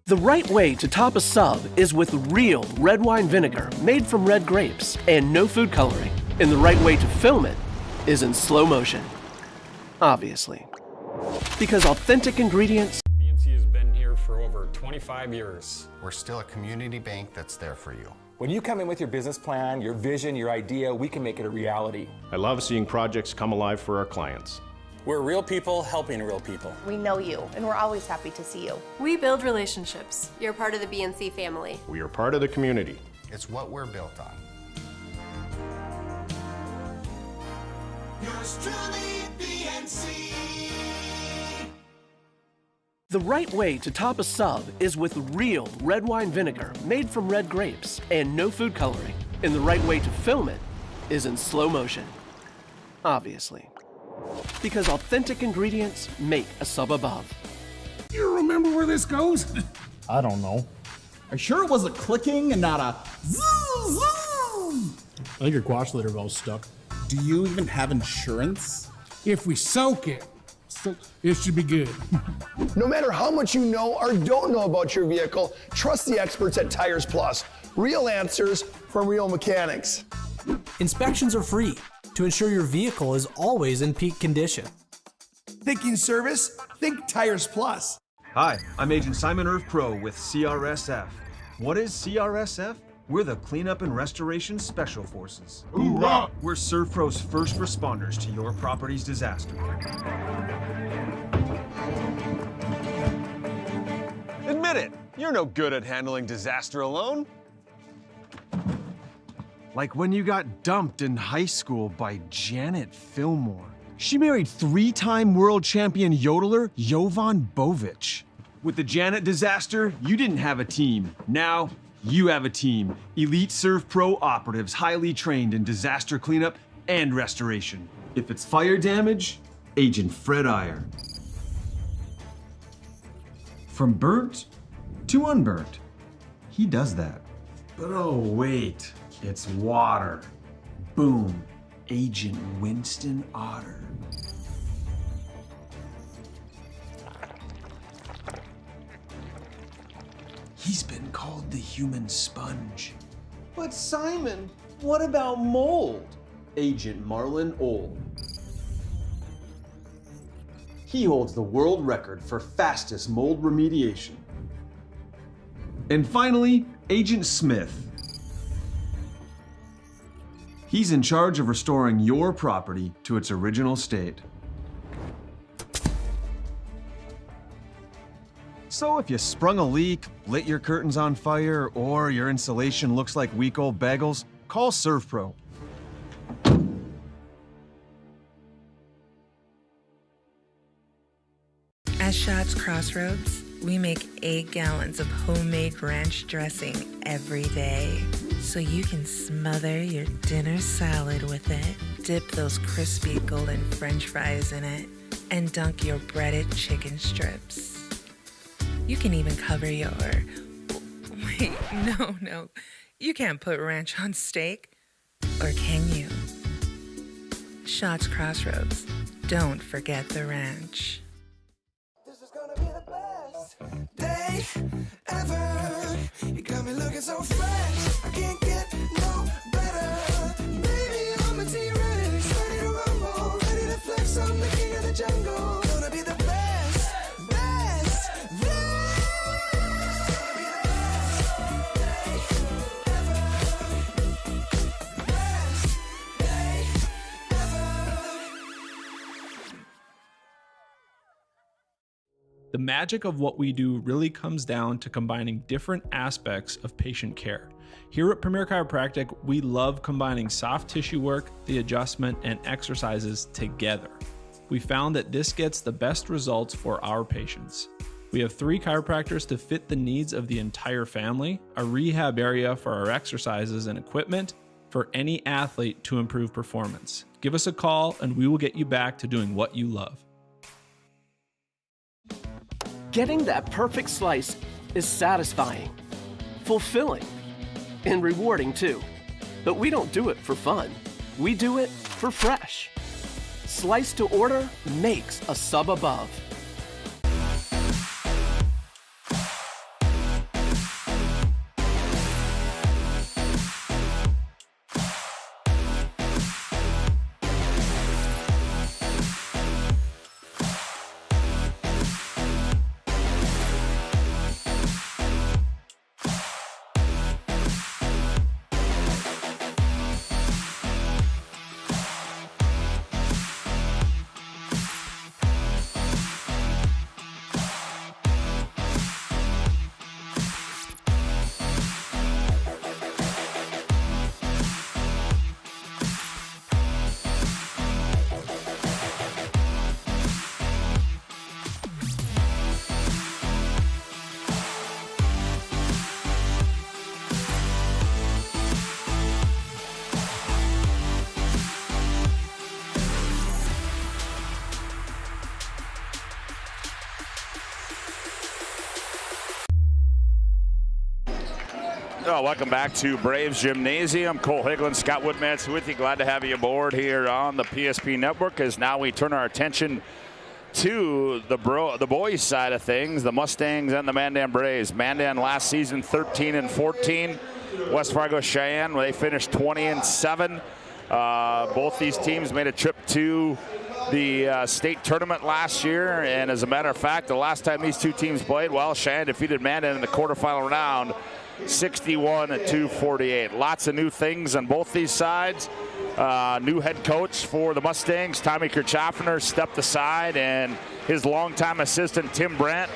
The right way to top a sub is with real red wine vinegar made from red grapes and no food coloring. And the right way to film it is in slow motion. Obviously. Because authentic ingredients. BNC has been here for over 25 years. We're still a community bank that's there for you. When you come in with your business plan, your vision, your idea, we can make it a reality. I love seeing projects come alive for our clients. We're real people helping real people. We know you, and we're always happy to see you. We build relationships. You're part of the BNC family. We are part of the community. It's what we're built on. Yours truly, BNC. The right way to top a sub is with real red wine vinegar made from red grapes and no food coloring. And the right way to film it is in slow motion. Obviously. Because authentic ingredients make a sub above. You remember where this goes? I don't know. Are you sure it was a clicking and not a zzz, zzz? I think your quash litter valve's stuck. Do you even have insurance? If we soak it, it should be good. No matter how much you know or don't know about your vehicle, trust the experts at Tires Plus. Real answers from real mechanics. Inspections are free to ensure your vehicle is always in peak condition. Thinking service? Think Tires Plus. Hi, I'm Agent Simon Servpro with CRSF. What is CRSF? We're the Cleanup and Restoration Special Forces. Hoorah! We're Servpro's first responders to your property's disaster. Admit it, you're no good at handling disaster alone. Like when you got dumped in high school by Janet Fillmore. She married three-time world champion yodeler Jovan Bovic. With the Janet disaster, you didn't have a team. Now, you have a team. Elite Servpro operatives, highly trained in disaster cleanup and restoration. If it's fire damage, Agent Fred Iyer. From burnt to unburnt, he does that. But oh wait, it's water. Boom, Agent Winston Otter. He's been called the human sponge. But Simon, what about mold? Agent Marlon Old. He holds the world record for fastest mold remediation. And finally, Agent Smith. He's in charge of restoring your property to its original state. So if you sprung a leak, lit your curtains on fire, or your insulation looks like week old bagels, call Servpro. At Shots Crossroads, we make 8 gallons of homemade ranch dressing every day. So you can smother your dinner salad with it, dip those crispy golden French fries in it, and dunk your breaded chicken strips. You can even cover your... Wait, no. You can't put ranch on steak. Or can you? Shots Crossroads. Don't forget the ranch. This is gonna be the day ever. You got me looking so fresh. I can't get no better. Baby, I'm a T-Rex, ready to rumble, ready to flex. I'm the king of the jungle. Gonna be the best, best, The magic of what we do really comes down to combining different aspects of patient care. Here at Premier Chiropractic, we love combining soft tissue work, the adjustment, and exercises together. We found that this gets the best results for our patients. We have 3 chiropractors to fit the needs of the entire family, a rehab area for our exercises and equipment, for any athlete to improve performance. Give us a call and we will get you back to doing what you love. Getting that perfect slice is satisfying, fulfilling, and rewarding too. But we don't do it for fun. We do it for fresh. Slice to order makes a sub above. Oh, welcome back to Braves Gymnasium. Cole Higglin, Scott Woodmansee with you. Glad to have you aboard here on the PSP Network, as now we turn our attention to the boys side of things, the Mustangs and the Mandan Braves. Mandan last season 13-14. West Fargo Cheyenne, they finished 20-7. Both these teams made a trip to the state tournament last year, and as a matter of fact, the last time these two teams played, well, Cheyenne defeated Mandan in the quarterfinal round 61-48. Lots of new things on both these sides. New head coach for the Mustangs, Tommy Kirchhoffner, stepped aside, and his longtime assistant, Tim Brandt,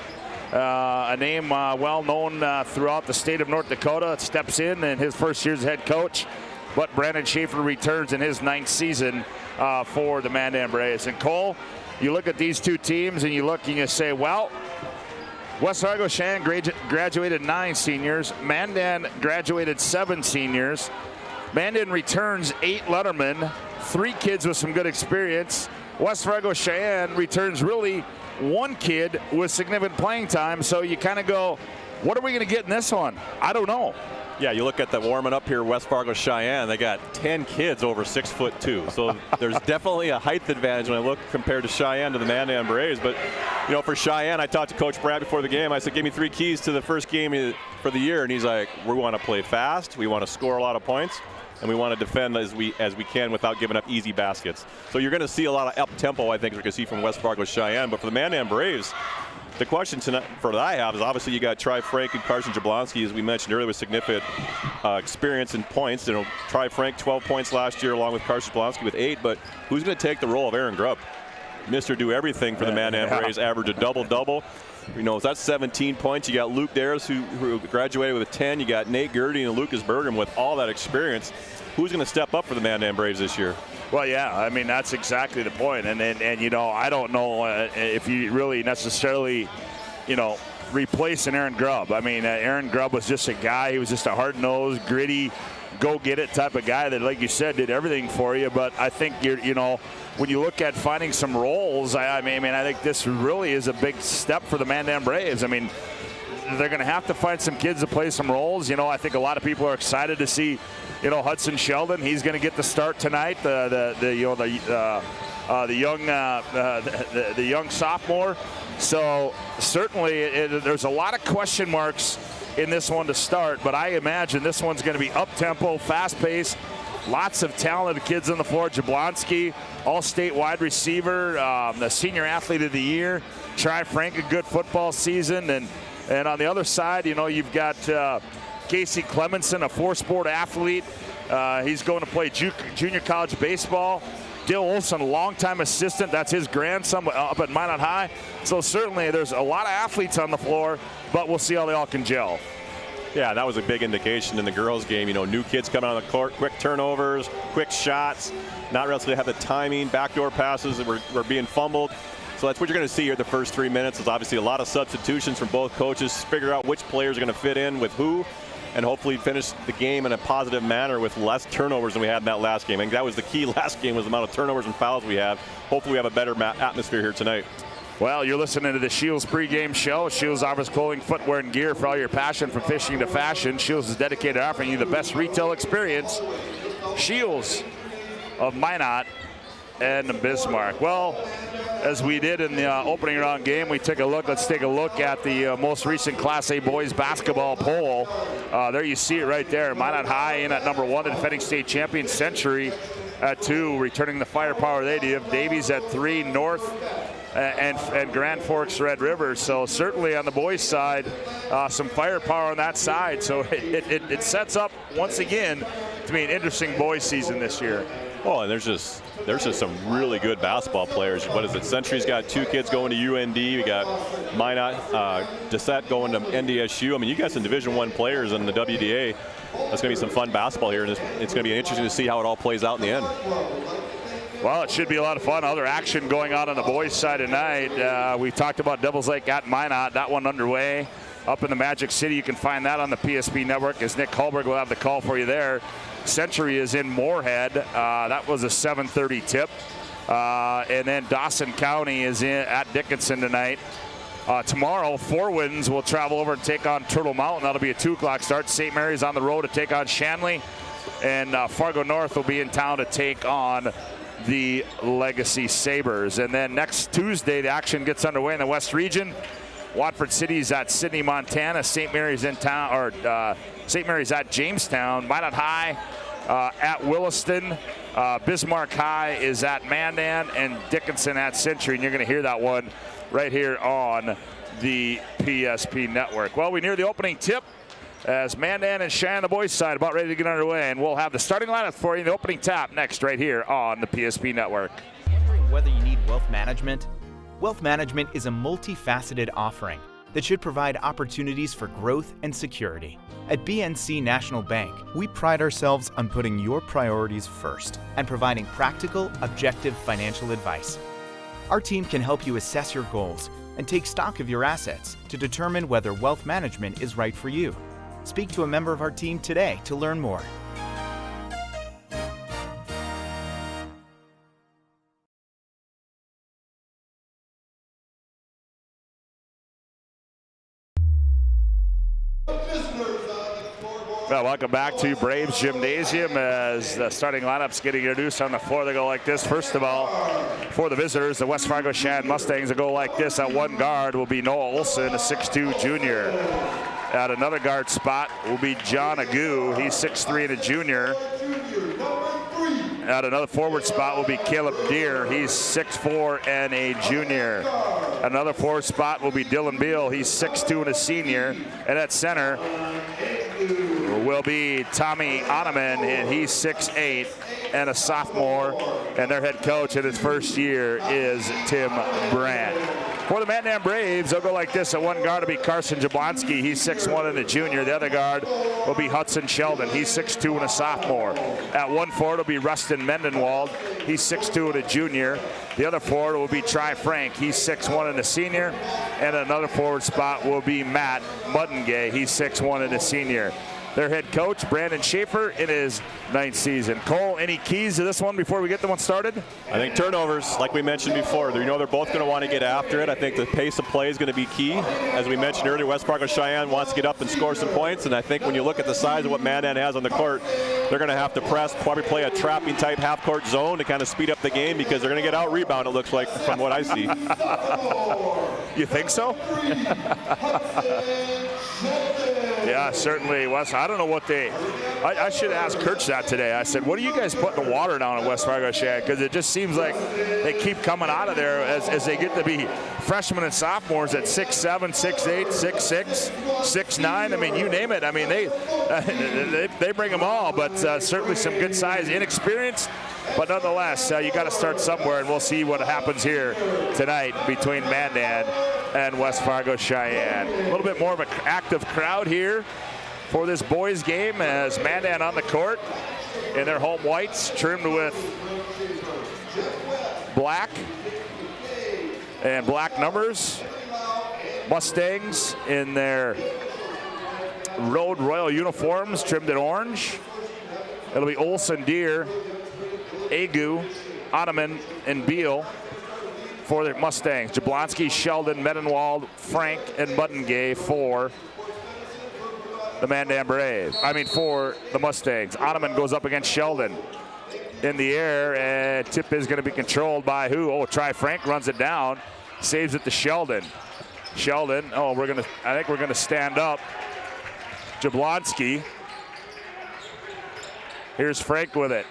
a name well known throughout the state of North Dakota, steps in his first year as head coach. But Brandon Schaefer returns in his 9th season for the Mandan Braves. And Cole, you look at these two teams and you look and you say, well, West Fargo Cheyenne graduated 9 seniors. Mandan graduated 7 seniors. Mandan returns 8 lettermen, 3 kids with some good experience. West Fargo Cheyenne returns really 1 kid with significant playing time. So you kind of go, what are we going to get in this one? I don't know. Yeah, you look at the warming up here, West Fargo Cheyenne, they got 10 kids over 6'2". So there's definitely a height advantage when I look compared to Cheyenne to the Mandan Braves. But, you know, for Cheyenne, I talked to Coach Brad before the game. I said, give me 3 keys to the first game for the year. And he's like, we want to play fast, we want to score a lot of points, and we want to defend as we can without giving up easy baskets. So you're going to see a lot of up-tempo, I think, we're going to see from West Fargo Cheyenne. But for the Mandan Braves, the question tonight that I have is, obviously you got Tri Frank and Carson Jablonski, as we mentioned earlier, with significant experience in points. You know, Tri Frank 12 points last year, along with Carson Jablonski with 8. But who's going to take the role of Aaron Grubb? Mr. Do everything for the Mandan Braves, average a double-double. You know, that's 17 points. You got Luke Dares, who graduated with a 10. You got Nate Gertie and Lucas Bergam with all that experience. Who's going to step up for the Mandan Braves this year? Well, yeah, I mean, that's exactly the point. And you know, I don't know if you really necessarily, you know, replacing Aaron Grubb. I mean, Aaron Grubb was just a guy. He was just a hard-nosed, gritty, go-get-it type of guy that, like you said, did everything for you. But I think, you know, when you look at finding some roles, I mean, I think this really is a big step for the Mandan Braves. I mean, they're going to have to find some kids to play some roles. I think a lot of people are excited to see, Hudson Sheldon. He's going to get the start tonight. The young sophomore. So certainly there's a lot of question marks in this one to start, but I imagine this one's going to be up-tempo, fast-paced, lots of talented kids on the floor. Jablonski, all-state wide receiver, the senior athlete of the year. Tri Frank, a good football season. And on the other side, you've got Casey Clemenson, a four-sport athlete. He's going to play junior college baseball. Dill Olson, a longtime assistant. That's his grandson up at Minot High. So certainly there's a lot of athletes on the floor, but we'll see how they all can gel. Yeah, that was a big indication in the girls' game. New kids coming on the court, quick turnovers, quick shots, not really have the timing, backdoor passes that were being fumbled. So that's what you're going to see here the first 3 minutes. There's obviously a lot of substitutions from both coaches, figure out which players are going to fit in with who, and hopefully finish the game in a positive manner with less turnovers than we had in that last game. I think that was the key last game, was the amount of turnovers and fouls we have. Hopefully we have a better atmosphere here tonight. Well, you're listening to the Shields pregame show. Shields offers clothing, footwear, and gear for all your passion, from fishing to fashion. Shields is dedicated to offering you the best retail experience. Shields of Minot and Bismarck. Well, as we did in the opening round game, let's take a look at the most recent Class A boys basketball poll. There you see it right there. Minot High in at number 1, the defending state champion. Century at 2, returning the firepower they do. Davies at 3, North and Grand Forks Red River. So certainly on the boys side, some firepower on that side. So it sets up once again to be an interesting boys season this year. Oh, and there's just some really good basketball players. What is it? Century's got 2 kids going to UND. We got Minot, Dessette going to NDSU. I mean, you got some Division I players in the WDA. That's going to be some fun basketball here, and it's going to be interesting to see how it all plays out in the end. Well, it should be a lot of fun. Other action going on the boys' side tonight. We talked about Devils Lake at Minot. That one underway up in the Magic City. You can find that on the PSP network, as Nick Holberg will have the call for you there. Century is in Moorhead. That was a 7:30 tip. And then Dawson County is at Dickinson tonight. Tomorrow, Four Winds will travel over and take on Turtle Mountain. That'll be a 2 o'clock start. St. Mary's on the road to take on Shanley. And Fargo North will be in town to take on the Legacy Sabres. And then next Tuesday, the action gets underway in the West Region. Watford City's at Sydney, Montana. St. Mary's in town, or St. Mary's at Jamestown. Minot High at Williston. Bismarck High is at Mandan, and Dickinson at Century. And you're going to hear that one right here on the PSP network. Well, we near the opening tip, as Mandan and Cheyenne, the boys' side, about ready to get underway. And we'll have the starting lineup for you in the opening tap next right here on the PSP network. Wondering whether you need wealth management? Wealth management is a multifaceted offering that should provide opportunities for growth and security. At BNC National Bank, we pride ourselves on putting your priorities first and providing practical, objective financial advice. Our team can help you assess your goals and take stock of your assets to determine whether wealth management is right for you. Speak to a member of our team today to learn more. Well, welcome back to Braves Gymnasium as the starting lineup's getting introduced on the floor. They go like this. First of all, for the visitors, the West Fargo Cheyenne Mustangs will go like this. At one guard will be Noah Olson, a 6'2 junior. At another guard spot will be John Agu. He's 6'3 and a junior. At another forward spot will be Caleb Deere. He's 6'4 and a junior. Another forward spot will be Dylan Beal. He's 6'2 and a senior. And at center will be Tommy Oneman, and he's 6'8 and a sophomore. And their head coach in his first year is Tim Brandt. For the Mandan Braves, they'll go like this. At one guard will be Carson Jablonski. He's 6'1 and a junior. The other guard will be Hudson Sheldon. He's 6'2 and a sophomore. At one forward will be Rustin Mendenwald. He's 6'2 and a junior. The other forward will be Tri Frank. He's 6'1 and a senior. And another forward spot will be Matt Muddengay. He's 6'1 and a senior. their head coach, Brandon Schaefer, in his 9th season. Cole, any keys to this one before we get the one started? I think turnovers, like we mentioned before, they're both going to want to get after it. I think the pace of play is going to be key. As we mentioned earlier, West Fargo Cheyenne wants to get up and score some points, and I think when you look at the size of what Mandan has on the court, they're going to have to press, probably play a trapping type half-court zone to kind of speed up the game because they're going to get out-rebound, it looks like, from what I see. You think so? Yeah, certainly, Wes. I don't know what I should ask Kirch that today. I said, what are you guys putting the water down at West Fargo Cheyenne? Because it just seems like they keep coming out of there as they get to be freshmen and sophomores at 6'7", 6'8", 6'6", 6'9". I mean, you name it. I mean, they bring them all, but certainly some good size, inexperienced. But nonetheless, you got to start somewhere, and we'll see what happens here tonight between Mandan and West Fargo Cheyenne. A little bit more of an active crowd here for this boys game as Mandan on the court in their home whites, trimmed with black and black numbers. Mustangs in their Road Royal uniforms, trimmed in orange. It'll be Olsen, Deer, Agu, Ottoman, and Beal for the Mustangs. Jablonski, Sheldon, Medenwald, Frank, and Muddengay for the Mandan Braves. For the Mustangs. Ottoman goes up against Sheldon in the air, and tip is going to be controlled by who? Oh, Frank runs it down, saves it to Sheldon. Sheldon, I think we're gonna stand up. Jablonski. Here's Frank with it.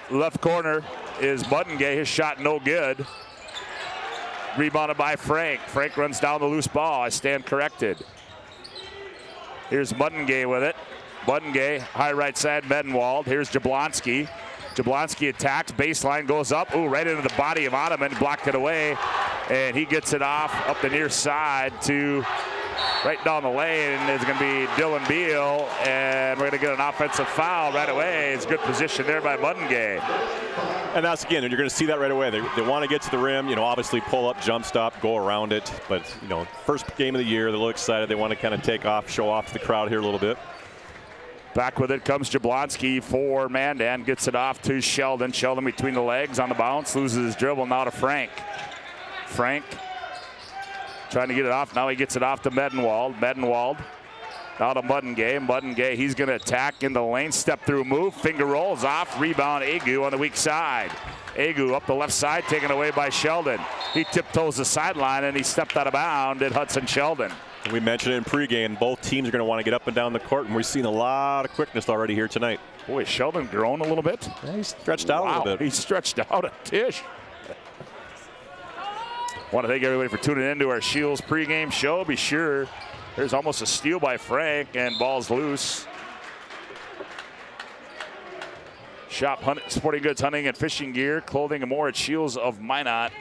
Left corner is Muddengay. His shot no good. Rebounded by Frank. Frank runs down the loose ball. I stand corrected. Here's Muddengay with it. Muddengay, high right side, Medenwald. Here's Jablonski. Jablonski attacks, baseline goes up. Ooh, right into the body of Ottoman, blocked it away. And he gets it off up the near side to right down the lane. It's going to be Dylan Beal, and we're going to get an offensive foul right away. It's good position there by Muddengay. And that's, again, you're going to see that right away. They want to get to the rim, obviously pull up, jump stop, go around it. But, first game of the year, they're a little excited. They want to kind of take off, show off to the crowd here a little bit. Back with it comes Jablonski for Mandan. Gets it off to Sheldon. Sheldon between the legs on the bounce. Loses his dribble now to Frank. Frank trying to get it off. Now he gets it off to Medenwald. Medenwald now to Muddengay. Muddengay, he's going to attack in the lane. Step through move. Finger rolls off. Rebound Agu on the weak side. Agu up the left side, taken away by Sheldon. He tiptoes the sideline, and he stepped out of bounds at Hudson Sheldon. We mentioned it in pregame. Both teams are going to want to get up and down the court, and we've seen a lot of quickness already here tonight. Boy, Sheldon grown a little bit. Yeah, he's stretched out a little bit. He's stretched out a tish. Want to thank everybody for tuning in to our Shields pregame show. Be sure there's almost a steal by Frank, and ball's loose. Shop sporting goods, hunting, and fishing gear, clothing, and more at Shields of Minot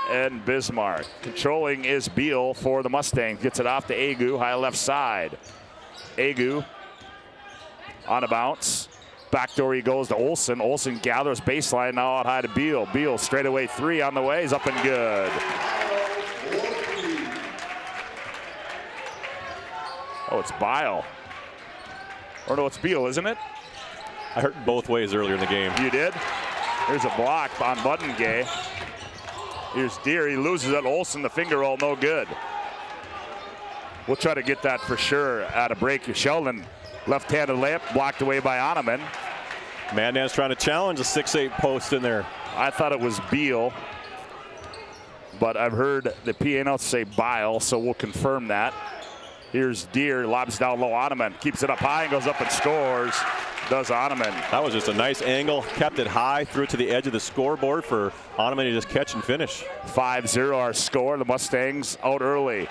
and Bismarck. Controlling is Beal for the Mustangs. Gets it off to Agu, high left side. Agu on a bounce. Backdoor he goes to Olsen. Olsen gathers baseline, now out high to Beal. Beal straightaway three on the way. He's up and good. Oh, it's Bile. Or no, it's Beal, isn't it? I heard both ways earlier in the game. You did? There's a block on Muddengay. Here's Deer. He loses it. Olsen, the finger roll, no good. We'll try to get that for sure at a break. Sheldon, left-handed layup, blocked away by Ottoman. Mandan's trying to challenge a 6'8" post in there. I thought it was Beal, but I've heard the PA announcer say Bile, so we'll confirm that. Here's Deer, lobs down low. Ottoman keeps it up high and goes up and scores. Does Ottoman. That was just a nice angle. Kept it high, threw it to the edge of the scoreboard for Ottoman to just catch and finish. 5-0 our score. The Mustangs out early.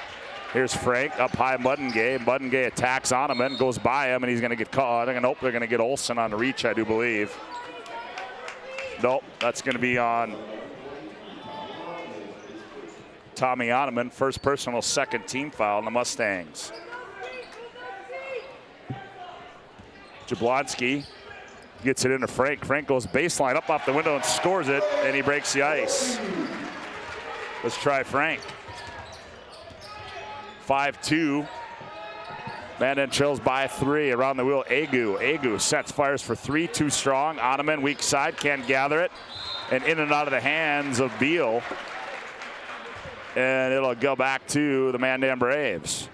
Here's Frank up high. Muddengay. Muddengay attacks Ottoman, goes by him, and he's going to get caught. They're going to get Olsen on the reach, I do believe. Nope, that's going to be on Tommy Ottoman. First personal, second team foul on the Mustangs. Jablonski gets it into Frank. Frank goes baseline up off the window and scores it, and he breaks the ice. Let's try Frank. 5-2. Mandan trails by 3 around the wheel. Agu sets, fires for 3, too strong. Ottoman, weak side, can't gather it. And in and out of the hands of Beal. And it'll go back to the Mandan Braves.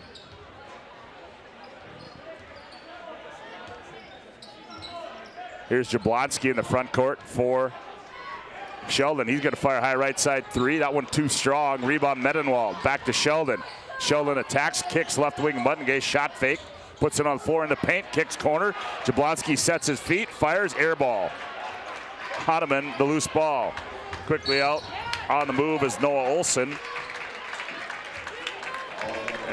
Here's Jablonski in the front court for Sheldon. He's going to fire high right side 3. That one too strong. Rebound Medenwald. Back to Sheldon. Sheldon attacks, kicks left wing. Muttengay shot fake. Puts it on the floor in the paint. Kicks corner. Jablonski sets his feet. Fires air ball. Ottoman, the loose ball. Quickly out. On the move is Noah Olson.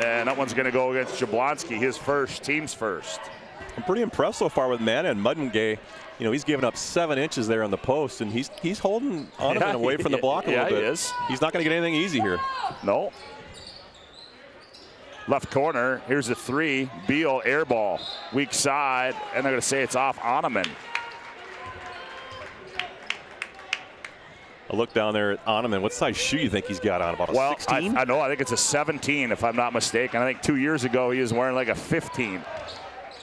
And that one's going to go against Jablonski. His first, team's first. I'm pretty impressed so far with Mandan. Muttengay, you know, he's given up 7 inches there on the post, and he's holding Ottoman away from the block a little bit. He is. He's not going to get anything easy here. No. Left corner, here's a 3. Beal, air ball. Weak side, and they're going to say it's off Ottoman. A look down there at Ottoman. What size shoe you think he's got on? About a 16? I know. I think it's a 17, if I'm not mistaken. I think 2 years ago he was wearing like a 15.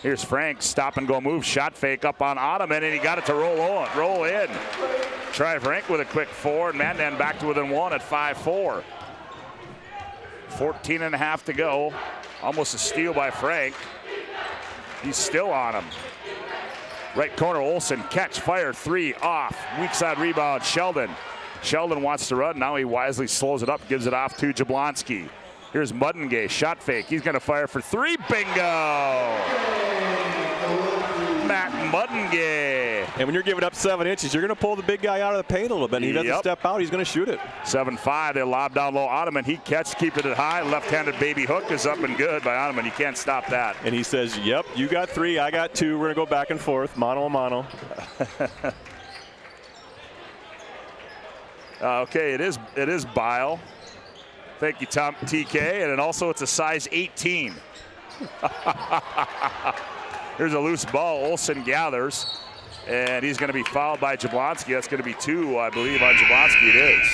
Here's Frank, stop and go move, shot fake up on Ottoman, and he got it to roll in. Try Frank with a quick 4, and Mandan back to within 1 at 5-4. 14.5 to go. Almost a steal by Frank. He's still on him. Right corner, Olson, catch, fire, 3, off. Weak side rebound, Sheldon. Sheldon wants to run. Now he wisely slows it up, gives it off to Jablonski. Here's Muttengay, shot fake. He's going to fire for 3. Bingo! Matt Muttengay. And when you're giving up 7 inches, you're going to pull the big guy out of the paint a little bit. And he doesn't step out, he's going to shoot it. 7-5, they lob down low. Ottoman, he catches, keeping it high. Left-handed baby hook is up and good by Ottoman. You can't stop that. And he says, yep, you got 3, I got 2. We're going to go back and forth, mano a mano. Okay, it is Bile. Thank you, Tom TK. And then also it's a size 18. Here's a loose ball. Olson gathers. And he's going to be fouled by Jablonski. That's going to be 2, I believe, on Jablonski. It is.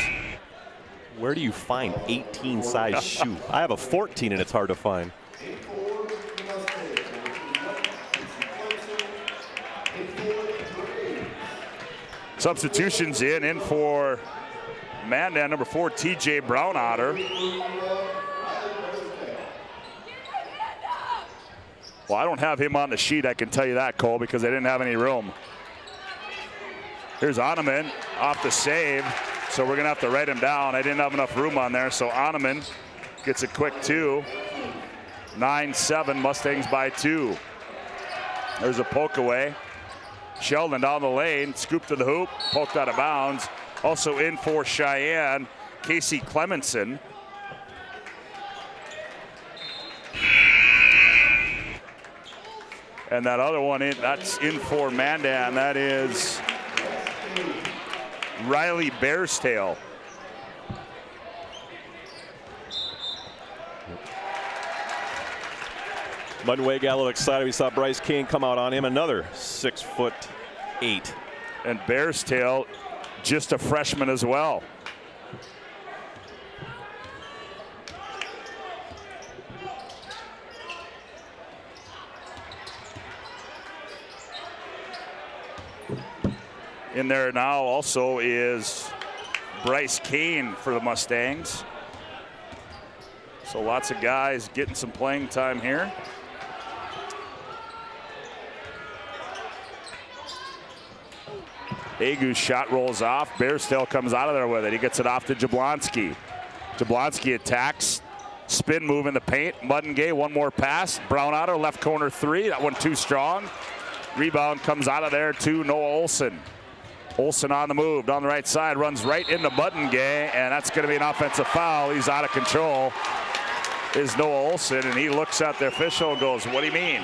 Where do you find 18 size shoe? I have a 14 and it's hard to find. Substitutions in for Mandan, number 4, TJ Brownotter. Well, I don't have him on the sheet, I can tell you that, Cole, because I didn't have any room. Here's Ottoman off the save, so we're going to have to write him down. I didn't have enough room on there, so Ottoman gets a quick 2. 9-7, Mustangs by 2. There's a poke away. Sheldon down the lane, scoop to the hoop, poked out of bounds. Also in for Cheyenne, Casey Clemenson. And that other one, that's in for Mandan. That is Riley Bearstail. Muttengay got a little excited. We saw Bryce King come out on him. Another 6'8". And Bearstail, just a freshman as well. In there now also is Bryce Kane for the Mustangs. So lots of guys getting some playing time here. Agu's shot rolls off. Bearstail comes out of there with it. He gets it off to Jablonski. Jablonski attacks. Spin move in the paint. Muttengay, one more pass. Brownotter, left corner 3. That one too strong. Rebound comes out of there to Noah Olson. Olson on the move, down the right side, runs right into Muttengay, and that's going to be an offensive foul. He's out of control, is Noah Olson, and he looks at the official and goes, what do you mean?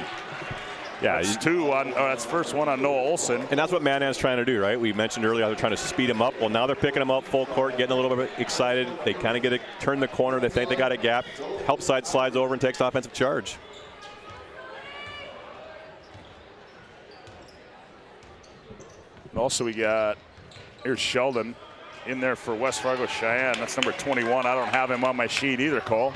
Yeah, that's 2 on, that's first one on Noah Olson. And that's what Mandan's trying to do, right? We mentioned earlier they're trying to speed him up. Well, now they're picking him up full court, getting a little bit excited. They kind of get to turn the corner. They think they got a gap. Help side slides over and takes offensive charge. And also we got, here's Sheldon in there for West Fargo Cheyenne. That's number 21. I don't have him on my sheet either, Cole.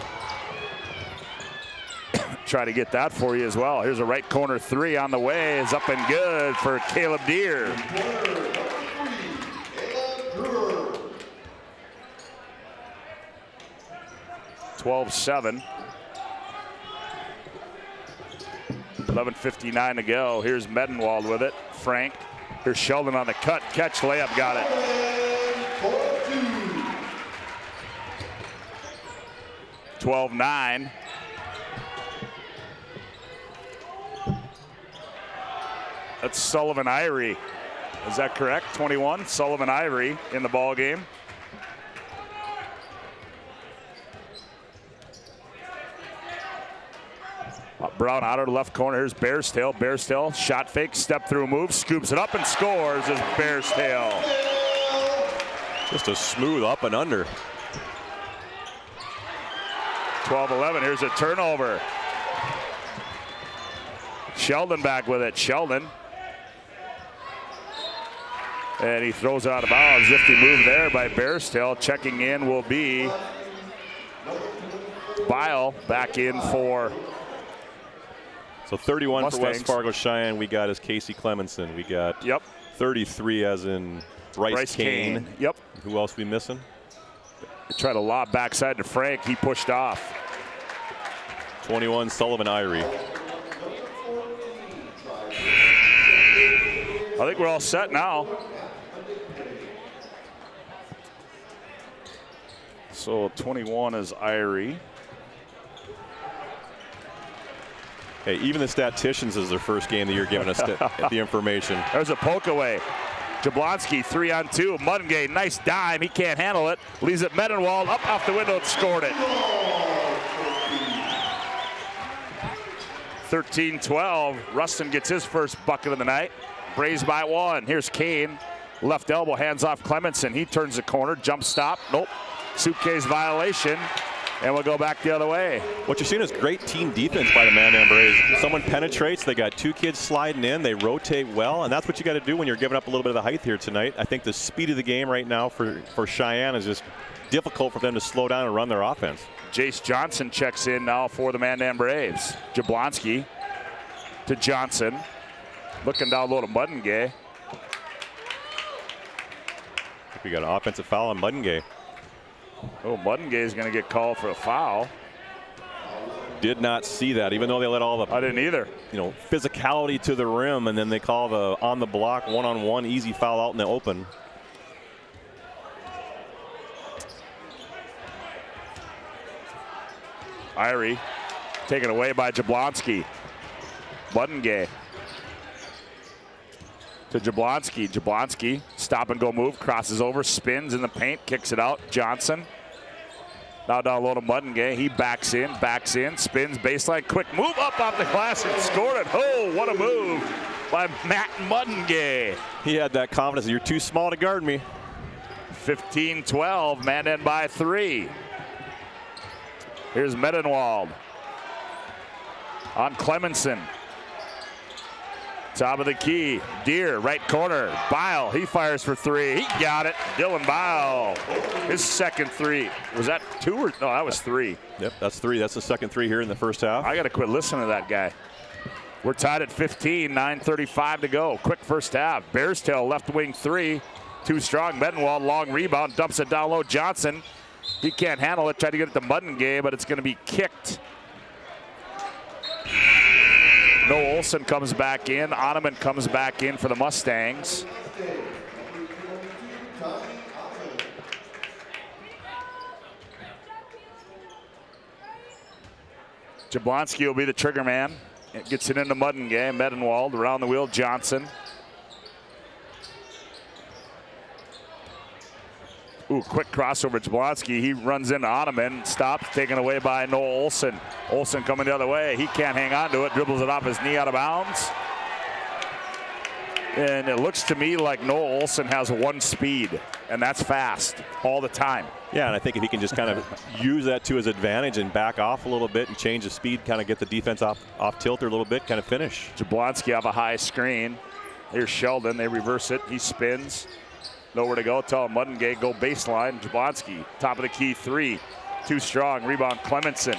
try to get that for you as well. Here's a right corner three on the way. Is up and good for Caleb Deere. (12-7). 11:59 to go. Here's Medenwald with it. Frank. Here's Sheldon on the cut. Catch, layup, got it. 12-9. That's Sullivan Irie. Is that correct? 21. Sullivan Irie in the ball game. Brown out of the left corner. Here's Bearstail. Bearstail, shot fake, step through move, scoops it up and scores as Bearstail. Just a smooth up and under. 12-11. Here's a turnover. Sheldon back with it. Sheldon. And he throws it out of bounds. Nifty move there by Bearstail. Checking in will be Bile back in for. So 31 Mustangs. for West Fargo Cheyenne. We got as Casey Clemenson. We got 33 as in Bryce Kane. Yep. Who else we missing? They try to lob backside to Frank. He pushed off. 21 Sullivan Irie. I think we're all set now. So 21 is Irie. Hey, even the statisticians is their first game that you're giving us the information. There's a poke away. Jablonski 3-on-2. Mudengay, nice dime. He can't handle it. Leaves it Medenwald up off the window and scored it. 13-12. Rustin gets his first bucket of the night. Braves by one. Here's Kane. Left elbow, hands off Clemenson. He turns the corner, jump stop. Nope. Suitcase violation. And we'll go back the other way. What you're seeing is great team defense by the Mandan Braves. Someone penetrates, they got two kids sliding in, they rotate well, and that's what you got to do when you're giving up a little bit of the height here tonight. I think the speed of the game right now for Sheyenne is just difficult for them to slow down and run their offense. Jace Johnson checks in now for the Mandan Braves. Jablonski to Johnson. Looking down low to Mudengay. We got an offensive foul on Mudengay. Oh, Mudengay is going to get called for a foul. Did not see that, even though they let all the I didn't either. Physicality to the rim, and then they call the on the block one-on-one easy foul out in the open. Irie taken away by Jablonski. Mudengay to Jablonski. Jablonski, stop and go move, crosses over, spins in the paint, kicks it out. Johnson. Now down low to Mudengay. He backs in, spins, baseline, quick move up off the glass and scored it. Oh, what a move by Matt Mudengay. He had that confidence. You're too small to guard me. 15-12, Mandan by 3. Here's Medenwald on Clemenson. Top of the key, Deere, right corner. Bile, he fires for 3. He got it. Dylan Bile, his second 3. Was that 2 or no? That was 3. Yep, that's 3. That's the second 3 here in the first half. I got to quit listening to that guy. We're tied at 15, 9:35 to go. Quick first half. Bearstail left wing 3. Too strong. Medenwald, long rebound, dumps it down low. Johnson, he can't handle it. Tried to get it to Mudengay, but it's going to be kicked. Noah Olson comes back in. Ottoman comes back in for the Mustangs. Jablonski will be the trigger man. It gets it into Mudengay. Medenwald around the wheel. Johnson. Ooh, quick crossover. Jablonski, he runs into Ottoman, stops, taken away by Noah Olson. Olson coming the other way. He can't hang on to it, dribbles it off his knee out of bounds. And it looks to me like Noah Olson has one speed, and that's fast all the time. Yeah, and I think if he can just kind of use that to his advantage and back off a little bit and change the speed, kind of get the defense off tilter a little bit, kind of finish. Jablonski off a high screen. Here's Sheldon. They reverse it. He spins. Nowhere to go. Tell Mudengay go baseline. Jablonski, top of the key 3. Too strong. Rebound Clemenson.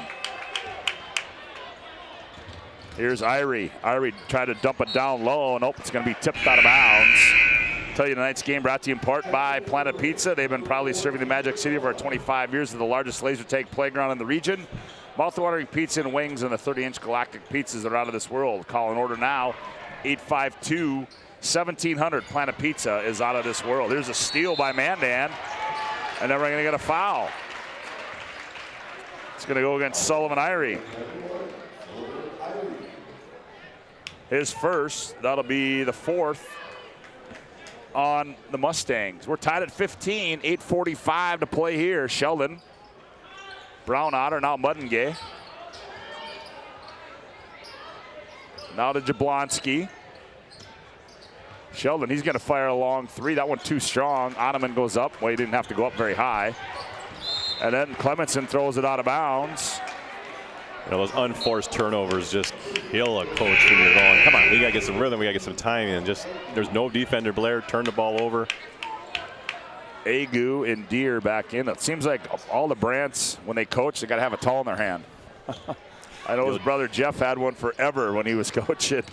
Here's Irie. Irie tried to dump it down low. Nope, it's going to be tipped out of bounds. Tell you tonight's game brought to you in part by Planet Pizza. They've been proudly serving the Magic City for 25 years as the largest laser tag playground in the region. Mouth-watering pizza and wings and the 30-inch galactic pizzas that are out of this world. Call and order now, 852-1700. Planet Pizza is out of this world. Here's a steal by Mandan, and then we're going to get a foul. It's going to go against Sullivan Irie. His first, that'll be the fourth on the Mustangs. We're tied at 15, 8:45 to play here. Sheldon, Brown Otter, now Muddengay. Now to Jablonski. Sheldon, he's going to fire a long three. That one too strong. Ottoman goes up. Well, he didn't have to go up very high. And then Clemenson throws it out of bounds. You know, those unforced turnovers just kill a coach when you're going, come on, we got to get some rhythm, we got to get some timing, and just there's no defender. Blair turned the ball over. Agu and Deere back in. It seems like all the Brants, when they coach, they got to have a towel in their hand. I know his brother Jeff had one forever when he was coaching.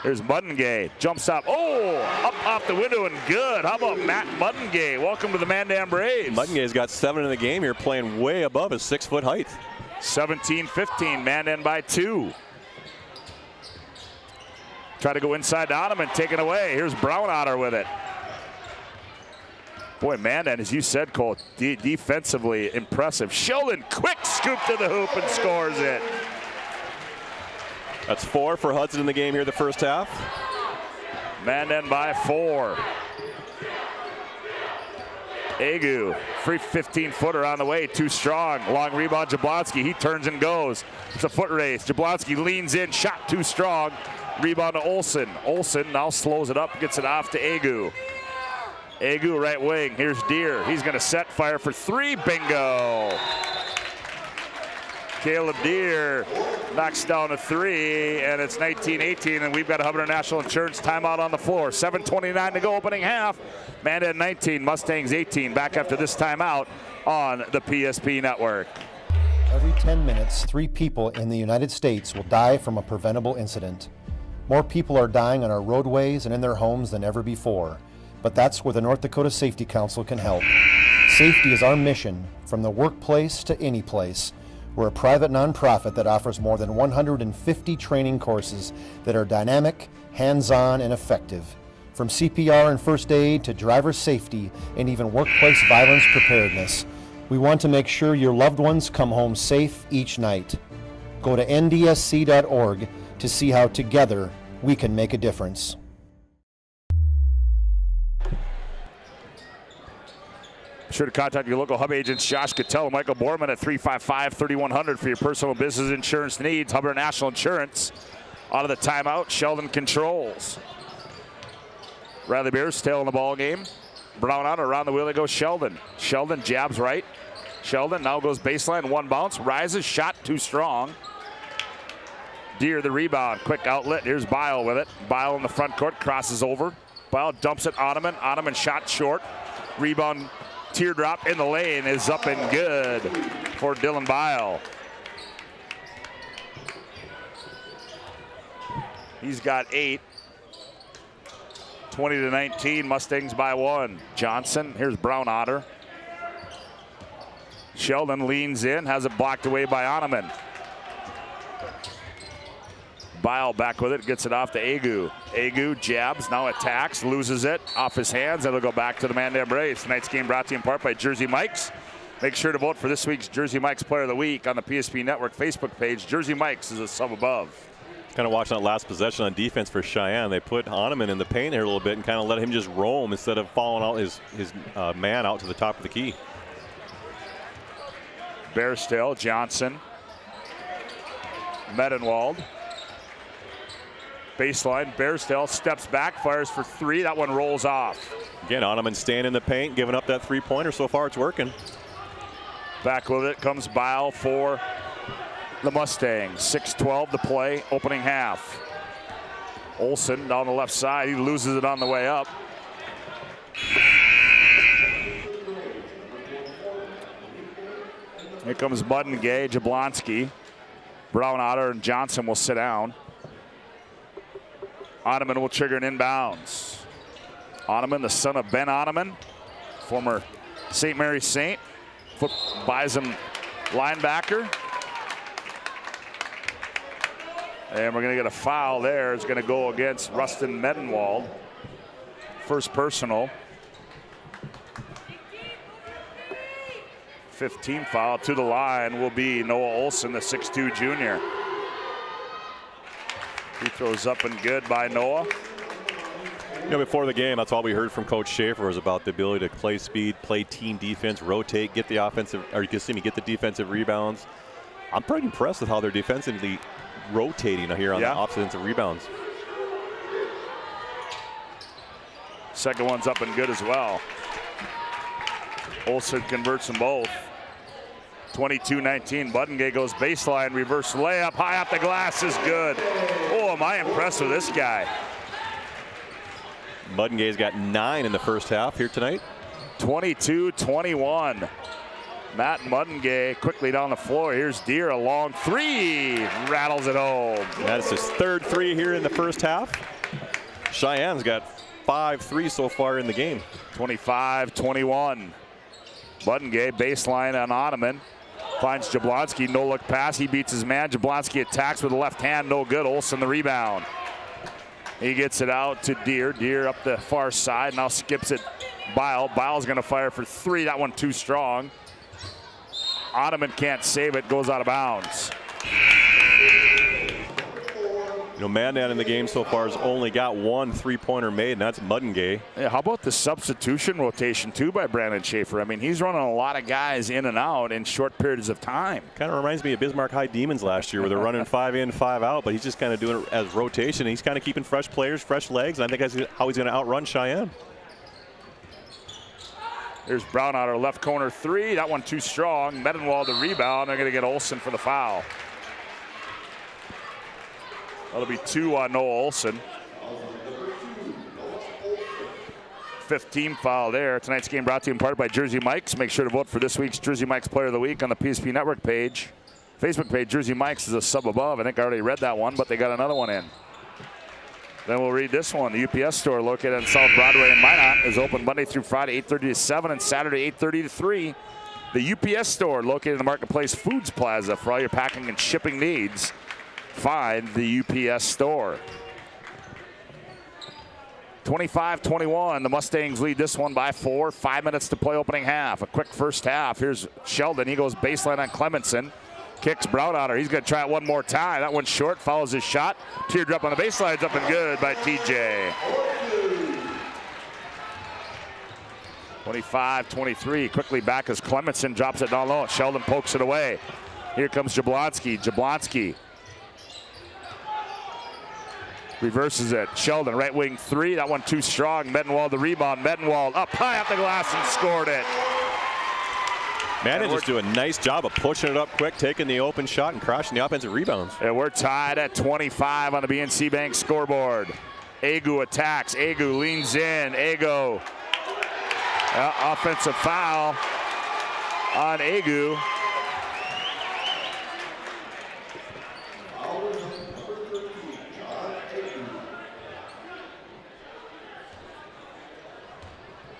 Here's Muddengay, jumps up. Oh, up off the window and good. How about Matt Muddengay? Welcome to the Mandan Braves. Muddengay's got 7 in the game here, playing way above his 6-foot height. 17-15, Mandan by 2. Try to go inside to Ottoman, taken away. Here's Brown Otter with it. Boy, Mandan, as you said, Cole, defensively impressive. Sheldon, quick scoop to the hoop and scores it. That's 4 for Hudson in the game here the first half. Mandan by 4. Agu, free 15-footer on the way, too strong. Long rebound, Jablonski, he turns and goes. It's a foot race. Jablonski leans in, shot too strong. Rebound to Olsen. Olsen now slows it up, gets it off to Agu. Agu right wing, here's Deere. He's gonna set, fire for 3, bingo. Caleb Deere knocks down a 3, and it's 19-18, and we've got a Hubbard National Insurance timeout on the floor. 7:29 to go, opening half. Mandan 19, Mustangs 18. Back after this timeout on the PSP Network. Every 10 minutes, 3 people in the United States will die from a preventable incident. More people are dying on our roadways and in their homes than ever before, but that's where the North Dakota Safety Council can help. Safety is our mission, from the workplace to any place. We're a private nonprofit that offers more than 150 training courses that are dynamic, hands-on, and effective. From CPR and first aid to driver safety and even workplace violence preparedness, we want to make sure your loved ones come home safe each night. Go to ndsc.org to see how together we can make a difference. Be sure to contact your local Hub agents, Josh Cattell and Michael Borman at 355-3100 for your personal business insurance needs. Hubbard National Insurance. Out of the timeout, Sheldon controls. Riley Bears still in the ball game. Brown out around the wheel, they go Sheldon. Sheldon jabs right. Sheldon now goes baseline, 1 bounce, rises, shot too strong. Deere the rebound, quick outlet. Here's Bile with it. Bile in the front court, crosses over. Bile dumps it, Ottoman. Ottoman shot short. Rebound. Teardrop in the lane is up and good for Dylan Bile. He's got 8. 20-19, Mustangs by 1. Johnson, here's Brown Otter. Sheldon leans in, has it blocked away by Ottoman. Bile back with it, gets it off to Agu. Agu jabs, now attacks, loses it off his hands. It'll go back to the Mandan Braves. Tonight's game brought to you in part by Jersey Mike's. Make sure to vote for this week's Jersey Mike's Player of the Week on the PSP Network Facebook page. Jersey Mike's is a sub above. Kind of watching that last possession on defense for Cheyenne. They put Ottoman in the paint here a little bit and kind of let him just roam instead of following out his man out to the top of the key. Bairstill, Johnson, Medenwald. Baseline, Bairstill steps back, fires for 3. That one rolls off. Again, Ottoman staying in the paint, giving up that 3-pointer. So far, it's working. Back with it comes Bile for the Mustangs. 6:12 to play, opening half. Olsen down the left side. He loses it on the way up. Here comes Muddengay, Jablonski. Brown Otter and Johnson will sit down. Ottoman will trigger an inbounds. Ottoman, the son of Ben Ottoman, former St. Mary's Saint, Bison linebacker. And we're going to get a foul there. It's going to go against Rustin Medenwald. First personal. 15 foul to the line will be Noah Olson, the 6'2 junior. He throws up and good by Noah. You know, before the game, that's all we heard from Coach Schaefer was about the ability to play speed, play team defense, rotate, get the offensive, or you can see me get the defensive rebounds. I'm pretty impressed with how they're defensively rotating here on the offensive rebounds. Second one's up and good as well. Olson converts them both. 22-19. Buttengay goes baseline, reverse layup, high off the glass is good. Oh, am I impressed with this guy. Buttengay's got 9 in the first half here tonight. 22-21. Matt Buttengay quickly down the floor. Here's Deere, a long three. Rattles it home. That's his third three here in the first half. Cheyenne's got 5 threes so far in the game. 25-21. Buttengay baseline on Ottoman. Finds Jablonski, no look pass. He beats his man. Jablonski attacks with the left hand, no good. Olson the rebound. He gets it out to Deere. Deere up the far side, now skips it. Bile's gonna fire for 3. That one too strong. Ottoman can't save it, goes out of bounds. You know, Mandan in the game so far has only got 1 3-pointer made, and that's Buttengay. Yeah, how about the substitution rotation too by Brandon Schaefer? I mean, he's running a lot of guys in and out in short periods of time. Kind of reminds me of Bismarck High Demons last year, where they're running 5 in, 5 out, but he's just kind of doing it as rotation. He's kind of keeping fresh players, fresh legs, and I think that's how he's going to outrun Cheyenne. There's Brown out our left corner 3. That one too strong. Medenwald the rebound. They're going to get Olson for the foul. That'll be 2 on Noah Olson. 15 foul there. Tonight's game brought to you in part by Jersey Mike's. Make sure to vote for this week's Jersey Mike's Player of the Week on the PSP Network page. Facebook page, Jersey Mike's is a sub above. I think I already read that one, but they got another one in. Then we'll read this one. The UPS store located on South Broadway in Minot is open Monday through Friday, 8:30 to 7, and Saturday, 8:30 to 3. The UPS store located in the Marketplace Foods Plaza for all your packing and shipping needs. Find the UPS store. 25-21. The Mustangs lead this one by 4. 5 minutes to play opening half. A quick first half. Here's Sheldon. He goes baseline on Clemenson. Kicks Brownouter. He's going to try it one more time. That one's short. Follows his shot. Teardrop on the baseline. It's up and good by TJ. 25-23. Quickly back as Clemenson drops it down low. Sheldon pokes it away. Here comes Jablonski. Jablonski reverses it. Sheldon, right wing 3. That one too strong. Medenwald the rebound. Medenwald up high off the glass and scored it. Mandan just doing a nice job of pushing it up quick, taking the open shot and crashing the offensive rebounds. And we're tied at 25 on the BNC Bank scoreboard. Agu attacks. Agu leans in. Agu. Offensive foul on Agu.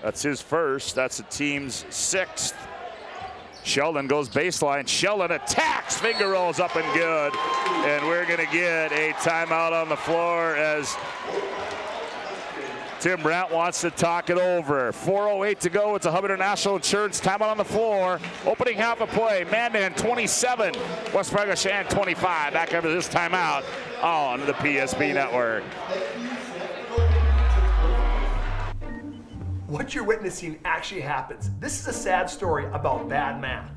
That's his first. That's the team's 6th. Sheldon goes baseline. Sheldon attacks. Finger rolls up and good. And we're going to get a timeout on the floor as Tim Brandt wants to talk it over. 4:08 to go. It's a Hub International Insurance timeout on the floor. Opening half of play. Mandan 27. West Fargo Cheyenne 25. Back after this timeout on the PSP Network. What you're witnessing actually happens. This is a sad story about bad math.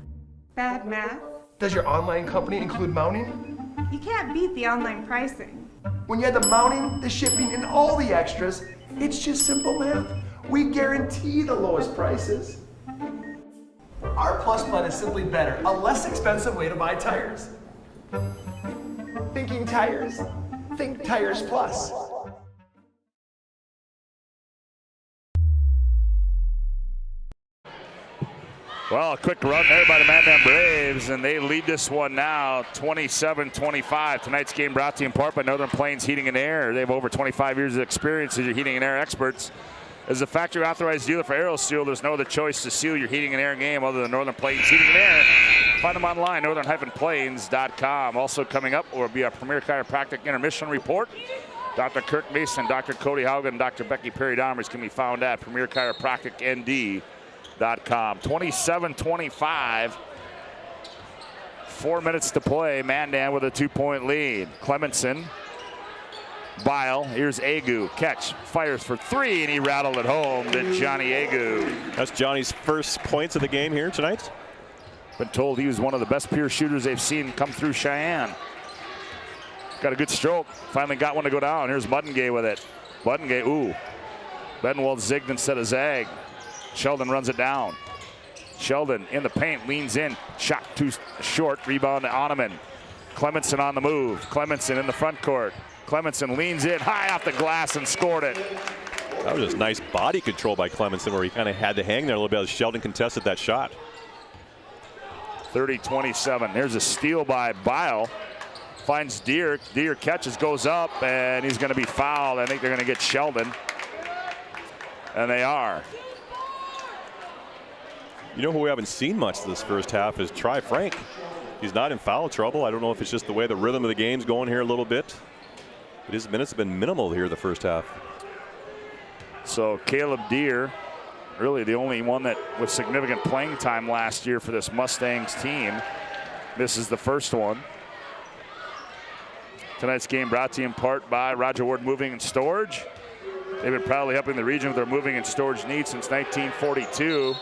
Bad math? Does your online company include mounting? You can't beat the online pricing. When you add the mounting, the shipping, and all the extras, it's just simple math. We guarantee the lowest prices. Our Plus plan is simply better, a less expensive way to buy tires. Thinking tires? Think Tires Plus. Well, a quick run there by the Mandan Braves, and they lead this one now 27-25. Tonight's game brought to you in part by Northern Plains Heating and Air. They have over 25 years of experience as your heating and air experts. As a factory authorized dealer for AeroSeal, there's no other choice to seal your heating and air game other than Northern Plains Heating and Air. Find them online, northern-plains.com. Also coming up will be our Premier Chiropractic Intermission Report. Dr. Kirk Mason, Dr. Cody Haugen, and Dr. Becky Perry-Domers can be found at premierchiropracticnd.com. 27-25. 4 minutes to play. Mandan with a 2-point lead. Clemenson. Bile, here's Agu, catch, fires for 3, and he rattled it home to Johnny Agu. That's Johnny's first points of the game here tonight. Been told he was one of the best pure shooters they've seen come through Cheyenne. Got a good stroke, finally got one to go down. Here's Muddengay with it. Muddengay, ooh. Benwald zigged instead of zagged. Sheldon runs it down. Sheldon in the paint, leans in, shot too short, rebound to Oneman. Clemenson on the move, Clemenson in the front court. Clemenson leans in high off the glass and scored it. That was just nice body control by Clemenson, where he kind of had to hang there a little bit as Sheldon contested that shot. 30-27. There's a steal by Bile. Finds Deer. Deer catches, goes up, and he's going to be fouled. I think they're going to get Sheldon. And they are. You know who we haven't seen much this first half is Tri Frank. He's not in foul trouble. I don't know if it's just the way the rhythm of the game's going here a little bit. But his minutes have been minimal here the first half. So Caleb Deer, really the only one that with significant playing time last year for this Mustangs team. This is the first one. Tonight's game brought to you in part by Roger Ward Moving and Storage. They've been proudly helping the region with their moving and storage needs since 1942.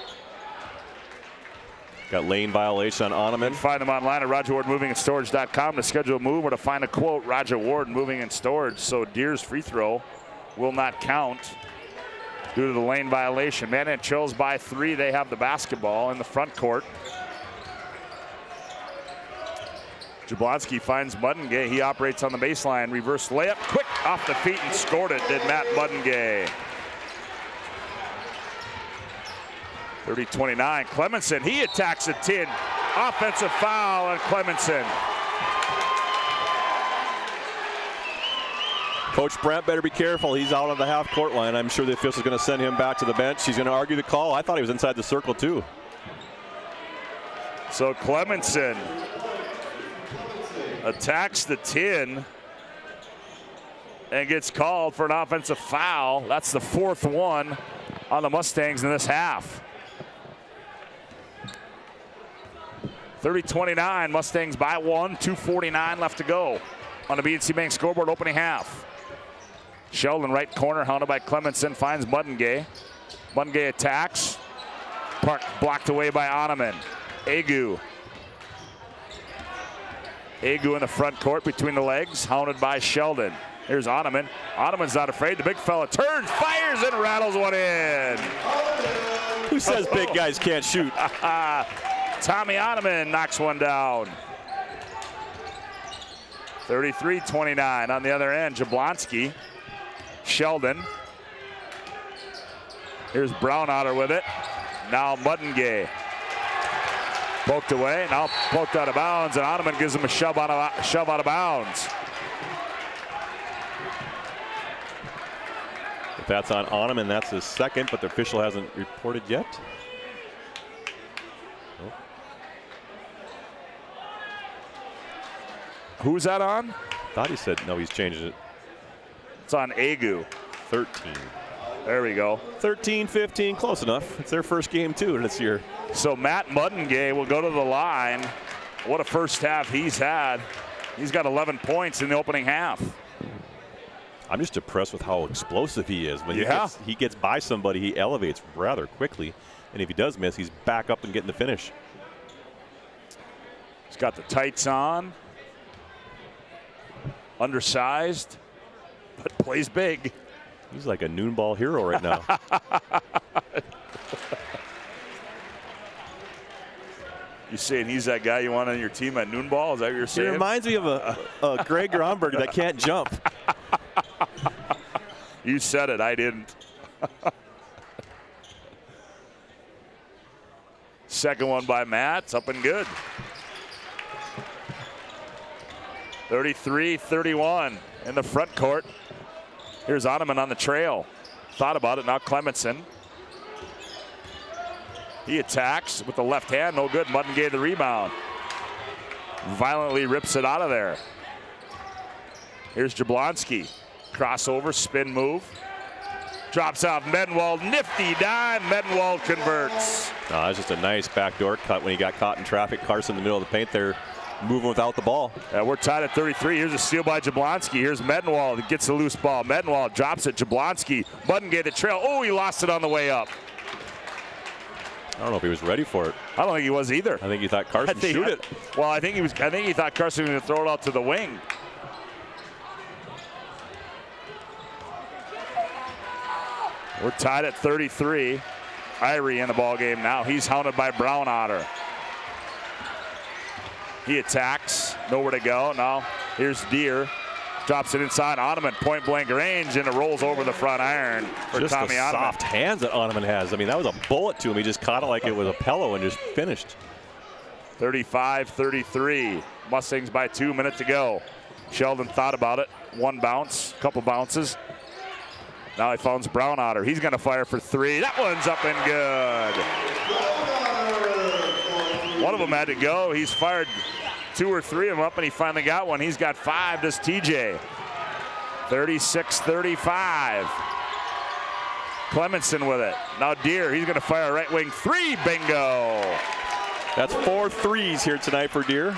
Got lane violation on Oneman. Find them online at RogerWardMovingAndStorage.com to schedule a move or to find a quote. Roger Ward Moving and Storage. So Deer's free throw will not count due to the lane violation. Mandan trails by 3. They have the basketball in the front court. Jablonski finds Muddengay. He operates on the baseline. Reverse layup, quick off the feet and scored it, did Matt Muddengay. 30-29, Clemenson, he attacks the tin. Offensive foul on Clemenson. Coach Brandt better be careful. He's out on the half-court line. I'm sure the official's going to send him back to the bench. He's going to argue the call. I thought he was inside the circle, too. So Clemenson attacks the tin and gets called for an offensive foul. That's the 4th one on the Mustangs in this half. 30-29, Mustangs by 1, 2:49 left to go on the BNC Bank scoreboard opening half. Sheldon right corner, hounded by Clemenson, finds Muddengay. Muddengay attacks. Park blocked away by Oneman. Agu. Agu in the front court between the legs, hounded by Sheldon. Here's Oneman. Oneman's not afraid. The big fella turns, fires, and rattles one in. Who says big guys can't shoot? Tommy Oneman knocks one down. 33-29 on the other end. Jablonski, Sheldon. Here's Brownouter with it. Now Muddengay. Poked away, now poked out of bounds, and Oneman gives him a shove out of bounds. If that's on Oneman, that's his second, but the official hasn't reported yet. Oh. Who's that on? Thought he said no, he's changed it. It's on Agu. 13. There we go. 13-15, close enough. It's their first game too this year. So Matt Muddengay will go to the line. What a first half he's had. He's got 11 points in the opening half. I'm just impressed with how explosive he is. When he gets by somebody, he elevates rather quickly. And if he does miss, he's back up and getting the finish. He's got the tights on. Undersized, but plays big. He's like a noon ball hero right now. You saying he's that guy you want on your team at noon ball? Is that what you're saying? He reminds me of a Greg Gromberg that can't jump. You said it, I didn't. Second one by Matt. It's up and good. 33-31 in the front court. Here's Ottoman on the trail. Thought about it. Now Clementson. He attacks with the left hand. No good. Munden gave the rebound. Violently rips it out of there. Here's Jablonski. Crossover, spin move. Drops off Medenwald. Nifty dime. Medenwald converts. It's just a nice backdoor cut when he got caught in traffic. Carson in the middle of the paint there, moving without the ball. Yeah, we're tied at 33. Here's a steal by Jablonski. Here's Medenwald. He gets the loose ball. Medenwald drops it. Jablonski. Munden gave the trail. Oh, he lost it on the way up. I don't know if he was ready for it. I don't think he was either. I think he thought Carson would shoot it. Well, I think he thought Carson was going to throw it out to the wing. We're tied at 33. Irie in the ball game now. He's hounded by Brown Otter. He attacks. Nowhere to go. Now here's Deere. Drops it inside Ottoman. Point blank range, and it rolls over the front iron for just Tommy the Ottoman. soft hands that Ottoman has. I mean, that was a bullet to him. He just caught it like it was a pillow and just finished. 35-33. Mustangs by 2 minutes to go. Sheldon thought about it. One bounce, couple bounces. Now he phones Brown Otter. He's going to fire for three. That one's up and good. One of them had to go. He's fired 2 or 3 of them up, and he finally got one. He's got 5. Does TJ. 36-35. Clementson with it. Now Deere, he's going to fire a right wing 3. Bingo. That's 4 threes here tonight for Deere.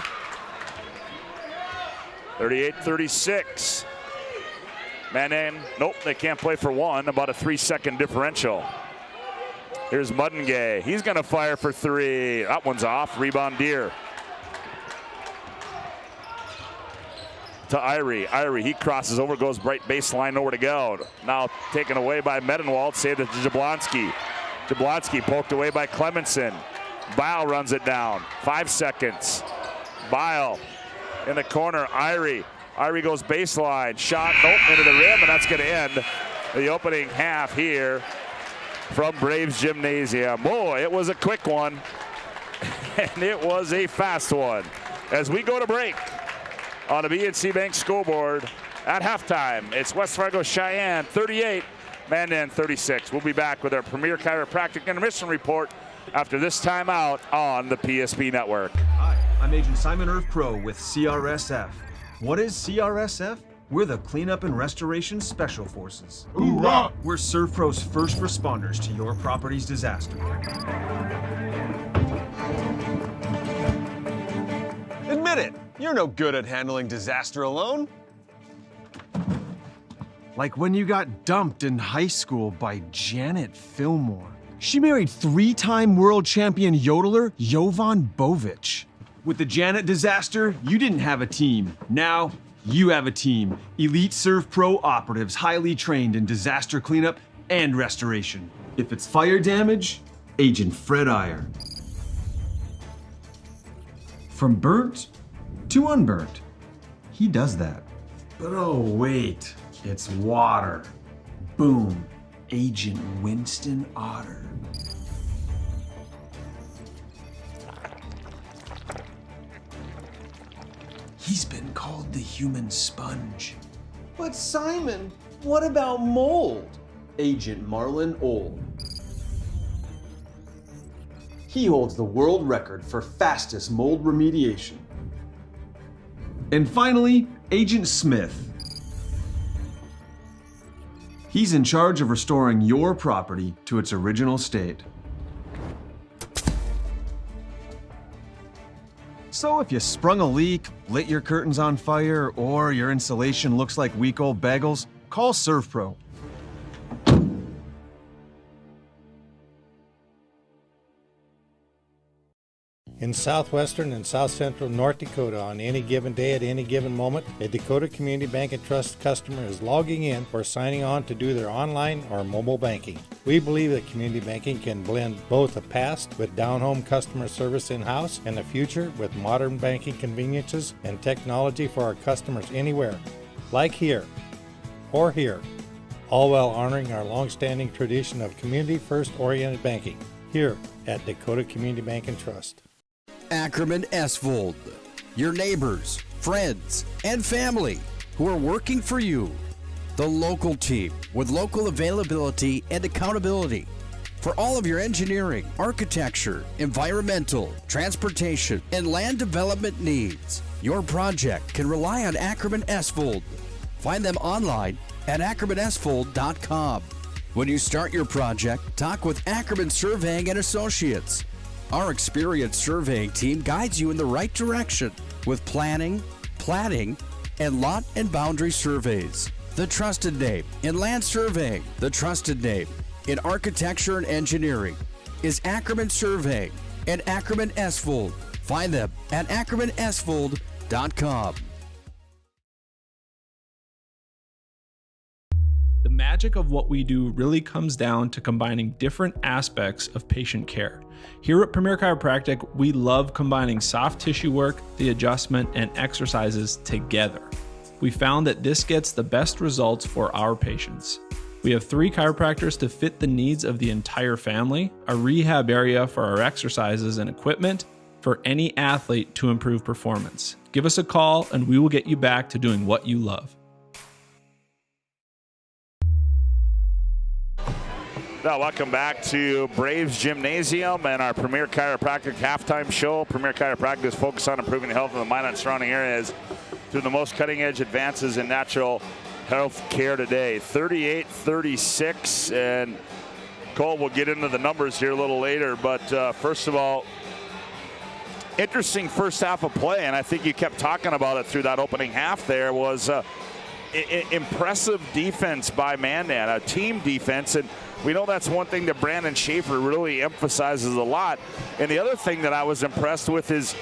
38-36. Mandan, nope, they can't play for one. About a 3-second differential. Here's Muddengay. He's going to fire for 3. That one's off. Rebound Deere. To Irie. Irie, he crosses over, goes right baseline, nowhere to go. Now taken away by Medenwald, saved it to Jablonski. Jablonski poked away by Clementson. Bile runs it down. 5 seconds. Bile in the corner. Irie. Irie goes baseline. Shot, nope, into the rim, and that's going to end the opening half here from Braves Gymnasium. Boy, it was a quick one, and it was a fast one. As we go to break on the BNC Bank scoreboard at halftime, it's West Fargo Cheyenne 38, Mandan 36. We'll be back with our Premier Chiropractic Intermission Report after this timeout on the PSP Network. Hi, I'm Agent Simon Servpro with CRSF. What is CRSF? We're the Cleanup and Restoration Special Forces. Hoorah! We're Servpro's first responders to your property's disaster. Admit it, you're no good at handling disaster alone. Like when you got dumped in high school by Janet Fillmore. She married 3-time world champion yodeler Jovan Bovic. With the Janet disaster, you didn't have a team. Now, you have a team. Elite Servpro operatives, highly trained in disaster cleanup and restoration. If it's fire damage, Agent Fred Iyer. From burnt to unburnt, he does that. But oh wait, it's water. Boom, Agent Winston Otter. He's been called the human sponge. But Simon, what about mold? Agent Marlon Old. He holds the world record for fastest mold remediation. And finally, Agent Smith. He's in charge of restoring your property to its original state. So if you sprung a leak, lit your curtains on fire, or your insulation looks like week old bagels, call Servpro. In southwestern and south central North Dakota, on any given day at any given moment, a Dakota Community Bank and Trust customer is logging in or signing on to do their online or mobile banking. We believe that community banking can blend both the past with down-home customer service in-house and the future with modern banking conveniences and technology for our customers anywhere, like here or here, all while honoring our long-standing tradition of community-first oriented banking. here at Dakota Community Bank and Trust. Ackerman Esvold, your neighbors, friends, and family who are working for you. The local team with local availability and accountability for all of your engineering, architecture, environmental, transportation, and land development needs. Your project can rely on Ackerman Esvold. Find them online at ackermanesvold.com. When you start your project, talk with Ackerman Surveying and Associates. Our experienced surveying team guides you in the right direction with planning, platting, and lot and boundary surveys. The trusted name in land surveying, the trusted name in architecture and engineering is Ackerman Surveying and Ackerman Esvold. Find them at ackermanesvold.com. The magic of what we do really comes down to combining different aspects of patient care. Here at Premier Chiropractic, we love combining soft tissue work, the adjustment, and exercises together. We found that this gets the best results for our patients. We have 3 chiropractors to fit the needs of the entire family, a rehab area for our exercises and equipment for any athlete to improve performance. Give us a call and we will get you back to doing what you love. Now, welcome back to Braves Gymnasium and our Premier Chiropractic halftime show. Premier Chiropractic is focused on improving the health of the mind and surrounding areas through the most cutting-edge advances in natural health care today. 38-36, and Cole will get into the numbers here a little later, but first of all, interesting first half of play, and I think you kept talking about it through that opening half there, was impressive defense by Mandan, a team defense, and we know that's one thing that Brandon Schaefer really emphasizes a lot. And the other thing that I was impressed with is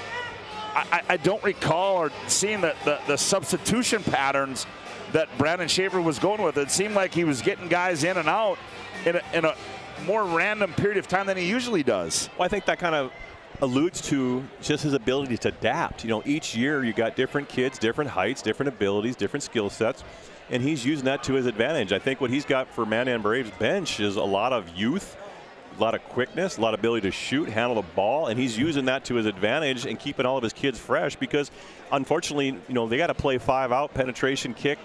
I don't recall or seeing the substitution patterns that Brandon Schaefer was going with. It seemed like he was getting guys in and out in a more random period of time than he usually does. Well, I think that kind of alludes to just his ability to adapt. You know, each year you got different kids, different heights, different abilities, different skill sets, and he's using that to his advantage. I think what he's got for Mandan Braves bench is a lot of youth, a lot of quickness, a lot of ability to shoot, handle the ball, and he's using that to his advantage and keeping all of his kids fresh because, unfortunately, you know, they got to play 5-out, penetration, kick,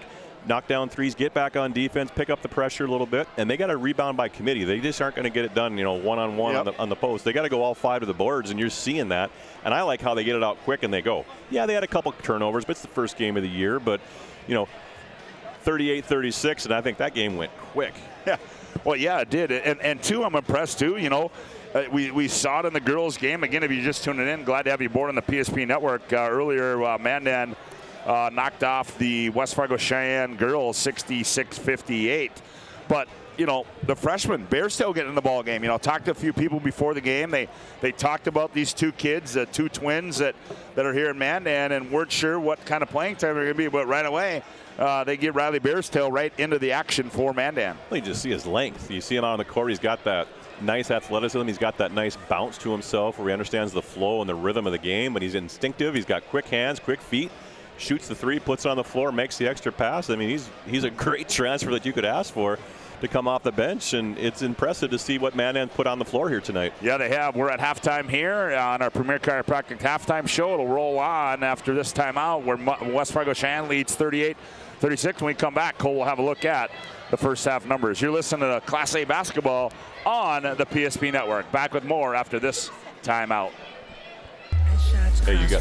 knock down threes, get back on defense, pick up the pressure a little bit, and they got to rebound by committee. They just aren't going to get it done, you know, one-on-one on the post. They got to go all 5 to the boards, and you're seeing that. And I like how they get it out quick and they go. Yeah, they had a couple turnovers, but it's the first game of the year. But, you know, 38-36, and I think that game went quick. Yeah, well, yeah, it did. And two, I'm impressed, too. You know, we saw it in the girls' game. Again, if you're just tuning in, glad to have you aboard on the PSP Network. Earlier, Mandan knocked off the West Fargo Cheyenne girls 66-58. But, you know, the freshmen, Bearstail getting in the ball game. You know, talked to a few people before the game. They talked about these 2 kids, 2 twins that are here in Mandan, and weren't sure what kind of playing time they're going to be. But right away, they get Riley Bearstail right into the action for Mandan. Well, you just see his length. You see him on the court. He's got that nice athleticism. He's got that nice bounce to himself where he understands the flow and the rhythm of the game, but he's instinctive. He's got quick hands, quick feet. Shoots the 3, puts it on the floor, makes the extra pass. I mean, he's a great transfer that you could ask for to come off the bench, and it's impressive to see what Mandan put on the floor here tonight. Yeah, they have. We're at halftime here on our Premier Chiropractic halftime show. It'll roll on after this timeout where West Fargo Cheyenne leads 38-36. When we come back, Cole will have a look at the first half numbers. You're listening to Class A basketball on the PSP Network. Back with more after this timeout. There you go.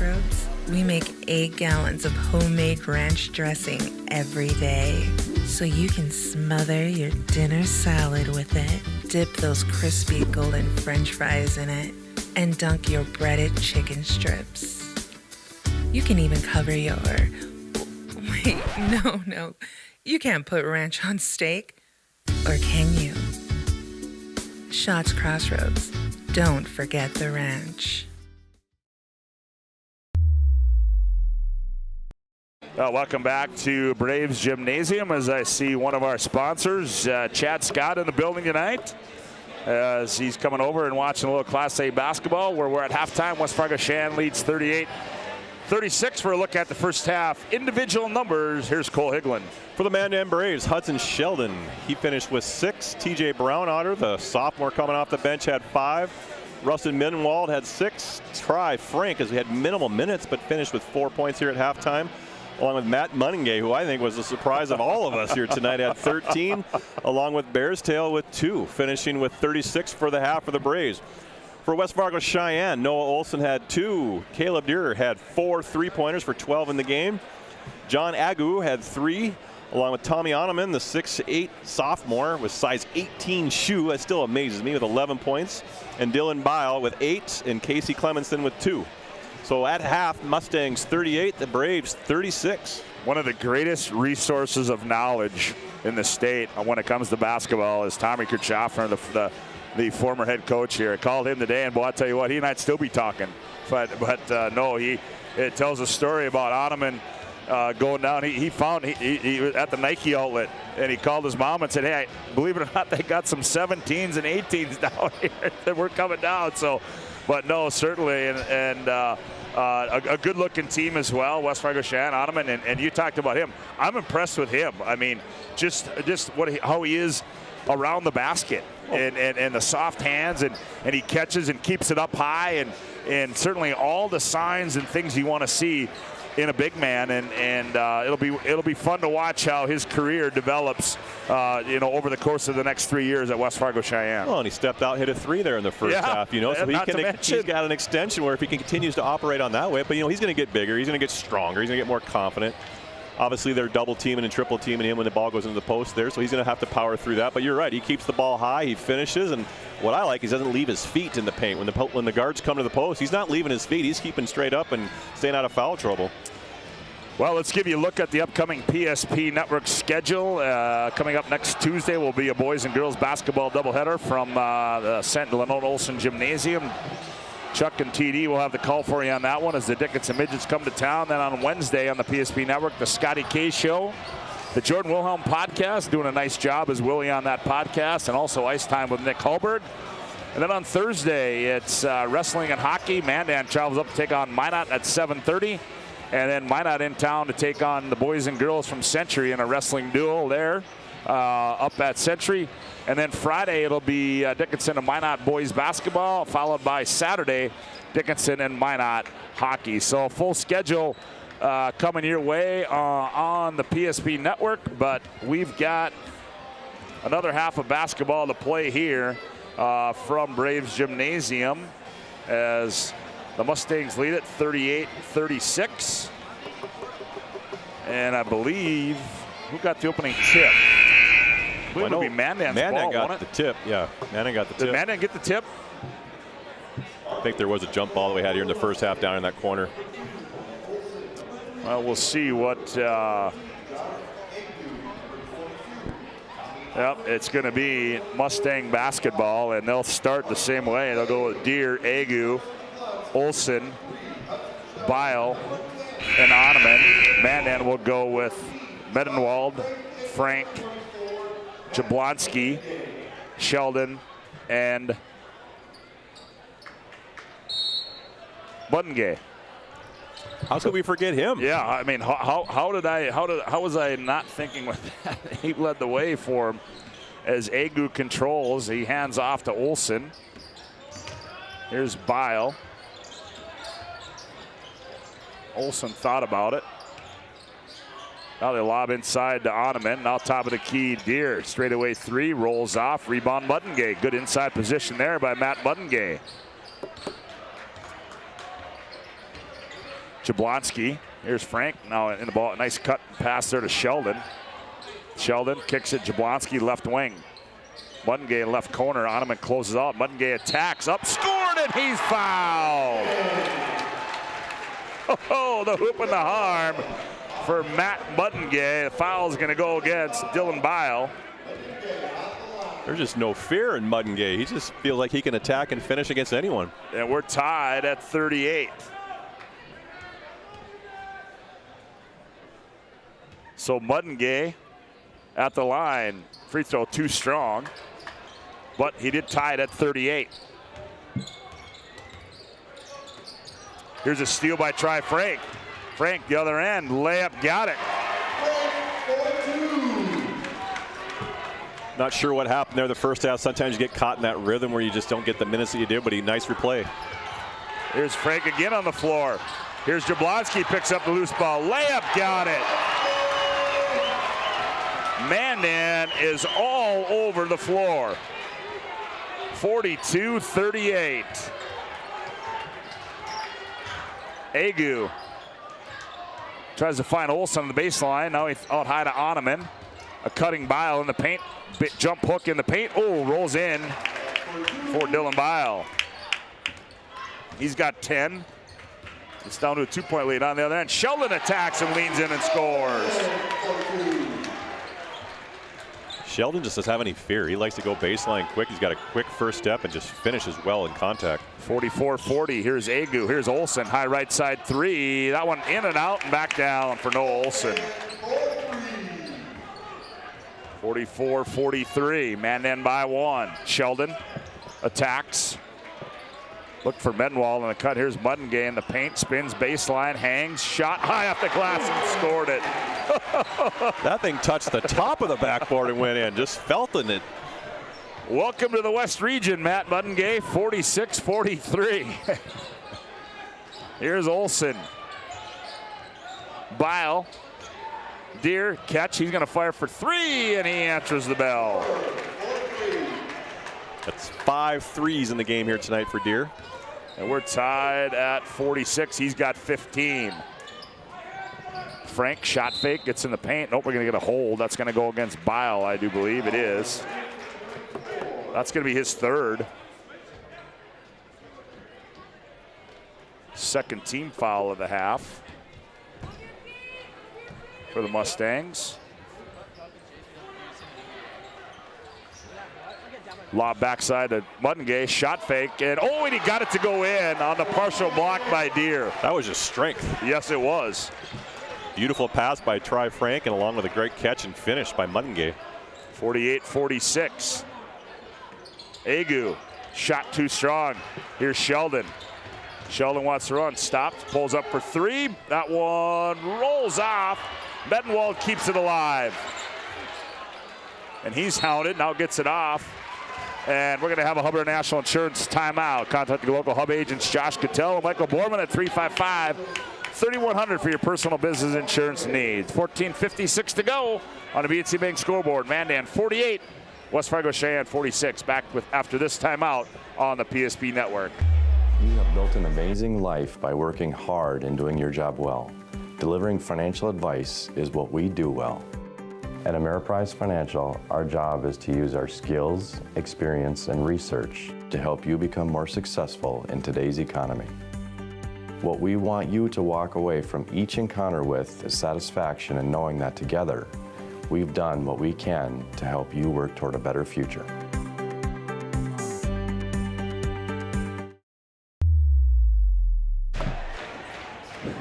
We make 8 gallons of homemade ranch dressing every day, so you can smother your dinner salad with it, dip those crispy golden French fries in it, and dunk your breaded chicken strips. You can even cover your... Wait, no. You can't put ranch on steak. Or can you? Shots Crossroads. Don't forget the ranch. Welcome back to Braves Gymnasium as I see one of our sponsors, Chad Scott, in the building tonight. As he's coming over and watching a little Class A basketball where we're at halftime. West Fargo Cheyenne leads 36 for a look at the first half. Individual numbers. Here's Cole Higlin. For the Mandan Braves, Hudson Sheldon, he finished with 6. TJ Brownotter, the sophomore coming off the bench, had 5. Rustin Minwald had 6. Try Frank, as he had minimal minutes, but finished with 4 points here at halftime. Along with Matt Munningay, who I think was the surprise of all of us here tonight, had 13. Along with Bears Tail with 2, finishing with 36 for the half for the Braves. For West Fargo Cheyenne, Noah Olson had 2. Caleb Deere had 4 3-pointers for 12 in the game. John Agu had 3, along with Tommy Oneman, the 6'8" sophomore with size 18 shoe. That still amazes me, with 11 points. And Dylan Bile with 8, and Casey Clemenson with 2. So at half, Mustangs 38, the Braves 36. One of the greatest resources of knowledge in the state when it comes to basketball is Tommy Kirchhoffner, the former head coach here. I called him today, and boy, I tell you what, he and I'd still be talking. But no, it tells a story about Oneman going down. He found he was at the Nike outlet, and he called his mom and said, "Hey, believe it or not, they got some 17s and 18s down here that we're coming down." So, but no, certainly, and a good-looking team as well. West Fargo Cheyenne, Oneman, and you talked about him. I'm impressed with him. I mean, just how he is around the basket, and the soft hands, and he catches and keeps it up high, and certainly all the signs and things you want to see in a big man, and it'll be fun to watch how his career develops, over the course of the next 3 years at West Fargo Cheyenne. Well, and he stepped out, hit a 3 there in the first half, so he's got an extension where if he continues to operate on that way, but he's going to get bigger, he's going to get stronger, he's going to get more confident. Obviously, they're double teaming and triple teaming him when the ball goes into the post there, so he's going to have to power through that. But you're right, he keeps the ball high, he finishes, and what I like is he doesn't leave his feet in the paint. When the guards come to the post, he's not leaving his feet, he's keeping straight up and staying out of foul trouble. Well, let's give you a look at the upcoming PSP Network schedule. Coming up next Tuesday will be a boys and girls basketball doubleheader from the St. Lenore Olson Gymnasium. Chuck and TD will have the call for you on that one as the Dickinson Midgets come to town. Then on Wednesday on the PSP Network, the Scotty K Show, the Jordan Wilhelm podcast, doing a nice job as Willie on that podcast, and also Ice Time with Nick Hulberg. And then on Thursday, it's wrestling and hockey. Mandan travels up to take on Minot at 7:30. And then Minot in town to take on the boys and girls from Century in a wrestling duel there up at Century. And then Friday it'll be Dickinson and Minot boys basketball, followed by Saturday Dickinson and Minot hockey. So full schedule coming your way on the PSP Network, but we've got another half of basketball to play here from Braves Gymnasium as the Mustangs lead it 38-36. And I believe, who got the opening tip? I believe it'll be Mandan's ball. Mandan got the tip, yeah. Mandan got the tip. Did Mandan get the tip? I think there was a jump ball that we had here in the first half down in that corner. Well, we'll see what... Yep, it's going to be Mustang basketball, and they'll start the same way. They'll go with Deere, Agu, Olson, Bile, and Oneman. Mandan will go with Medenwald, Frank, Jablonski, Sheldon, and Buttengay. How could we forget him? Yeah, I mean, how was I not thinking with that? He led the way for him as Agu controls. He hands off to Olson. Here's Bile. Olson thought about it. Now they lob inside to Oneman. Now top of the key, Deere. Straightaway 3, rolls off. Rebound Buttengay. Good inside position there by Matt Buttengay. Jablonski. Here's Frank now in the ball. Nice cut pass there to Sheldon. Sheldon kicks it. Jablonski left wing. Buttengay left corner. Oneman closes out. Buttengay attacks. Up, scored, and he's fouled. Oh, the hoop and the harm for Matt Buttengay. The foul is going to go against Dylan Bile. There's just no fear in Buttengay. He just feels like he can attack and finish against anyone. And we're tied at 38. So Buttengay at the line. Free throw too strong, but he did tie it at 38. Here's a steal by Frank. Frank, the other end, layup, got it. Not sure what happened there the first half. Sometimes you get caught in that rhythm where you just don't get the minutes that you did, but nice replay. Here's Frank again on the floor. Here's Jablonski, picks up the loose ball. Layup, got it. Mandan is all over the floor. 42-38. Agu tries to find Olsen on the baseline. Now he's out high to Oneman. A cutting Bile in the paint. Jump hook in the paint. Oh, rolls in for Dylan Bile. He's got 10. It's down to a 2-point lead on the other end. Sheldon attacks and leans in and scores. Sheldon just doesn't have any fear. He likes to go baseline quick. He's got a quick first step and just finishes well in contact. 44-40. Here's Agu. Here's Olsen. High right side three. That one in and out and back down for Noah Olsen. 44-43. Mandan by one. Sheldon attacks. Look for Mendenwall in the cut. Here's Muddengay in the paint. Spins baseline. Hangs. Shot high off the glass and scored it. That thing touched the top of the backboard and went in. Just felt in it. Welcome to the West region, Matt Muddengay. 46-43. Here's Olsen. Bile. Deer catch. He's going to fire for three, and he answers the bell. That's 5 threes in the game here tonight for Deer. And we're tied at 46. He's got 15. Frank, shot fake, gets in the paint. Nope, we're going to get a hold. That's going to go against Bile, I do believe it is. That's going to be his third. Second team foul of the half for the Mustangs. Lob backside to Muddengay, shot fake, and he got it to go in on the partial block by Deer. That was just strength. Yes, it was. Beautiful pass by Tri Frank, and along with a great catch and finish by Muddengay. 48-46. Agu, shot too strong. Here's Sheldon. Sheldon wants to run, stops, pulls up for three. That one rolls off. Bettenwald keeps it alive. And he's hounded, now gets it off. And we're going to have a Hubbard National Insurance timeout. Contact the local Hub agents Josh Cattell and Michael Borman at 355-3100 for your personal business insurance needs. 14:56 to go on the BNC Bank scoreboard. Mandan 48, West Fargo Cheyenne 46. Back with after this timeout on the PSP Network. You have built an amazing life by working hard and doing your job well. Delivering financial advice is what we do well. At Ameriprise Financial, our job is to use our skills, experience, and research to help you become more successful in today's economy. What we want you to walk away from each encounter with is satisfaction in knowing that together, we've done what we can to help you work toward a better future.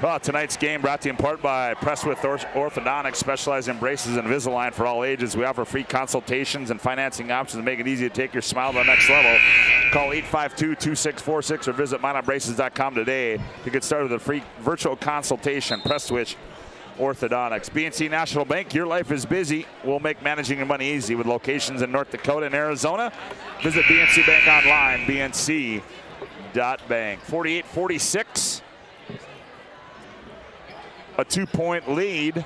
Well, tonight's game brought to you in part by Presswith Orthodontics, specialized in braces and Invisalign for all ages. We offer free consultations and financing options to make it easy to take your smile to the next level. Call 852-2646 or visit mineonbraces.com today to get started with a free virtual consultation. Presswith Orthodontics. BNC National Bank, your life is busy. We'll make managing your money easy with locations in North Dakota and Arizona. Visit BNC Bank online, bnc.bank. 48-46. A 2-point lead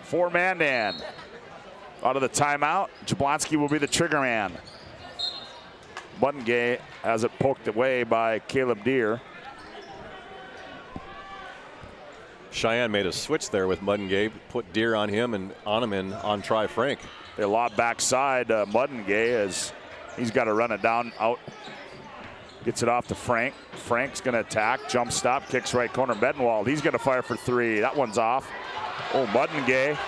for Mandan. Out of the timeout, Jablonski will be the trigger man. Muddengay has it poked away by Caleb Deer. Cheyenne made a switch there with Muddengay, put Deer on him and Oneman on Tri Frank. They lob backside Muddengay as he's got to run it down out. Gets it off to Frank. Frank's going to attack. Jump stop. Kicks right corner. Bettenwald. He's going to fire for three. That one's off. Oh, Muddengay.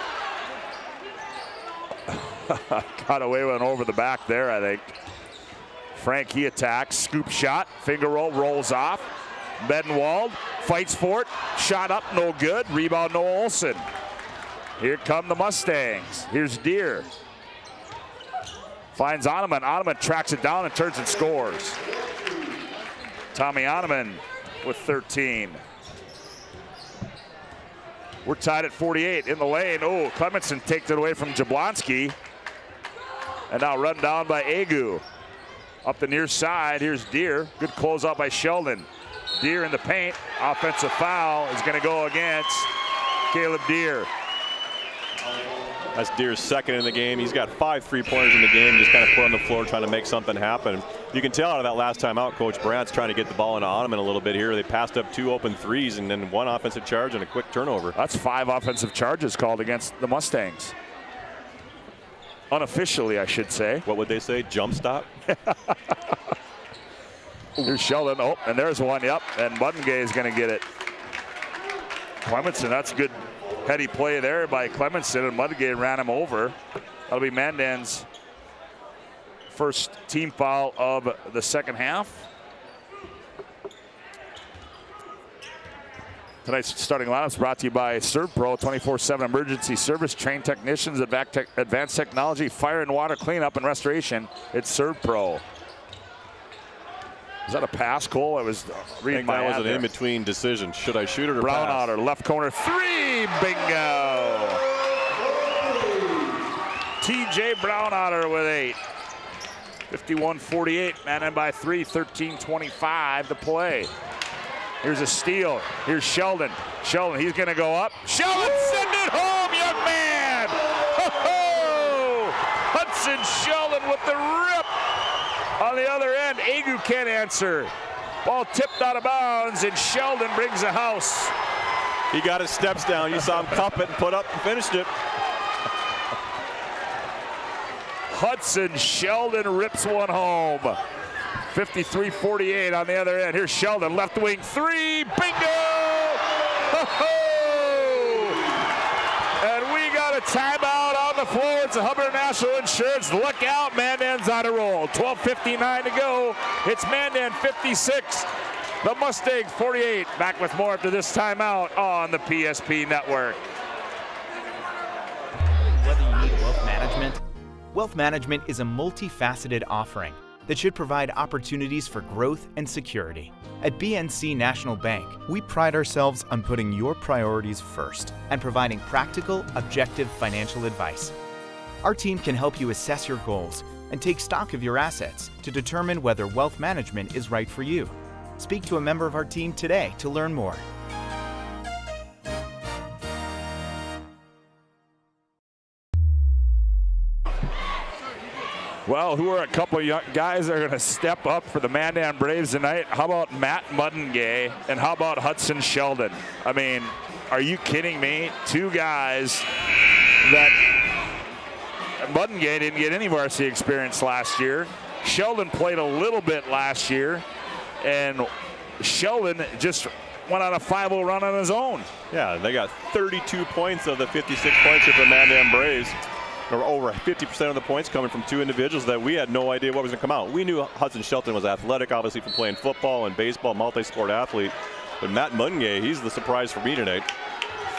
Got away with an over the back there, I think. Frank, he attacks. Scoop shot. Finger roll. Rolls off. Bettenwald fights for it. Shot up. No good. Rebound, Noah Olsen. Here come the Mustangs. Here's Deer. Finds Oneman. Oneman tracks it down and turns and scores. Tommy Oneman with 13. We're tied at 48 in the lane. Oh, Clemenson takes it away from Jablonski. And now run down by Agu. Up the near side, here's Deere. Good closeout by Sheldon. Deere in the paint. Offensive foul is going to go against Caleb Deere. That's Deere's second in the game. He's got 5 3-pointers in the game, just kind of put on the floor trying to make something happen. You can tell out of that last time out, Coach Brandt's trying to get the ball into Ottoman a little bit here. They passed up 2 open threes and then 1 offensive charge and a quick turnover. That's 5 offensive charges called against the Mustangs. Unofficially, I should say. What would they say? Jump stop? Here's Sheldon. Oh, and there's one. Yep. And Muddengay is going to get it. Clemenson, that's good heady play there by Clemenson, and Muddengay ran him over. That'll be Mandan's first team foul of the second half. Tonight's starting lineup is brought to you by Servpro, 24/7 emergency service, trained technicians, advanced technology, fire and water cleanup and restoration. It's Servpro. Is that a pass, Cole? I was reading my that was an there. in-between decision. Should I shoot it or pass? Brownotter, left corner, 3, bingo! TJ Brownotter with 8. 51-48, Mandan by 3, 13-25 to play. Here's a steal. Here's Sheldon. Sheldon, he's going to go up. Sheldon, send it home, young man! Ho-ho! Hudson Sheldon with the rip. On the other end, Agu can't answer. Ball tipped out of bounds, and Sheldon brings the house. He got his steps down. You saw him cup it and put up and finished it. Hudson Sheldon rips one home. 53-48 on the other end. Here's Sheldon, left wing 3, bingo! Ho-ho! And we got a timeout on the floor. It's a Hubbard National Insurance. Look out, Mandan's on a roll. 12:59 to go. It's Mandan 56, the Mustangs 48. Back with more after this timeout on the PSP Network. Whether you need wealth management is a multifaceted offering that should provide opportunities for growth and security. At BNC National Bank, we pride ourselves on putting your priorities first and providing practical, objective financial advice. Our team can help you assess your goals and take stock of your assets to determine whether wealth management is right for you. Speak to a member of our team today to learn more. Well, who are a couple of young guys that are going to step up for the Mandan Braves tonight? How about Matt Muddengay and how about Hudson Sheldon? I mean, are you kidding me? 2 guys that Muddengay didn't get any varsity experience last year. Sheldon played a little bit last year, and Sheldon just went on a 5-0 run on his own. Yeah, they got 32 points of the 56 points for the Mandan Braves. Or over 50% of the points coming from 2 individuals that we had no idea what was going to come out. We knew Hudson Sheldon was athletic, obviously from playing football and baseball, multi-sport athlete. But Matt Muddengay, he's the surprise for me tonight.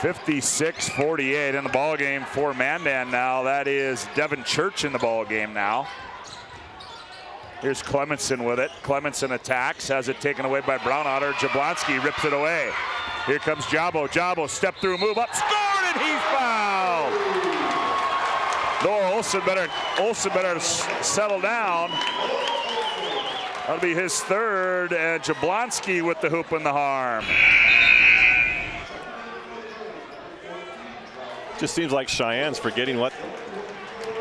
56-48 in the ball game for Mandan now. That is Devin Church in the ball game now. Here's Clemenson with it. Clemenson attacks, has it taken away by Brownotter. Jablonski rips it away. Here comes Jabo. Jabo, step through, move up, scored, and he's fouled. Noah Olsen better settle down. That'll be his 3rd, and Jablonski with the hoop and the harm. Just seems like Cheyenne's forgetting what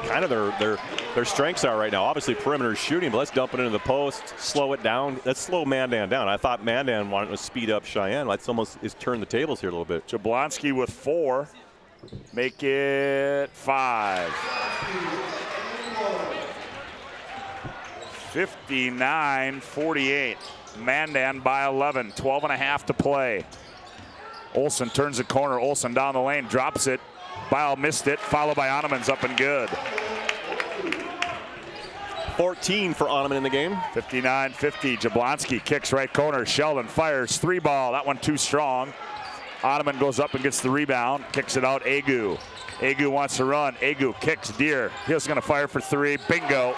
kind of their strengths are right now. Obviously perimeter shooting, but let's dump it into the post, slow it down. Let's slow Mandan down. I thought Mandan wanted to speed up Cheyenne. Let's almost turn the tables here a little bit. Jablonski with 4. Make it 5. 59-48. Mandan by 11. 12.5 to play. Olsen turns the corner. Olsen down the lane, drops it. Bile missed it, followed by Ottoman's up and good. 14 for Ottoman in the game. 59-50. Jablonski kicks right corner. Sheldon fires 3-ball. That one too strong. Ottoman goes up and gets the rebound, kicks it out. Agu. Agu wants to run. Agu kicks Deere. He's going to fire for 3. Bingo.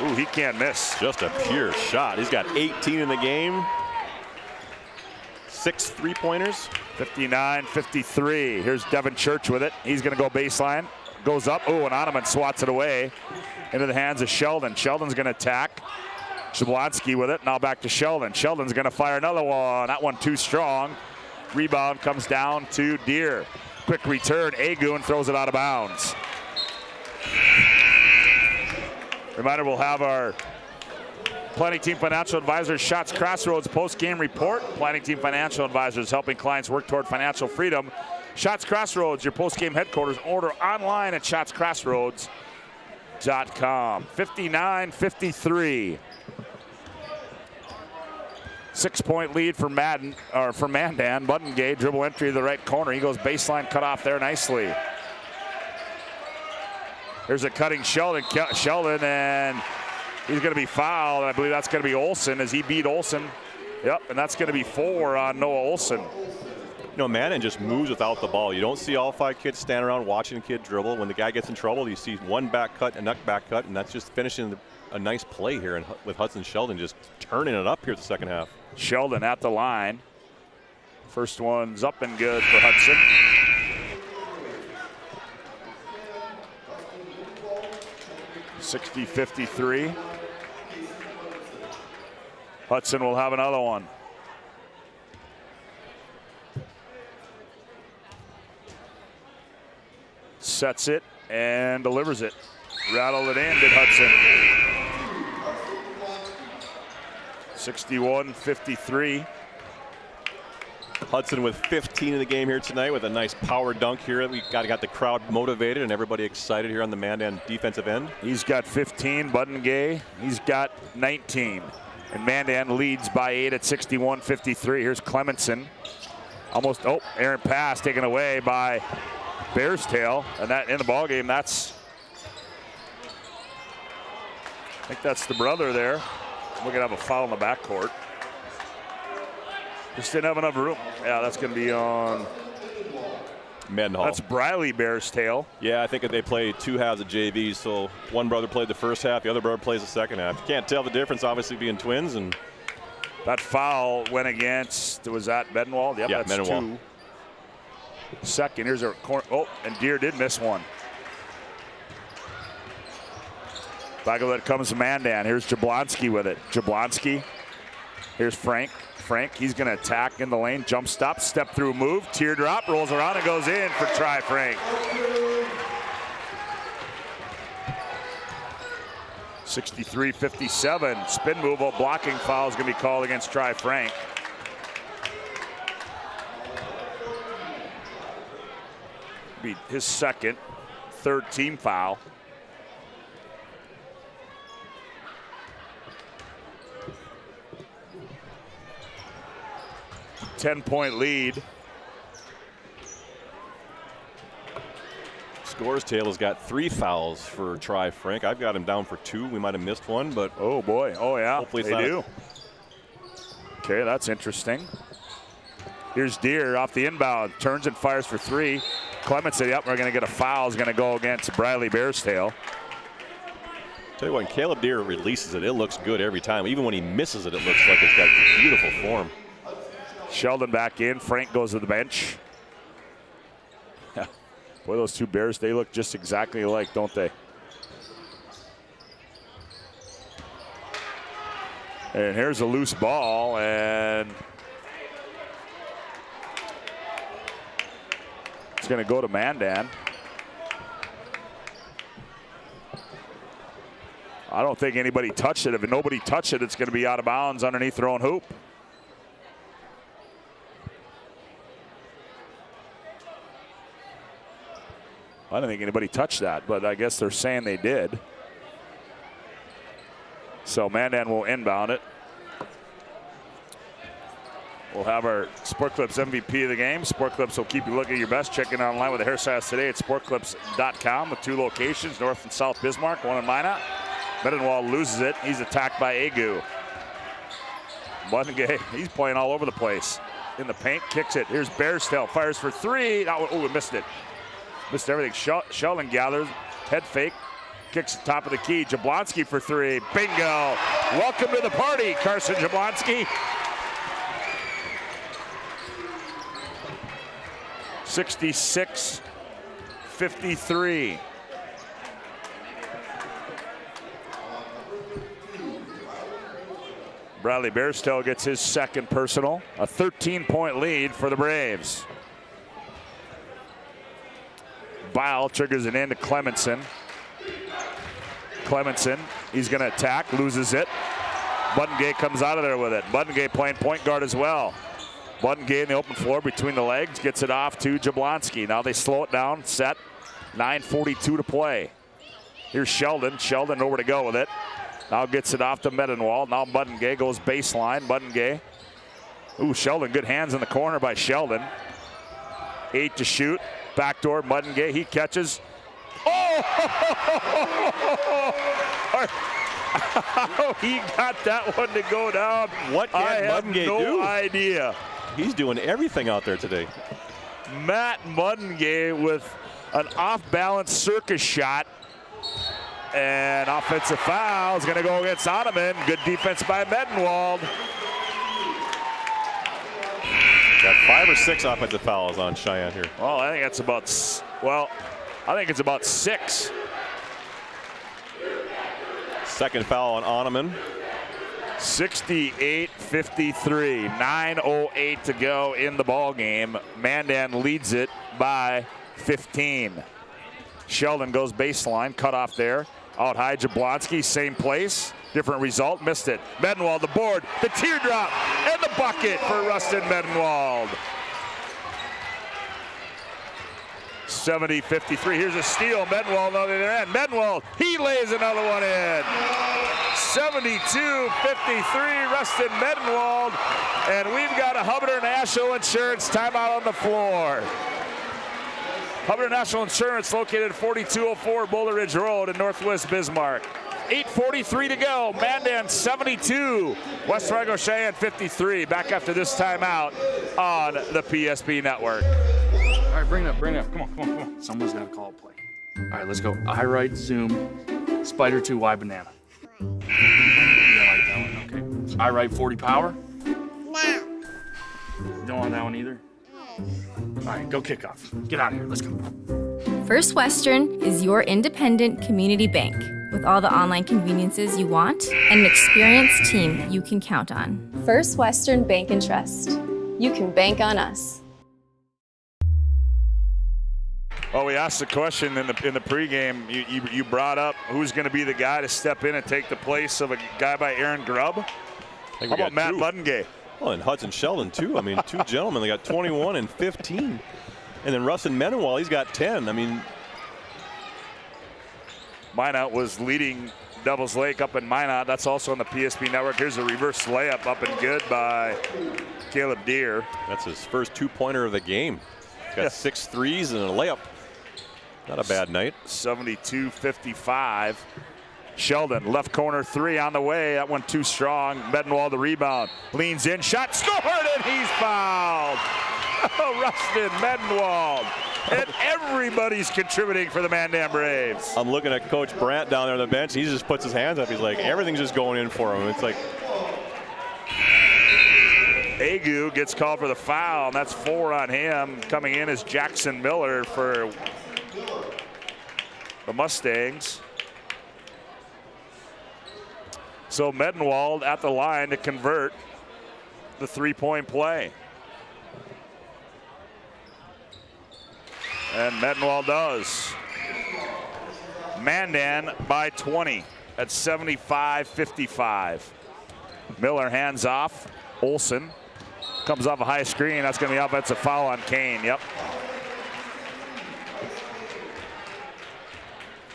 Ooh, he can't miss. Just a pure shot. He's got 18 in the game. 6 3-pointers. 59-53. Here's Devin Church with it. He's going to go baseline. Goes up. Oh, and Ottoman swats it away into the hands of Sheldon. Sheldon's going to attack. Jablonski with it. Now back to Sheldon. Sheldon's going to fire another one. That one too strong. Rebound comes down to Deere. Quick return. Agoon throws it out of bounds. Reminder, we'll have our Planning Team Financial Advisors Shots Crossroads post-game report. Planning Team Financial Advisors helping clients work toward financial freedom. Shots Crossroads, your post-game headquarters. Order online at shotscrossroads.com. 59-53. 6-point lead for Mandan. Buttengay dribble entry to the right corner. He goes baseline, cut off there nicely. Here's a cutting Sheldon, and he's going to be fouled. I believe that's going to be Olsen as he beat Olsen. Yep, and that's going to be 4 on Noah Olsen. You know, Mandan just moves without the ball. You don't see all 5 kids stand around watching a kid dribble. When the guy gets in trouble, you see one back cut, a back cut, and that's just finishing a nice play here. And with Hudson Sheldon just turning it up here the second half. Sheldon at the line. First one's up and good for Hudson. (60-53). Hudson will have another one. Sets it and delivers it. Rattled it in, did Hudson. 61-53. Hudson with 15 in the game here tonight with a nice power dunk here. We got the crowd motivated and everybody excited here on the Mandan defensive end. He's got 15, Buttengay. He's got 19. And Mandan leads by 8 at 61-53. Here's Clemenson. Almost, errant pass taken away by Bears Tail. And that in the ballgame, I think that's the brother there. We're going to have a foul in the backcourt. Just didn't have enough room. Yeah, that's going to be on Mendenhall. That's Briley Bears Tail. Yeah, I think that they play 2 halves of JV, so one brother played the first half, the other brother plays the second half. You can't tell the difference, obviously, being twins. And that foul went against, was that Mendenhall? Yep, yeah, that's Mendenhall. 2. Second, here's a corner. Oh, and Deere did miss one. Back of it comes Mandan. Here's Jablonski with it. Jablonski. Here's Frank. Frank, he's going to attack in the lane. Jump stop, step through move. Teardrop, rolls around and goes in for Try Frank. 63-57. Spin move, a blocking foul is going to be called against Try Frank. Be his second, 3rd team foul. Ten-point lead. Scores Tail has got 3 fouls for Try Frank. I've got him down for 2. We might have missed one, but oh boy, oh yeah, hopefully they do. Okay, that's interesting. Here's Deere off the inbound, turns and fires for 3. Clements said, "Yep, we're going to get a foul." Is going to go against Briley Bears Tail. Tell you what, when Caleb Deere releases it, it looks good every time. Even when he misses it, it looks like it's got beautiful form. Sheldon back in. Frank goes to the bench. Yeah. Boy, those 2 Bears, they look just exactly alike, don't they? And here's a loose ball, and it's going to go to Mandan. I don't think anybody touched it. If nobody touched it, it's going to be out of bounds underneath their own hoop. I don't think anybody touched that, but I guess they're saying they did. So Mandan will inbound it. We'll have our Sport Clips MVP of the game. Sport Clips will keep you looking at your best. Check in online with the hairstyles today at sportclips.com with 2 locations, North and South Bismarck, 1 in Minot. Mendenhall loses it. He's attacked by Agu. Buttengay, he's playing all over the place. In the paint, kicks it. Here's Bearstail, fires for 3. Oh, we missed it. Missed everything. Sheldon gathers, head fake, kicks the top of the key. Jablonski for 3. Bingo. Welcome to the party, Carson Jablonski. 66-53. Bradley Bairstow gets his second personal. A 13-point lead for the Braves. Bile triggers it into Clemenson. Clemenson, he's going to attack, loses it. Buttengay comes out of there with it. Buttengay playing point guard as well. Buttengay in the open floor between the legs, gets it off to Jablonski. Now they slow it down, set. 9:42 to play. Here's Sheldon. Sheldon over to go with it. Now gets it off to Medenwald. Now Buttengay goes baseline. Buttengay. Ooh, Sheldon, good hands in the corner by Sheldon. 8 to shoot. Backdoor, Buttengay, he catches. Oh! How he got that one to go down, what can Buttengay do? No idea. He's doing everything out there today. Matt Buttengay with an off-balance circus shot. And offensive foul is going to go against Ottoman. Good defense by Medenwald. Got 5 or 6 offensive fouls on Sheyenne here. Well, I think that's about, well, I think it's about 6. Second foul on Ottoman. 68-53, 9:08 to go in the ball game. Mandan leads it by 15. Sheldon goes baseline, cut off there. Out high, Jablonski, same place, different result, missed it. Medenwald, the board, the teardrop, and the bucket for Rustin Medenwald. 70-53, here's a steal, Medenwald on the other end. Medenwald, he lays another one in. 72-53, Rustin Medenwald, and we've got a Hubbard National Insurance timeout on the floor. Hubbard National Insurance located at 4204 Boulder Ridge Road in Northwest Bismarck. 8:43 to go. Mandan 72, West Fargo Cheyenne 53. Back after this timeout on the PSP Network. All right, bring it up. Come on. Someone's got to call a play. All right, let's go. I right, zoom, spider 2, Y banana. Yeah, I like that one, okay. I right 40 power? No. Don't want that one either? All right, go kick off. Get out of here, let's go. First Western is your independent community bank with all the online conveniences you want and an experienced team you can count on. First Western Bank and Trust. You can bank on us. Well, we asked the question in the pregame. You brought up who's going to be the guy to step in and take the place of a guy by Aaron Grubb. How about Matt Buttengay? Well, and Hudson Sheldon, too. I mean, 2 gentlemen. They got 21 and 15. And then Rustin Medenwald, he's got 10. I mean, Minot was leading Devils Lake up in Minot. That's also on the PSP Network. Here's a reverse layup up and good by Caleb Deere. That's his first 2-pointer of the game. Got 6 threes and a layup. Not a bad night. 72-55. Sheldon, left corner 3 on the way. That one too strong. Medenwald the rebound. Leans in, shot scored, and he's fouled. Oh, Rustin Medenwald. And everybody's contributing for the Mandan Braves. I'm looking at Coach Brandt down there on the bench. He just puts his hands up. He's like, everything's just going in for him. It's like. Agu gets called for the foul, and that's 4 on him. Coming in is Jackson Miller for the Mustangs. So Medenwald at the line to convert the 3-point play. And Medenwald does. Mandan by 20 at 75-55. Miller hands off. Olson comes off a high screen. That's going to be offensive foul on Kane. Yep.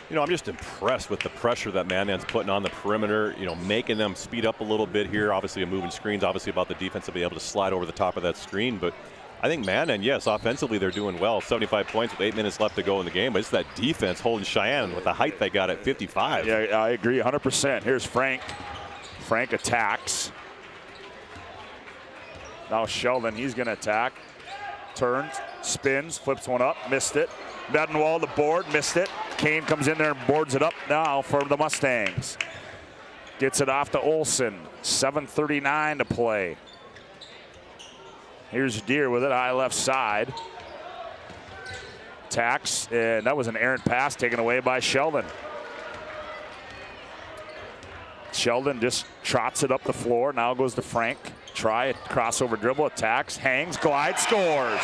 You know, I'm just impressed with the pressure that Mandan's putting on the perimeter, you know, making them speed up a little bit here. Obviously, a moving screen's obviously about the defense to be able to slide over the top of that screen. But I think Mandan, yes, offensively they're doing well. 75 points with 8 minutes left to go in the game. But it's that defense holding Cheyenne with the height they got at 55. Yeah, I agree 100%. Here's Frank. Frank attacks. Now Sheldon, he's going to attack. Turns, spins, flips one up, missed it. Medenwald, the board, missed it. Kane comes in there and boards it up now for the Mustangs. Gets it off to Olson. 7:39 to play. Here's Deere with it, high left side. attacks, and that was an errant pass taken away by Sheldon. Sheldon just trots it up the floor. Now goes to Frank. Try a crossover dribble, attacks, hangs, glides, scores.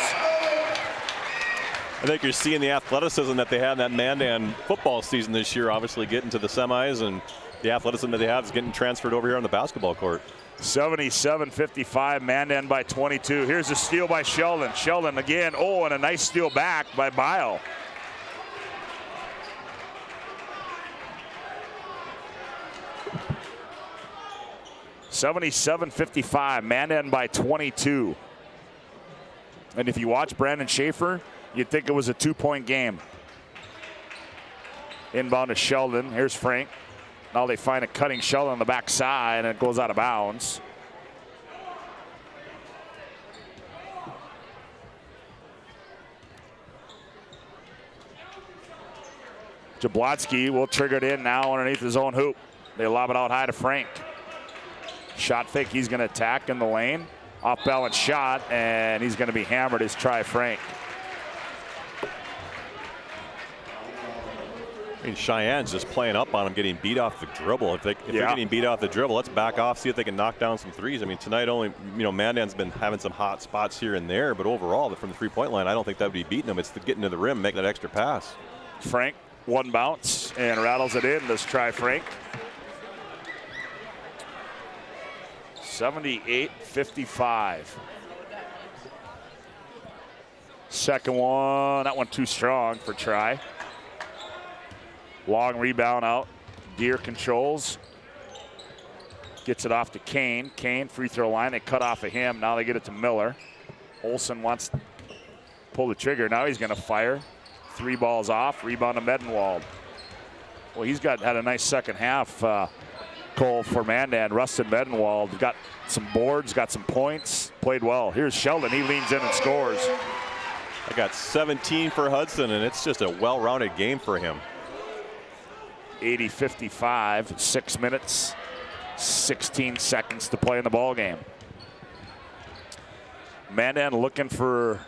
I think you're seeing the athleticism that they had in that Mandan football season this year, obviously getting to the semis, and the athleticism that they have is getting transferred over here on the basketball court. 77-55, Mandan by 22. Here's a steal by Sheldon. Sheldon again, and a nice steal back by Bile. (77-55), Mandan by 22. And if you watch Brandon Schaefer, you'd think it was a 2-point game. Inbound to Sheldon. Here's Frank. Now they find a cutting Sheldon on the backside, and it goes out of bounds. Jablonski will trigger it in now underneath his own hoop. They lob it out high to Frank. Shot fake, he's going to attack in the lane. Off balance shot, and he's going to be hammered as try Frank. I mean, Cheyenne's just playing up on him, getting beat off the dribble. If they're getting beat off the dribble, let's back off, see if they can knock down some threes. I mean, tonight only, Mandan's been having some hot spots here and there, but overall, from the three-point line, I don't think that would be beating them. It's getting to the rim, making that extra pass. Frank, one bounce, and rattles it in. Let's try Frank. 78-55. Second one, that one too strong for try. Long rebound out. Deere controls. Gets it off to Kane. Kane, free throw line. They cut off of him. Now they get it to Miller. Olsen wants to pull the trigger. Now he's going to fire. 3 balls off. Rebound to Medenwald. Well, he's had a nice second half, Cole, for Mandan. Rustin Medenwald got some boards, got some points, played well. Here's Sheldon. He leans in and scores. I got 17 for Hudson, and it's just a well-rounded game for him. 80-55, 6 minutes, 16 seconds to play in the ball game. Mandan looking for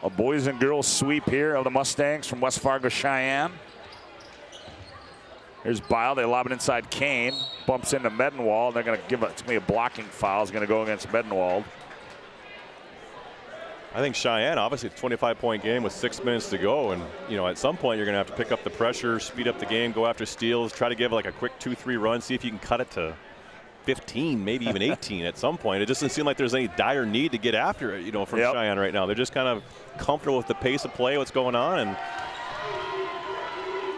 a boys and girls sweep here of the Mustangs from West Fargo Cheyenne. Here's Bile. They lob it inside Kane. Bumps into Medenwald. They're going to give it to me a blocking foul. Is going to go against Medenwald. I think Cheyenne, obviously, a 25-point game with 6 minutes to go. And, at some point, you're going to have to pick up the pressure, speed up the game, go after steals, try to give like a quick 2-3 run, see if you can cut it to 15, maybe even 18 at some point. It just doesn't seem like there's any dire need to get after it, from Cheyenne right now. They're just kind of comfortable with the pace of play, what's going on. And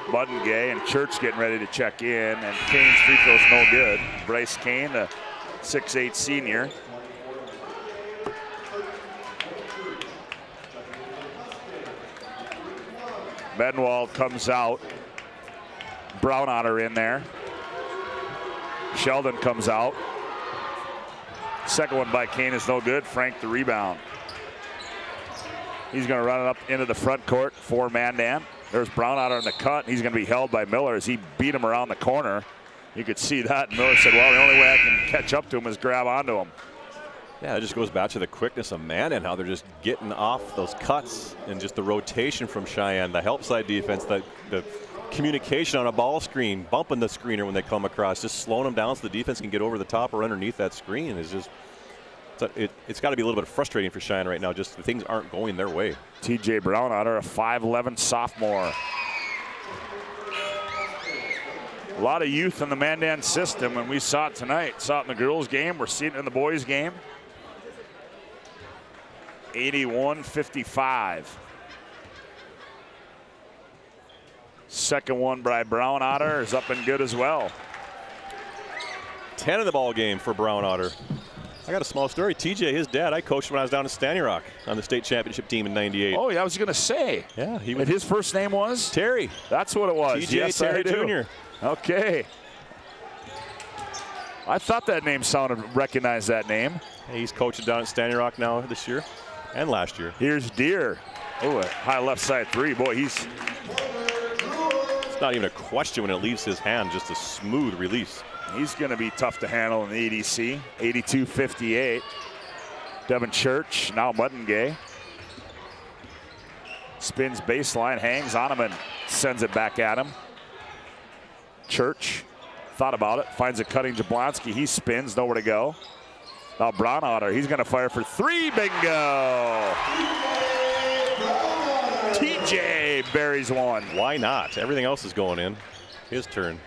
Muddengay and Church getting ready to check in, and Kane's free throw's no good. Bryce Kane, the 6'8" senior. Medenwald comes out. Brownotter in there. Sheldon comes out. Second one by Kane is no good. Frank the rebound. He's going to run it up into the front court for Mandan. There's Brownotter in the cut. He's going to be held by Miller as he beat him around the corner. You could see that. Miller said, well, the only way I can catch up to him is grab onto him. Yeah, it just goes back to the quickness of Mandan, how they're just getting off those cuts and just the rotation from Cheyenne, the help side defense, the communication on a ball screen, bumping the screener when they come across, just slowing them down so the defense can get over the top or underneath that screen is just, it's got to be a little bit frustrating for Cheyenne right now. Just the things aren't going their way. TJ Brownotter, a 5'11" sophomore. A lot of youth in the Mandan system, and we saw it tonight. Saw it in the girls' game. We're seeing it in the boys' game. 81-55. Second one by Brownotter is up and good as well. 10 in the ball game for Brownotter. I got a small story. TJ, his dad, I coached when I was down in Standing Rock on the state championship team in '98. Oh, yeah, I was going to say. Yeah, he was. And his first name was? Terry. That's what it was. TJ yes, Terry Jr. Okay. I thought that name recognized that name. Hey, he's coaching down at Standing Rock now this year and last year. Here's Deere. Oh, a high left side three. Boy, it's not even a question when it leaves his hand, just a smooth release. He's going to be tough to handle in the EDC. 82-58. Devin Church, now Muddengay. Spins baseline, hangs on him and sends it back at him. Church thought about it, finds a cutting Jablonski. He spins, nowhere to go. Now Braunotter, he's gonna fire for three, bingo! TJ buries one. Why not? Everything else is going in. His turn.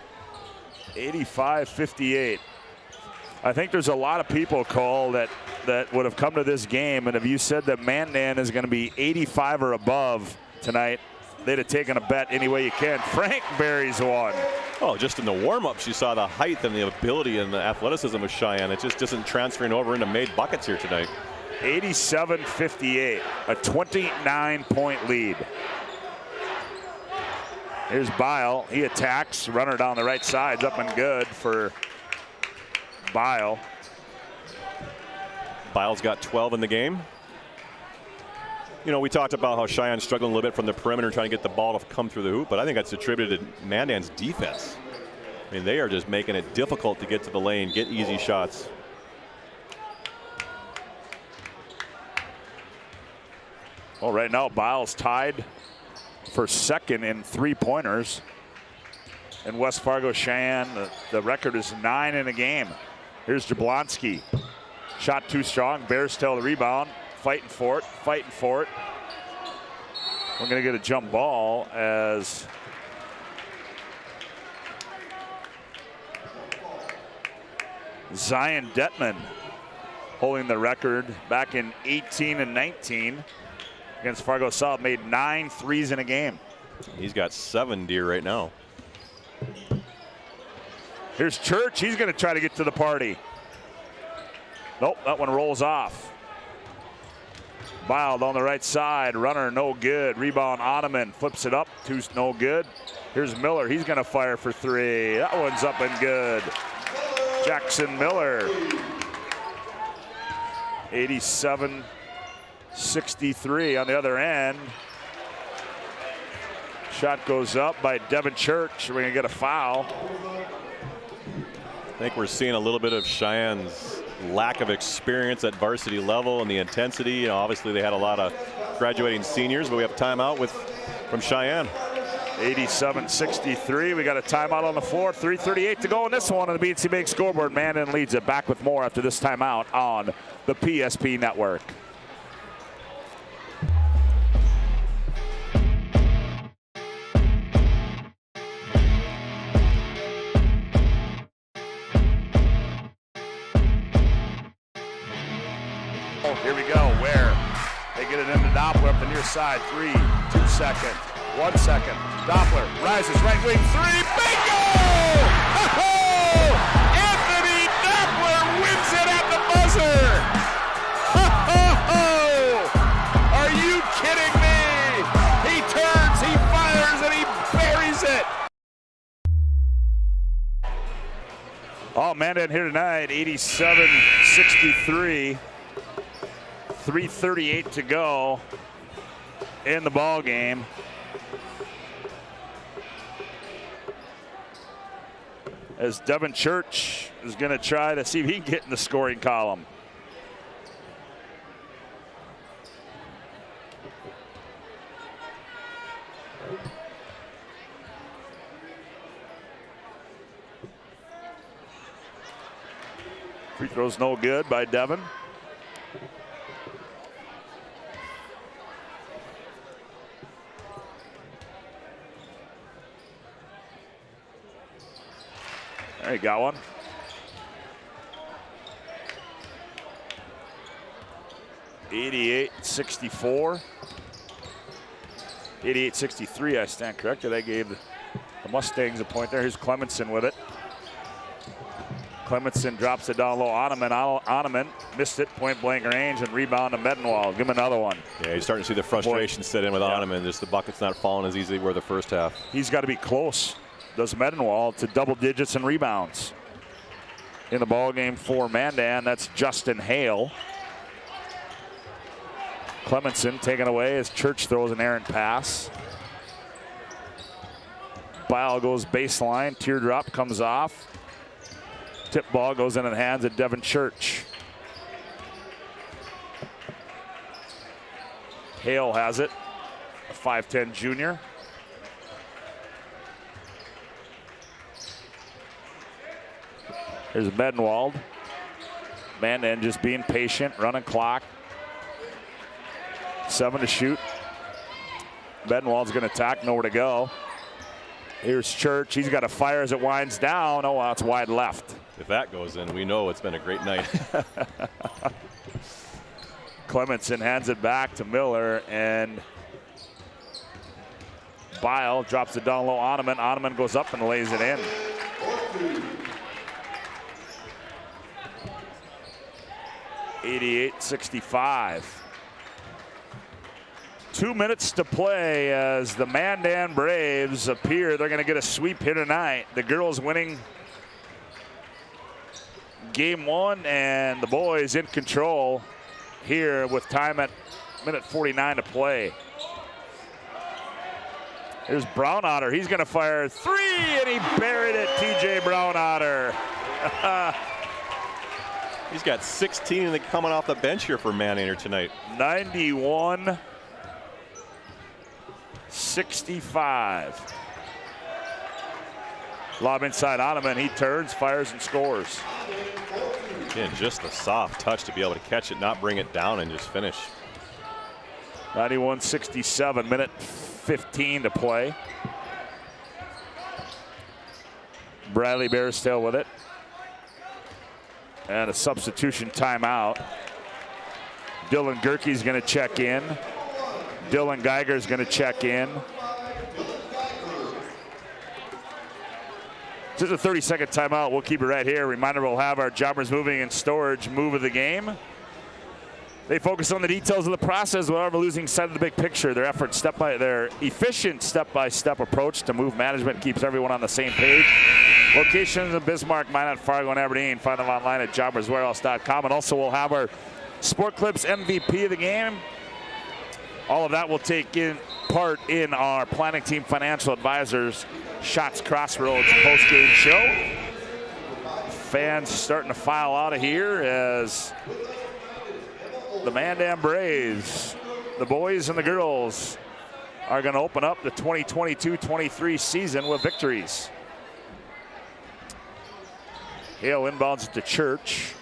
85-58. I think there's a lot of people, Cole, that would have come to this game, and if you said that Mandan is going to be 85 or above tonight, they'd have taken a bet any way you can. Frank buries one. Oh, just in the warm-ups, you saw the height and the ability and the athleticism of Sheyenne. It just isn't transferring over into made buckets here tonight. 87-58, a 29-point lead. Here's Bile. He attacks. Runner down the right side's up and good for Bile. Bile's got 12 in the game. You know, we talked about how Cheyenne's struggling a little bit from the perimeter trying to get the ball to come through the hoop, but I think that's attributed to Mandan's defense. I mean, they are just making it difficult to get to the lane, get easy shots. Well, right now, Bile's tied for second in three-pointers. In West Fargo Cheyenne, the record is 9 in a game. Here's Jablonski. Shot too strong. Bears tail the rebound. Fighting for it. Fighting for it. We're going to get a jump ball as Zion Detman holding the record back in 18 and 19 against Fargo South. Made 9 threes in a game. He's got 7 deer right now. Here's Church. He's going to try to get to the party. Nope, that one rolls off. Bile on the right side. Runner no good. Rebound Ottoman flips it up. Two's no good. Here's Miller. He's going to fire for three. That one's up and good. Jackson Miller. 87-63 on the other end. Shot goes up by Devin Church. We're going to get a foul. I think we're seeing a little bit of Cheyenne's lack of experience at varsity level and the intensity. You know, obviously they had a lot of graduating seniors, but we have a timeout from Sheyenne. 87-63. We got a timeout on the floor. 3:38 to go in this one on the BNC Bank scoreboard. Mandan leads it. Back with more after this timeout on the PSP Network. Here we go, where they get it into Doppler up the near side. 3, 2 seconds, 1 second. Doppler rises, right wing, 3, bingo! Oh! Anthony Doppler wins it at the buzzer! Oh! Are you kidding me? He turns, he fires, and he buries it! Oh, Mandan here tonight, 87-63. 3:38 to go in the ball game. As Devin Church is going to try to see if he can get in the scoring column. Free throw's no good by Devin. There you got one. (88-64). 88-63, I stand corrected. I gave the Mustangs a point there. Here's Clemenson with it. Clemenson drops it down low. Ottoman missed it, point blank range, and rebound to Medenwald. Give him another one. Yeah, you're starting to see the frustration set in with Ottoman. Just the bucket's not falling as easily were the first half. He's got to be close. Does Medenwald to double digits in rebounds. In the ball game for Mandan, that's Justin Hale. Clemenson taken away as Church throws an errant pass. Bile goes baseline, teardrop comes off. Tip ball goes into the hands of Devin Church. Hale has it. 5'10" junior. Here's Medenwald. Mandan just being patient, running clock. 7 to shoot. Medenwald's going to attack, nowhere to go. Here's Church. He's got to fire as it winds down. Oh, well, it's wide left. If that goes in, we know it's been a great night. Clemenson hands it back to Miller, and Bile drops it down low. Oneman goes up and lays it in. (88-65). 2 minutes to play as the Mandan Braves appear. They're going to get a sweep here tonight. The girls winning game 1, and the boys in control here with time at minute 49 to play. Here's Brownotter. He's going to fire 3, and he buried it. TJ Brownotter. He's got 16 and they're coming off the bench here for Mandan tonight. 91-65. Lob inside Oneman. He turns, fires, and scores. Again, just a soft touch to be able to catch it, not bring it down, and just finish. 91-67, minute 15 to play. Bradley Bearstail with it. And a substitution timeout. Dylan Gerke's going to check in. Dylan Geiger's going to check in. This is a 30-second timeout. We'll keep it right here. Reminder, we'll have our Jobbers Moving and Storage move of the game. They focus on the details of the process without losing sight of the big picture. Their their efficient step-by-step approach to move management keeps everyone on the same page. Locations in Bismarck, Minot, Fargo, and Aberdeen. Find them online at jobberswarehouse.com. And also we'll have our Sport Clips MVP of the game. All of that will take part in our Planning Team Financial Advisors Shots Crossroads post-game show. Fans starting to file out of here as the Mandan Braves, the boys and the girls, are going to open up the 2022-23 season with victories. Hale inbounds it to Church.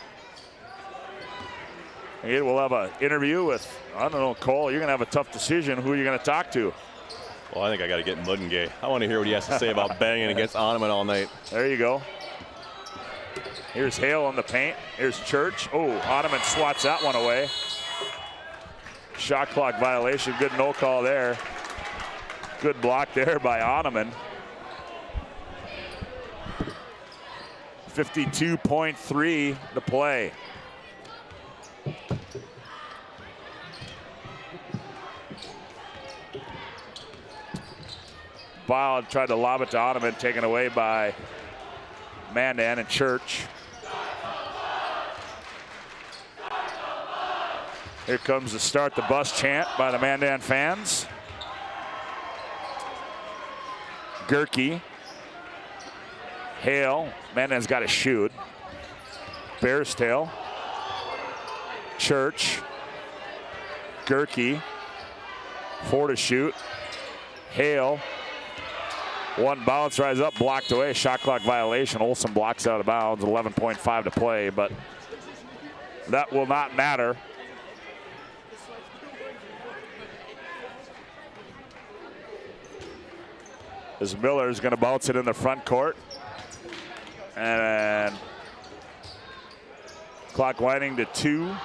And we'll have an interview with, I don't know, Cole, you're going to have a tough decision who you're going to talk to. Well, I think I got to get Muddengay. I want to hear what he has to say about banging against Oneman all night. There you go. Here's Hale on the paint. Here's Church. Oh, Oneman swats that one away. Shot clock violation. Good no call there. Good block there by Oneman. 52.3 to play. Bile tried to lob it to Oneman, taken away by Mandan and Church. Here comes the start the bus chant by the Mandan fans. Gerke. Hale. Mandan's got to shoot. Bearstail. Church. Gerke. 4 to shoot. Hale. One bounce, rise up, blocked away. Shot clock violation. Olsen blocks out of bounds. 11.5 to play, but that will not matter. As Miller is going to bounce it in the front court. And clock winding to 2.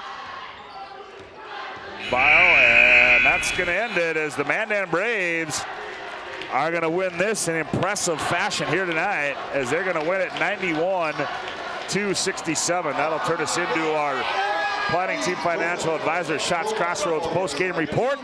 Bile, and that's going to end it as the Mandan Braves are going to win this in impressive fashion here tonight as they're going to win it 91-67. That'll turn us into our Planning Team Financial Advisor Shots Crossroads post-game report.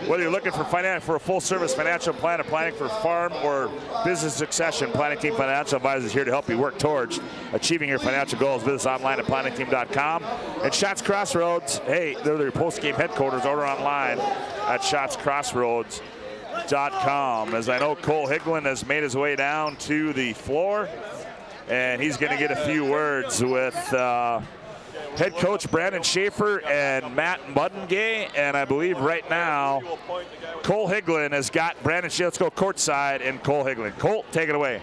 Whether you're looking for a full-service financial plan or planning for farm or business succession, Planning Team Financial Advisors is here to help you work towards achieving your financial goals. Visit us online at planningteam.com. And Shots Crossroads, hey, they're their post-game headquarters. Order online at shotscrossroads.com. As I know, Cole Higglin has made his way down to the floor, and he's going to get a few words with head coach Brandon Schaefer and Matt Muddengay, and I believe right now Cole Higlin has got Brandon Schaefer. Let's go courtside and Cole Higlin. Colt, take it away.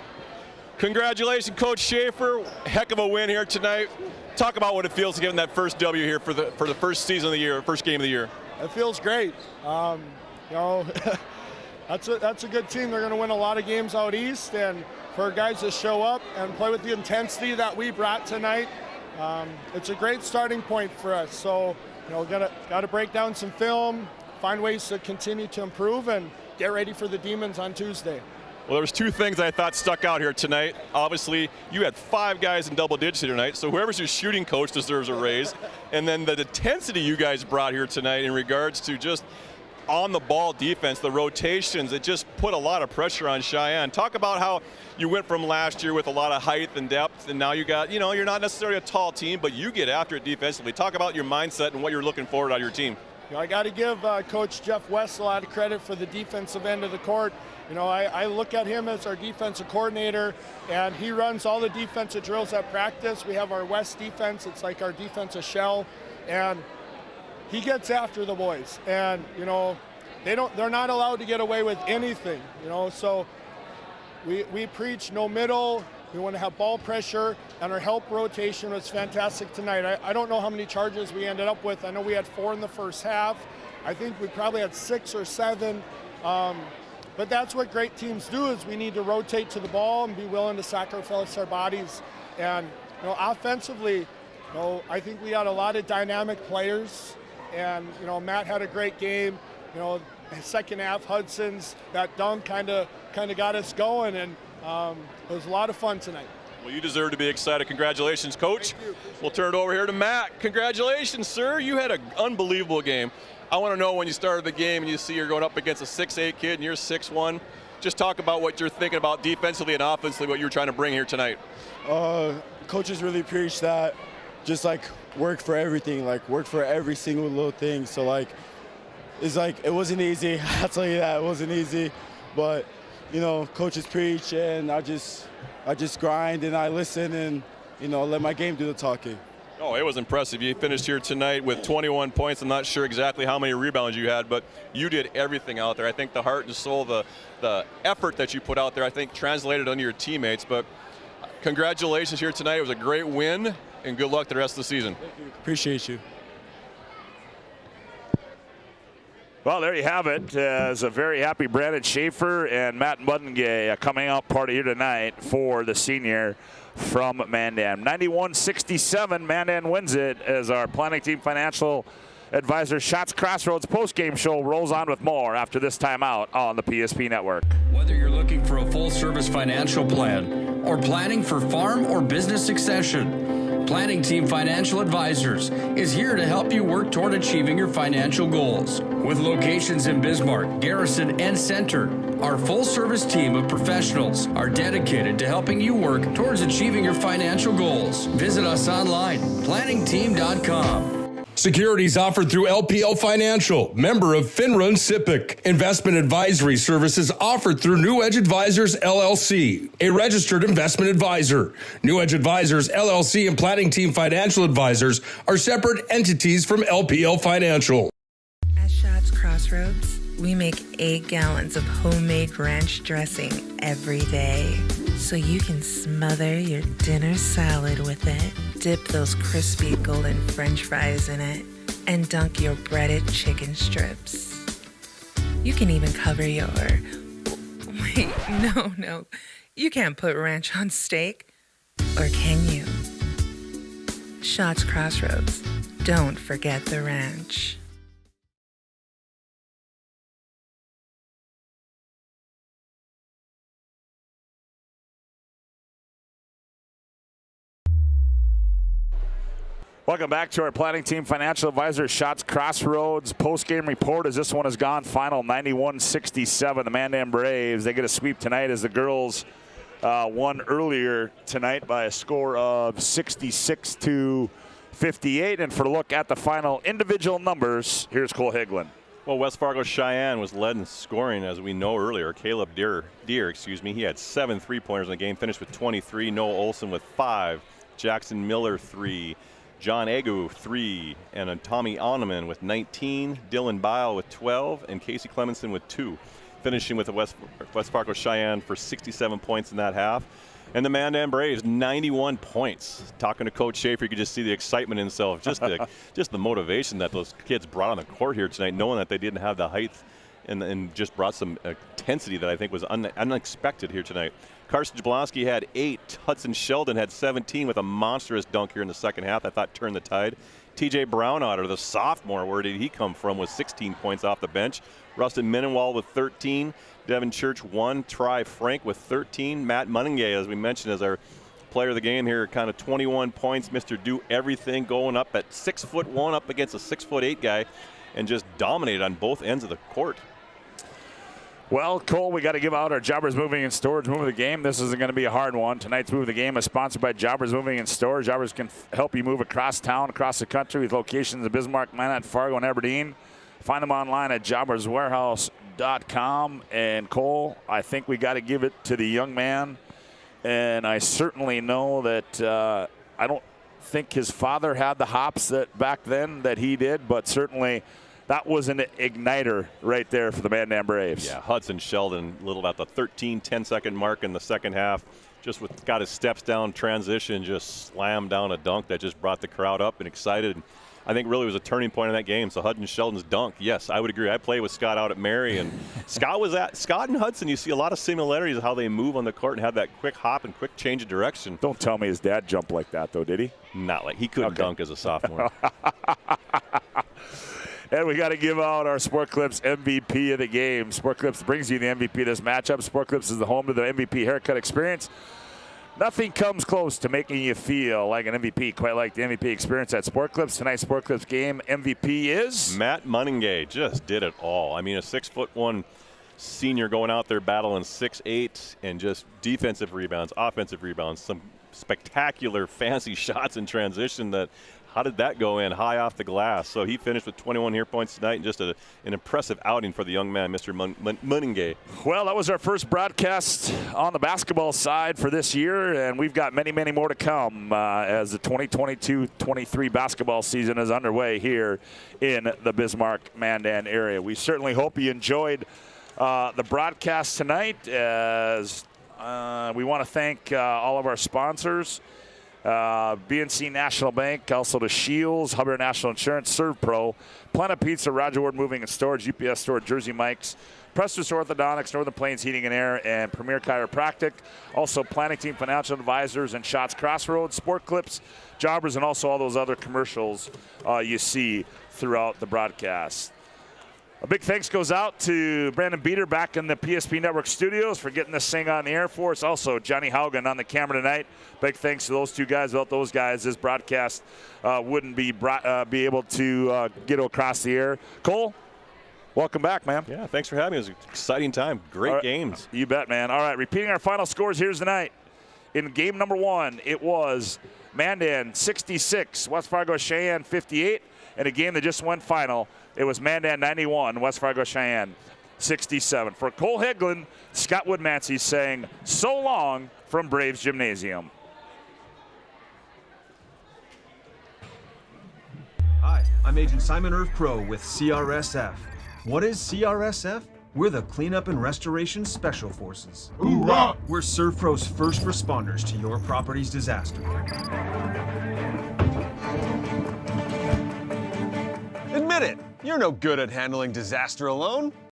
Congratulations, Coach Schaefer. Heck of a win here tonight. Talk about what it feels to get in that first W here for the first season of the year, first game of the year. It feels great. You know, that's a good team. They're going to win a lot of games out east, and for guys to show up and play with the intensity that we brought tonight, it's a great starting point for us. So, you know, got to break down some film, find ways to continue to improve, and get ready for the Demons on Tuesday. Well, there was two things I thought stuck out here tonight. Obviously, you had 5 guys in double digits here tonight, so whoever's your shooting coach deserves a raise. And then the intensity you guys brought here tonight in regards to just on-the-ball defense, the rotations, it just put a lot of pressure on Sheyenne. Talk about how you went from last year with a lot of height and depth, and now you got, you know, you're not necessarily a tall team, but you get after it defensively. Talk about your mindset and what you're looking forward out of your team. You know, I got to give Coach Jeff West a lot of credit for the defensive end of the court. You know, I look at him as our defensive coordinator, and he runs all the defensive drills at practice. We have our West defense. It's like our defensive shell, and he gets after the boys. And, you know, they're not allowed to get away with anything, you know. So we preach no middle. We want to have ball pressure, and our help rotation was fantastic tonight. I don't know how many charges we ended up with. I know we had 4 in the first half. I think we probably had 6 or 7. But that's what great teams do, is we need to rotate to the ball and be willing to sacrifice our bodies. And, you know, offensively, you know, I think we had a lot of dynamic players. And, you know, Matt had a great game. You know, second half, Hudson's, that dunk kind of got us going, and it was a lot of fun tonight. Well, you deserve to be excited. Congratulations, Coach. We'll turn it over here to Matt. Congratulations, sir. You had an unbelievable game. I want to know, when you started the game and you see you're going up against a 6'8" kid and you're 6'1", just talk about what you're thinking about defensively and offensively, what you're trying to bring here tonight. Coaches really preach that, just like work for everything, like work for every single little thing. So like, it's like, it wasn't easy. I'll tell you that, it wasn't easy. But, you know, coaches preach, and I just grind and I listen, and, you know, let my game do the talking. Oh, it was impressive. You finished here tonight with 21 points. I'm not sure exactly how many rebounds you had, but you did everything out there. I think the heart and soul, the effort that you put out there, I think translated onto your teammates. But congratulations here tonight. It was a great win, and good luck the rest of the season. Thank you. Appreciate you. Well, there you have it. As a very happy Brandon Schaefer and Matt Muddengay coming out party here tonight for the senior from Mandan. 91-67, Mandan wins it, as our planning team financial advisor Shots Crossroads postgame show rolls on with more after this timeout on the PSP Network. Whether you're looking for a full-service financial plan or planning for farm or business succession, Planning Team Financial Advisors is here to help you work toward achieving your financial goals. With locations in Bismarck, Garrison, and Center, our full-service team of professionals are dedicated to helping you work towards achieving your financial goals. Visit us online, planningteam.com. Securities offered through LPL Financial, member of FINRA and SIPC. Investment advisory services offered through New Edge Advisors, LLC, a registered investment advisor. New Edge Advisors, LLC, and Planning Team Financial Advisors are separate entities from LPL Financial. At Shots Crossroads, we make 8 gallons of homemade ranch dressing every day, so you can smother your dinner salad with it. Dip those crispy golden French fries in it, and dunk your breaded chicken strips. You can even cover your... Wait, no. You can't put ranch on steak. Or can you? Shots Crossroads. Don't forget the ranch. Welcome back to our planning team financial advisor Shots Crossroads post-game report, as this one has gone final 91-67. The Mandan Braves, they get a sweep tonight as the girls won earlier tonight by a score of 66-58. And for a look at the final individual numbers, here's Cole Higlin. Well, West Fargo Cheyenne was led in scoring, as we know earlier. Caleb Deere, he had 7 3-pointers in the game, finished with 23. Noah Olson with 5. Jackson Miller 3. John Agu, 3, and Tommy Onneman with 19, Dylan Bile with 12, and Casey Clemenson with 2. Finishing with the West Fargo Cheyenne for 67 points in that half. And the Mandan Braves, 91 points. Talking to Coach Schaefer, you could just see the excitement in himself, just the motivation that those kids brought on the court here tonight, knowing that they didn't have the height and just brought some intensity that I think was unexpected here tonight. Carson Jablonski had 8. Hudson Sheldon had 17 with a monstrous dunk here in the second half. I thought turned the tide. TJ Brownotter, the sophomore, where did he come from, with 16 points off the bench. Rustin Mendenwall with 13. Devin Church 1. Tri Frank with 13. Matt Munninge, as we mentioned, as our player of the game here, kind of 21 points. Mr. Do Everything, going up at 6'1", up against a 6'8" guy, and just dominated on both ends of the court. Well, Cole, we got to give out our Jobbers Moving and Storage Move of the Game. This isn't going to be a hard one. Tonight's Move of the Game is sponsored by Jobbers Moving and Storage. Jobbers can help you move across town, across the country, with locations in Bismarck, Mandan, Fargo, and Aberdeen. Find them online at jobberswarehouse.com. And Cole, I think we got to give it to the young man. And I certainly know that I don't think his father had the hops that back then that he did, but certainly that was an igniter right there for the Mandan Braves. Yeah, Hudson Sheldon, little at the 10-second mark in the second half, just got his steps down, transition, just slammed down a dunk that just brought the crowd up and excited. I think really was a turning point in that game. So Hudson Sheldon's dunk, yes, I would agree. I played with Scott out at Mary, and Scott and Hudson, you see a lot of similarities of how they move on the court and have that quick hop and quick change of direction. Don't tell me his dad jumped like that, though, did he? Not like he couldn't dunk as a sophomore. And we got to give out our Sport Clips MVP of the game. Sport Clips brings you the MVP of this matchup. Sport Clips is the home to the MVP haircut experience. Nothing comes close to making you feel like an MVP, quite like the MVP experience at Sport Clips. Tonight's Sport Clips game MVP is Matt Munninge. Just did it all. I mean, a 6'1" senior going out there battling 6'8", and just defensive rebounds, offensive rebounds, some spectacular fancy shots in transition that, how did that go in? High off the glass. So he finished with 21 here points tonight, and just an impressive outing for the young man, Mr. Munninge. Well, that was our first broadcast on the basketball side for this year, and we've got many, many more to come as the 2022-23 basketball season is underway here in the Bismarck-Mandan area. We certainly hope you enjoyed the broadcast tonight, as we want to thank all of our sponsors. BNC National Bank, also the Shields, Hubbard National Insurance, Servpro, Planet Pizza, Roger Ward Moving and Storage, UPS Store, Jersey Mike's, Prestus Orthodontics, Northern Plains Heating and Air, and Premier Chiropractic. Also Planning Team Financial Advisors and Shots Crossroads, Sport Clips, Jobbers, and also all those other commercials you see throughout the broadcast. A big thanks goes out to Brandon Beater back in the PSP Network studios for getting this thing on the air for us. Also, Johnny Haugen on the camera tonight. Big thanks to those two guys. Without those guys, this broadcast wouldn't be able to get across the air. Cole, welcome back, man. Yeah, thanks for having me. It was an exciting time. Great games. You bet, man. All right, repeating our final scores here's tonight. In game number 1, it was Mandan 66, West Fargo Cheyenne 58. In a game that just went final, it was Mandan 91, West Fargo Cheyenne 67. For Cole Hegland, Scott Woodmansee saying so long from Braves Gymnasium. Hi, I'm Agent Simon Servpro with CRSF. What is CRSF? We're the Cleanup and Restoration Special Forces. Hoorah! We're Servpro's first responders to your property's disaster. Admit it, you're no good at handling disaster alone.